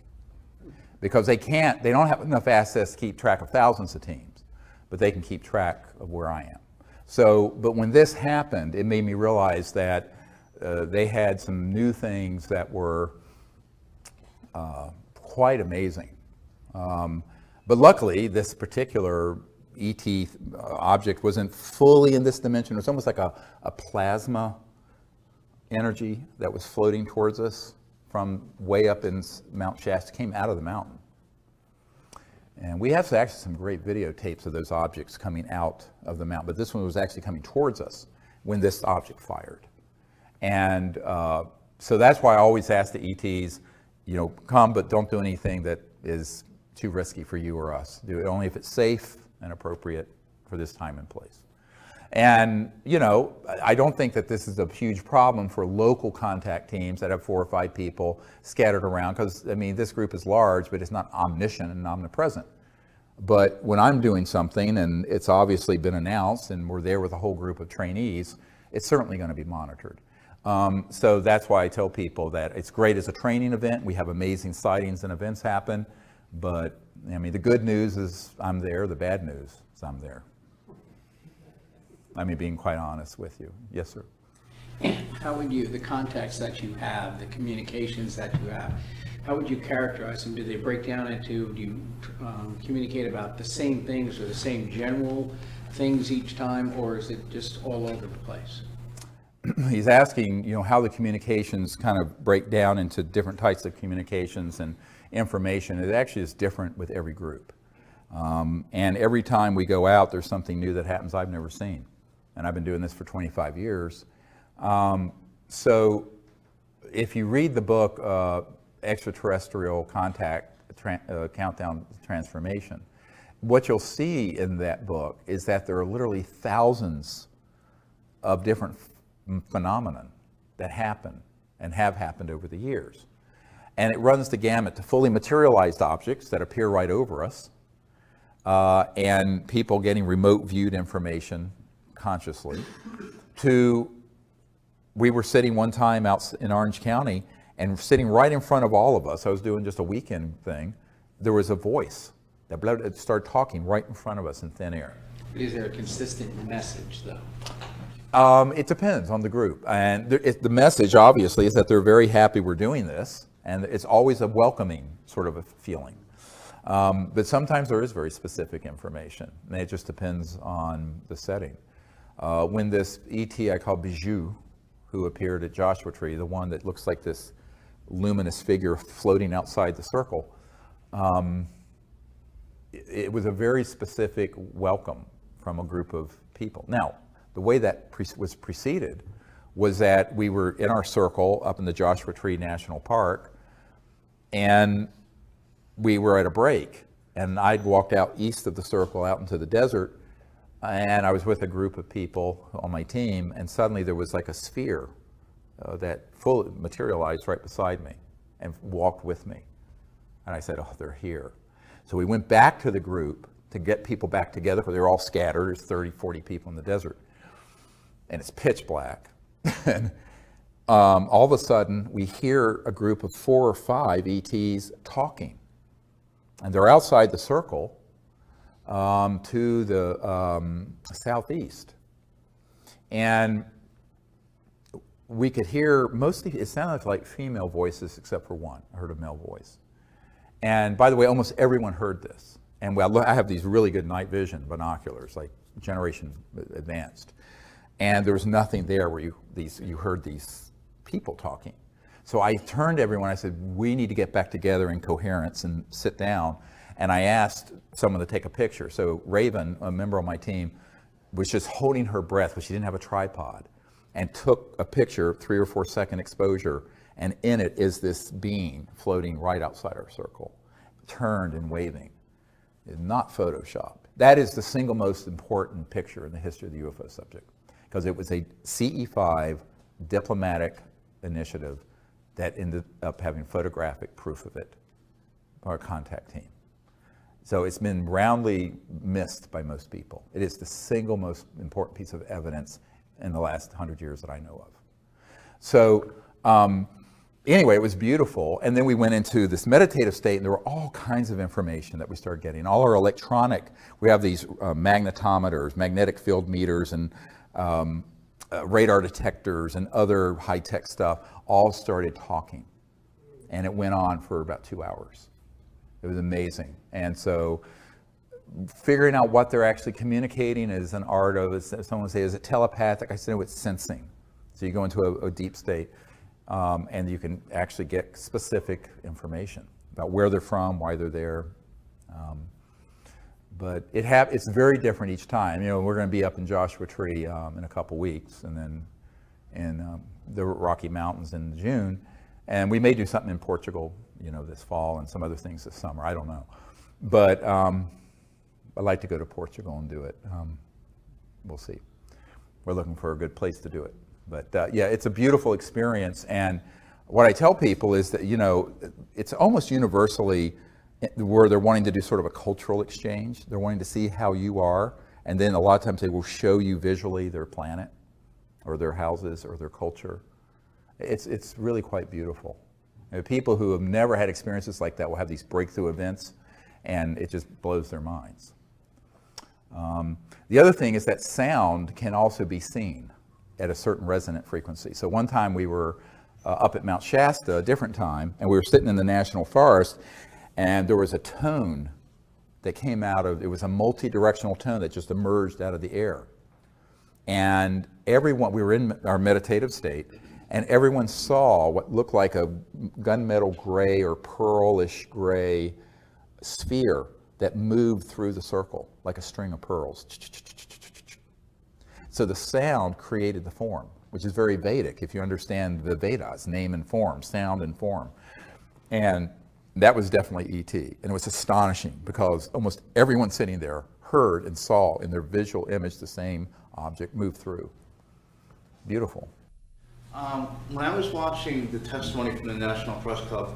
Speaker 1: Because they don't have enough assets to keep track of thousands of teams, but they can keep track of where I am. So, but when this happened, it made me realize that they had some new things that were quite amazing. But luckily, this particular ET object wasn't fully in this dimension. It was almost like a plasma energy that was floating towards us from way up in Mount Shasta, came out of the mountain. And we have actually some great videotapes of those objects coming out of the mountain, but this one was actually coming towards us when this object fired. And so that's why I always ask the ETs, come, but don't do anything that is too risky for you or us. Do it only if it's safe and appropriate, for this time and place. And, you know, I don't think that this is a huge problem for local contact teams that have 4 or 5 people scattered around, because, I mean, this group is large, but it's not omniscient and omnipresent. But when I'm doing something and it's obviously been announced and we're there with a whole group of trainees, it's certainly going to be monitored. So that's why I tell people that it's great as a training event. We have amazing sightings and events happen. But, I mean, the good news is I'm there. The bad news is I'm there. I mean, being quite honest with you. Yes, sir.
Speaker 13: How would you, the contacts that you have, the communications that you have, how would you characterize them? Do they break down into, do you communicate about the same things or the same general things each time, or is it just all over the place?
Speaker 1: He's asking, you know, how the communications kind of break down into different types of communications and information. It actually is different with every group. And every time we go out, there's something new that happens I've never seen. And I've been doing this for 25 years. So if you read the book, Extraterrestrial Contact, Countdown to Transformation, what you'll see in that book is that there are literally thousands of different phenomenon that happen and have happened over the years. And it runs the gamut to fully materialized objects that appear right over us, and people getting remote viewed information consciously, to, we were sitting one time out in Orange County, and sitting right in front of all of us, I was doing just a weekend thing, there was a voice that started talking right in front of us in thin air.
Speaker 13: Is there a consistent message, though?
Speaker 1: It depends on the group. And the message, obviously, is that they're very happy we're doing this, and it's always a welcoming sort of a feeling. But sometimes there is very specific information, and it just depends on the setting. When this ET I call Bijou, who appeared at Joshua Tree, the one that looks like this luminous figure floating outside the circle, it was a very specific welcome from a group of people. Now, the way that was preceded was that we were in our circle up in the Joshua Tree National Park, and we were at a break, and I'd walked out east of the circle out into the desert, and I was with a group of people on my team, and suddenly there was like a sphere that fully materialized right beside me and walked with me. And I said, oh, they're here. So we went back to the group to get people back together, because they were all scattered. There's 30, 40 people in the desert. And it's pitch black. And all of a sudden, we hear a group of 4 or 5 ETs talking. And they're outside the circle to the southeast. And we could hear mostly, it sounded like female voices except for one. I heard a male voice. And by the way, almost everyone heard this. And I have these really good night vision binoculars, like generation advanced. And there was nothing there where you heard these people talking. So I turned to everyone, I said, we need to get back together in coherence and sit down. And I asked someone to take a picture. So Raven, a member of my team, was just holding her breath, but she didn't have a tripod, and took a picture, 3 or 4 second exposure, and in it is this being floating right outside our circle, turned and waving. It's not Photoshop. That is the single most important picture in the history of the UFO subject, because it was a CE5 diplomatic initiative that ended up having photographic proof of it, our contact team. So it's been roundly missed by most people. It is the single most important piece of evidence in the last 100 years that I know of. So anyway, it was beautiful. And then we went into this meditative state, and there were all kinds of information that we started getting. All our electronic, we have these magnetometers, magnetic field meters, and radar detectors and other high-tech stuff all started talking. And it went on for about 2 hours. It was amazing. And so figuring out what they're actually communicating is an art of, someone would say, is it telepathic? I said, no, it's sensing. So you go into a deep state, and you can actually get specific information about where they're from, why they're there. But it's very different each time. You know, we're going to be up in Joshua Tree in a couple weeks, and then in the Rocky Mountains in June. And we may do something in Portugal, you know, this fall, and some other things this summer. I don't know. But I'd like to go to Portugal and do it. We'll see. We're looking for a good place to do it. But yeah, it's a beautiful experience. And what I tell people is that, you know, it's almost universally where they're wanting to do sort of a cultural exchange. They're wanting to see how you are. And then a lot of times they will show you visually their planet or their houses or their culture. It's really quite beautiful. And people who have never had experiences like that will have these breakthrough events, and it just blows their minds. The other thing is that sound can also be seen at a certain resonant frequency. So one time we were up at Mount Shasta, a different time, and we were sitting in the National Forest, and there was a tone that came out of, it was a multi-directional tone that just emerged out of the air. And everyone, we were in our meditative state, and everyone saw what looked like a gunmetal gray or pearlish gray sphere that moved through the circle like a string of pearls. So the sound created the form, which is very Vedic if you understand the Vedas, name and form, sound and form. And that was definitely ET. And it was astonishing because almost everyone sitting there heard and saw in their visual image the same object move through. Beautiful.
Speaker 14: When I was watching the testimony from the National Press Club,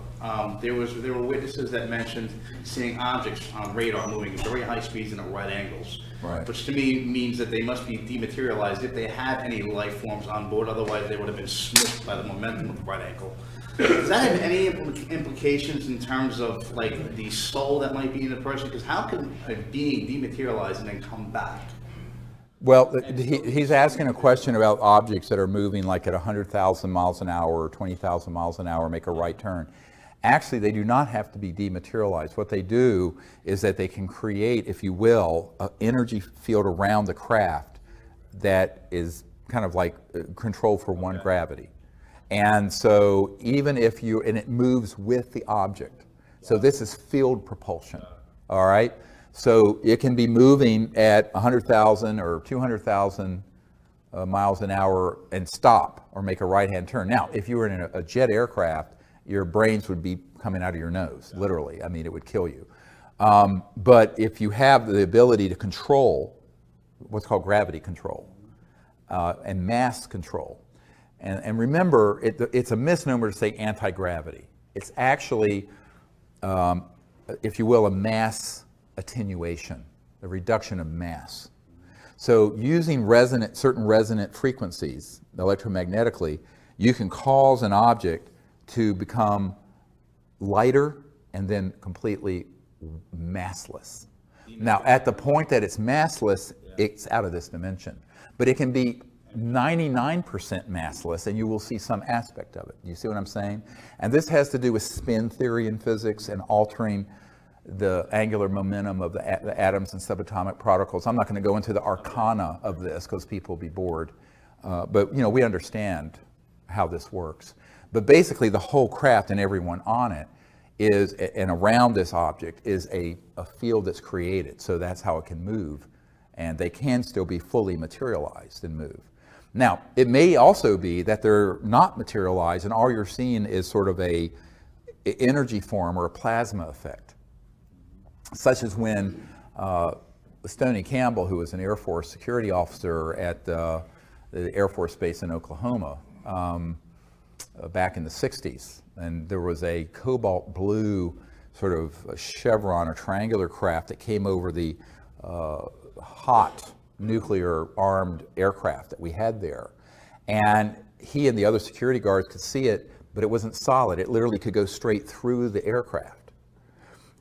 Speaker 14: there were witnesses that mentioned seeing objects on radar moving at very high speeds and at right angles,
Speaker 1: right,
Speaker 14: which to me means that they must be dematerialized if they had any life forms on board. Otherwise, they would have been smushed by the momentum of the right angle. Does that have any implications in terms of like the soul that might be in the person? Because how can a being dematerialize and then come back?
Speaker 1: Well, he's asking a question about objects that are moving like at 100,000 miles an hour or 20,000 miles an hour, make a right turn. Actually, they do not have to be dematerialized. What they do is that they can create, if you will, an energy field around the craft that is kind of like control for one gravity. And so even if you, and it moves with the object. So this is field propulsion, all right? So it can be moving at 100,000 or 200,000 miles an hour and stop or make a right-hand turn. Now, if you were in a jet aircraft, your brains would be coming out of your nose, literally. I mean, it would kill you. But if you have the ability to control what's called gravity control and mass control, and remember, it's a misnomer to say anti-gravity. It's actually, if you will, a mass attenuation, the reduction of mass. So using certain resonant frequencies electromagnetically, you can cause an object to become lighter and then completely massless. Now, at the point that it's massless, it's out of this dimension. But it can be 99% massless, and you will see some aspect of it. You see what I'm saying? And this has to do with spin theory in physics and altering the angular momentum of the atoms and subatomic particles. I'm not going to go into the arcana of this because people will be bored. But you know, we understand how this works. But basically the whole craft and everyone on it is, and around this object is a field that's created. So that's how it can move. And they can still be fully materialized and move. Now, it may also be that they're not materialized and all you're seeing is sort of a energy form or a plasma effect. Such as when Stoney Campbell, who was an Air Force security officer at the Air Force Base in Oklahoma back in the 60s, and there was a cobalt blue sort of chevron or triangular craft that came over the hot nuclear armed aircraft that we had there. And he and the other security guards could see it, but it wasn't solid. It literally could go straight through the aircraft.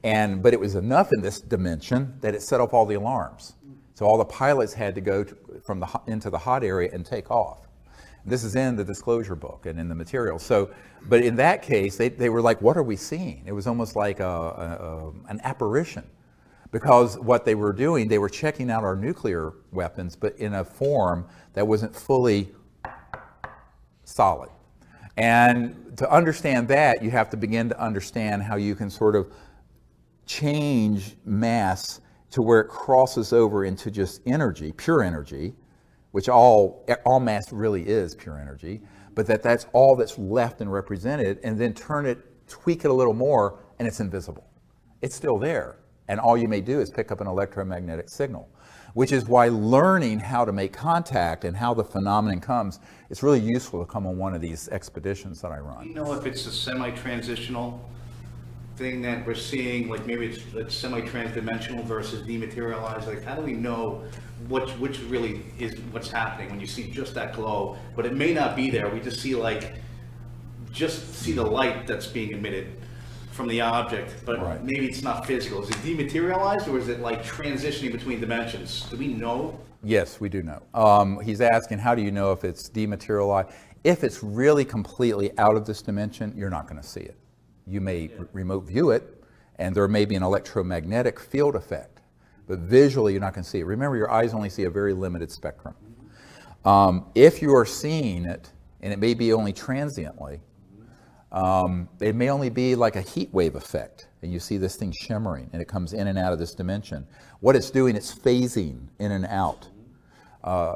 Speaker 1: But it was enough in this dimension that it set off all the alarms. So all the pilots had to go into the hot area and take off. This is in the disclosure book and in the material. So, but in that case, they were like, what are we seeing? It was almost like an apparition. Because what they were doing, they were checking out our nuclear weapons, but in a form that wasn't fully solid. And to understand that, you have to begin to understand how you can sort of change mass to where it crosses over into just energy, pure energy, which all mass really is pure energy, but that's all that's left and represented, and then tweak it a little more, and it's invisible. It's still there, And all you may do is pick up an electromagnetic signal, which is why learning how to make contact and how the phenomenon comes, it's really useful to come on one of these expeditions that I run.
Speaker 14: Do you know if it's a semi-transitional thing that we're seeing, like maybe it's semi-transdimensional versus dematerialized? Like, how do we know which really is what's happening when you see just that glow, but it may not be there? We just see the light that's being emitted from the object, but
Speaker 1: right.
Speaker 14: Maybe it's not physical. Is it dematerialized, or is it like transitioning between dimensions? Do we know?
Speaker 1: Yes, we do know. He's asking, how do you know if it's dematerialized? If it's really completely out of this dimension, you're not going to see it. You may remote view it, and there may be an electromagnetic field effect, but visually you're not going to see it. Remember, your eyes only see a very limited spectrum. If you are seeing it, and it may be only transiently, it may only be like a heat wave effect, and you see this thing shimmering, and it comes in and out of this dimension. What it's doing, it's phasing in and out.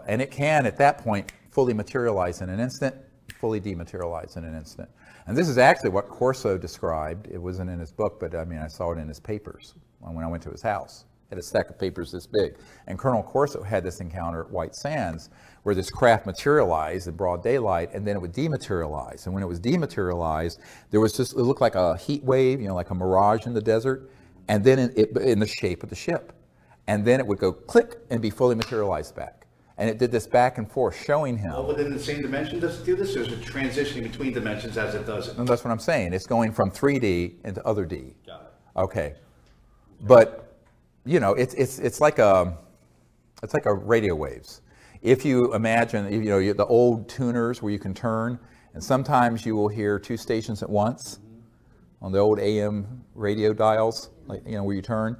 Speaker 1: And it can, at that point, fully materialize in an instant, fully dematerialize in an instant. And this is actually what Corso described. It wasn't in his book, but I mean, I saw it in his papers when I went to his house. He had a stack of papers this big. And Colonel Corso had this encounter at White Sands where this craft materialized in broad daylight, and then it would dematerialize. And when it was dematerialized, there was just, it looked like a heat wave, you know, like a mirage in the desert, and then in the shape of the ship. And then it would go click and be fully materialized back. And it did this back and forth, showing him.
Speaker 14: All within the same dimension does it do this, or is it transitioning between dimensions as it does it?
Speaker 1: And that's what I'm saying. It's going from 3D into other D.
Speaker 14: Got it.
Speaker 1: Okay. But, you know, it's like a radio waves. If you imagine, you know, the old tuners where you can turn, and sometimes you will hear two stations at once on the old AM radio dials, like, you know, where you turn,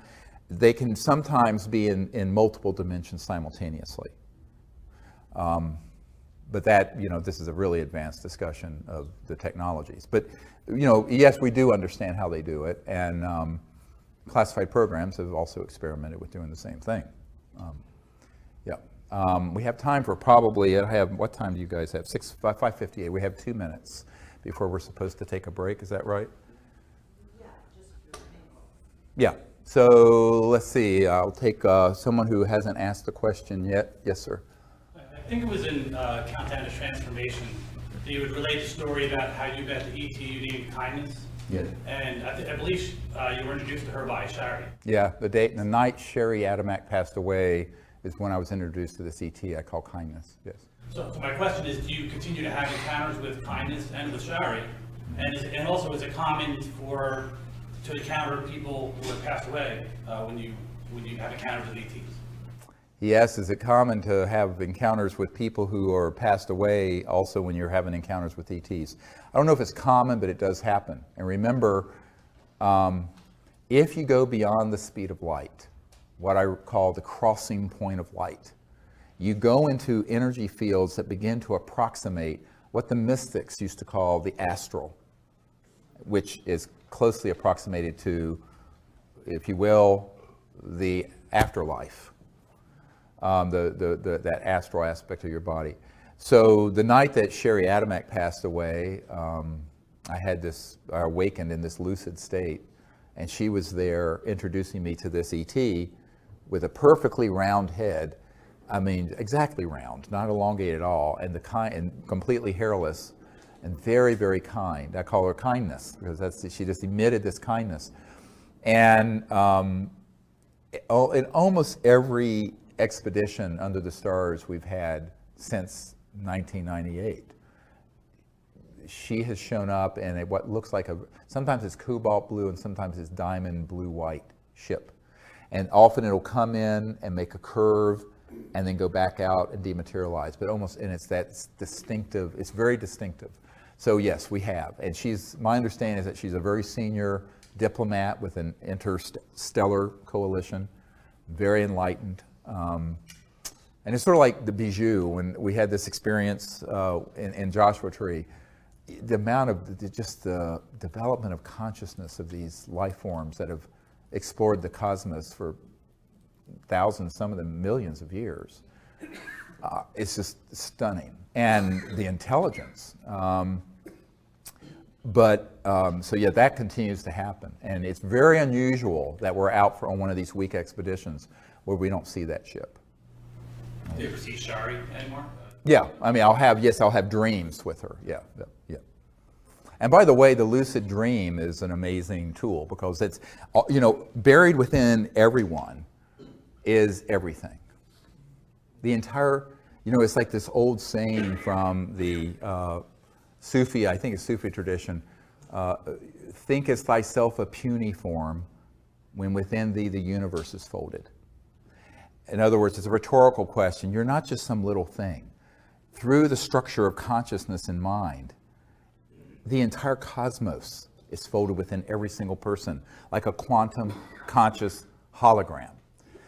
Speaker 1: they can sometimes be in multiple dimensions simultaneously. But that, you know, this is a really advanced discussion of the technologies. But, you know, yes, we do understand how they do it, and classified programs have also experimented with doing the same thing. We have time for probably, what time do you guys have? 5:58. We have 2 minutes before we're supposed to take a break. Is that right? Yeah. So let's see. I'll take someone who hasn't asked the question yet. Yes, sir.
Speaker 15: I think it was in Countdown to Transformation that you would relate the story about how you met the ET you named Kindness.
Speaker 1: Yeah.
Speaker 15: And I believe you were introduced to her by Shari.
Speaker 1: Yeah. The night Sherry Adamak passed away is when I was introduced to this ET I call Kindness. Yes.
Speaker 15: So my question is, do you continue to have encounters with Kindness and with Shari? And also, is it common to encounter people who have passed away when you have encounters with ETs?
Speaker 1: Yes, is it common to have encounters with people who are passed away also when you're having encounters with ETs? I don't know if it's common, but it does happen. And remember, if you go beyond the speed of light, what I call the crossing point of light, you go into energy fields that begin to approximate what the mystics used to call the astral, which is closely approximated to, if you will, the afterlife. That astral aspect of your body. So the night that Sherry Adamak passed away, I awakened in this lucid state, and she was there introducing me to this ET with a perfectly round head. I mean, exactly round, not elongated at all, and completely hairless, and very, very kind. I call her Kindness because she just emitted this kindness. And in almost every expedition under the stars we've had since 1998, she has shown up in what looks like sometimes it's cobalt blue and sometimes it's diamond blue white ship, and often it'll come in and make a curve and then go back out and dematerialize, but it's that distinctive, it's very distinctive. So yes, we have, and my understanding is that she's a very senior diplomat with an interstellar coalition, very enlightened. And it's sort of like the Bijou, when we had this experience in Joshua Tree, the amount of the development of consciousness of these life forms that have explored the cosmos for thousands, some of them millions of years. It's just stunning. And the intelligence. But, so yeah, that continues to happen. And it's very unusual that we're out on one of these week expeditions where we don't see that ship.
Speaker 15: Do you ever see Shari anymore?
Speaker 1: Yeah, I mean, I'll have dreams with her. Yeah, yeah, yeah. And by the way, the lucid dream is an amazing tool because it's, you know, buried within everyone is everything. The entire, you know, it's like this old saying from the Sufi, I think it's Sufi tradition, thinkest thyself a puny form when within thee the universe is folded. In other words, it's a rhetorical question. You're not just some little thing. Through the structure of consciousness and mind, the entire cosmos is folded within every single person, like a quantum conscious hologram.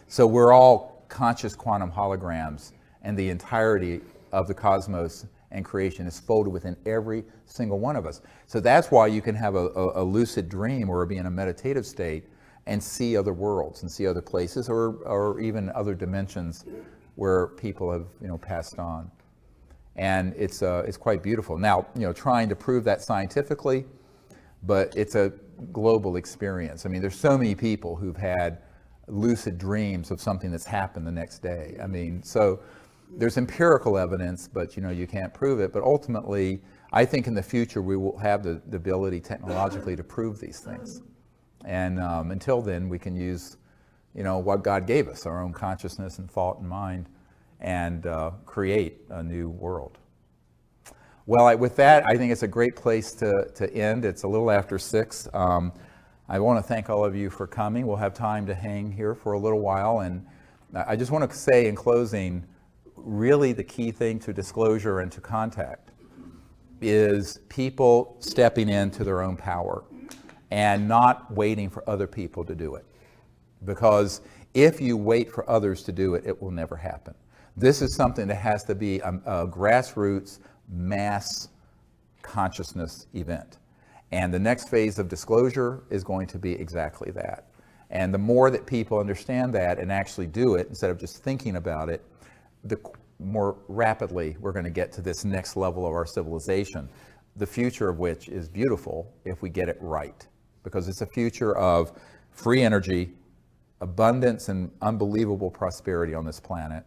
Speaker 1: So we're all conscious quantum holograms, and the entirety of the cosmos and creation is folded within every single one of us. So that's why you can have a lucid dream or be in a meditative state and see other worlds and see other places or even other dimensions where people have, you know, passed on. And it's quite beautiful. Now, you know, trying to prove that scientifically, but it's a global experience. I mean, there's so many people who've had lucid dreams of something that's happened the next day. I mean, so there's empirical evidence, but you know, you can't prove it. But ultimately, I think in the future we will have the ability technologically to prove these things. And until then, we can use, you know, what God gave us, our own consciousness and thought and mind, and create a new world. Well, with that, I think it's a great place to end. It's a little after 6. I want to thank all of you for coming. We'll have time to hang here for a little while. And I just want to say in closing, really the key thing to disclosure and to contact is people stepping into their own power and not waiting for other people to do it. Because if you wait for others to do it, it will never happen. This is something that has to be a grassroots mass consciousness event. And the next phase of disclosure is going to be exactly that. And the more that people understand that and actually do it, instead of just thinking about it, the more rapidly we're going to get to this next level of our civilization, the future of which is beautiful if we get it right. Because it's a future of free energy, abundance and unbelievable prosperity on this planet,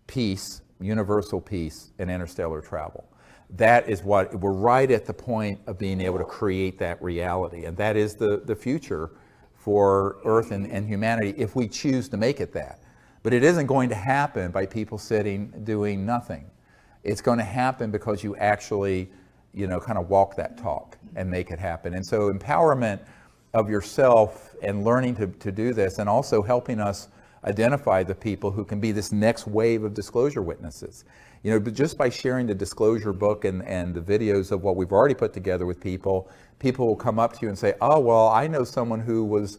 Speaker 1: peace, universal peace, and interstellar travel. That is what, we're right at the point of being able to create that reality. And that is the future for Earth and humanity if we choose to make it that. But it isn't going to happen by people sitting doing nothing. It's going to happen because you actually, you know, kind of walk that talk and make it happen. And so empowerment of yourself and learning to do this, and also helping us identify the people who can be this next wave of disclosure witnesses. You know, but just by sharing the disclosure book and the videos of what we've already put together with people, people will come up to you and say, oh, well, I know someone who was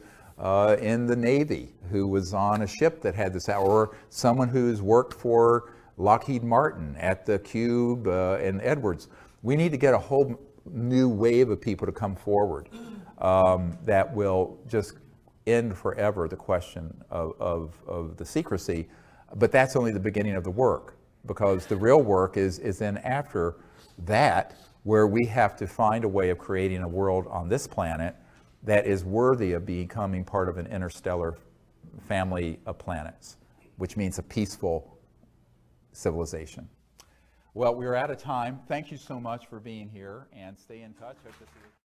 Speaker 1: in the Navy, who was on a ship that had this, or someone who's worked for Lockheed Martin at the Cube and Edwards. We need to get a whole new wave of people to come forward that will just end forever the question of the secrecy. But that's only the beginning of the work, because the real work is then after that, where we have to find a way of creating a world on this planet that is worthy of becoming part of an interstellar family of planets, which means a peaceful civilization. Well, we're out of time. Thank you so much for being here, and stay in touch. Hope to see you.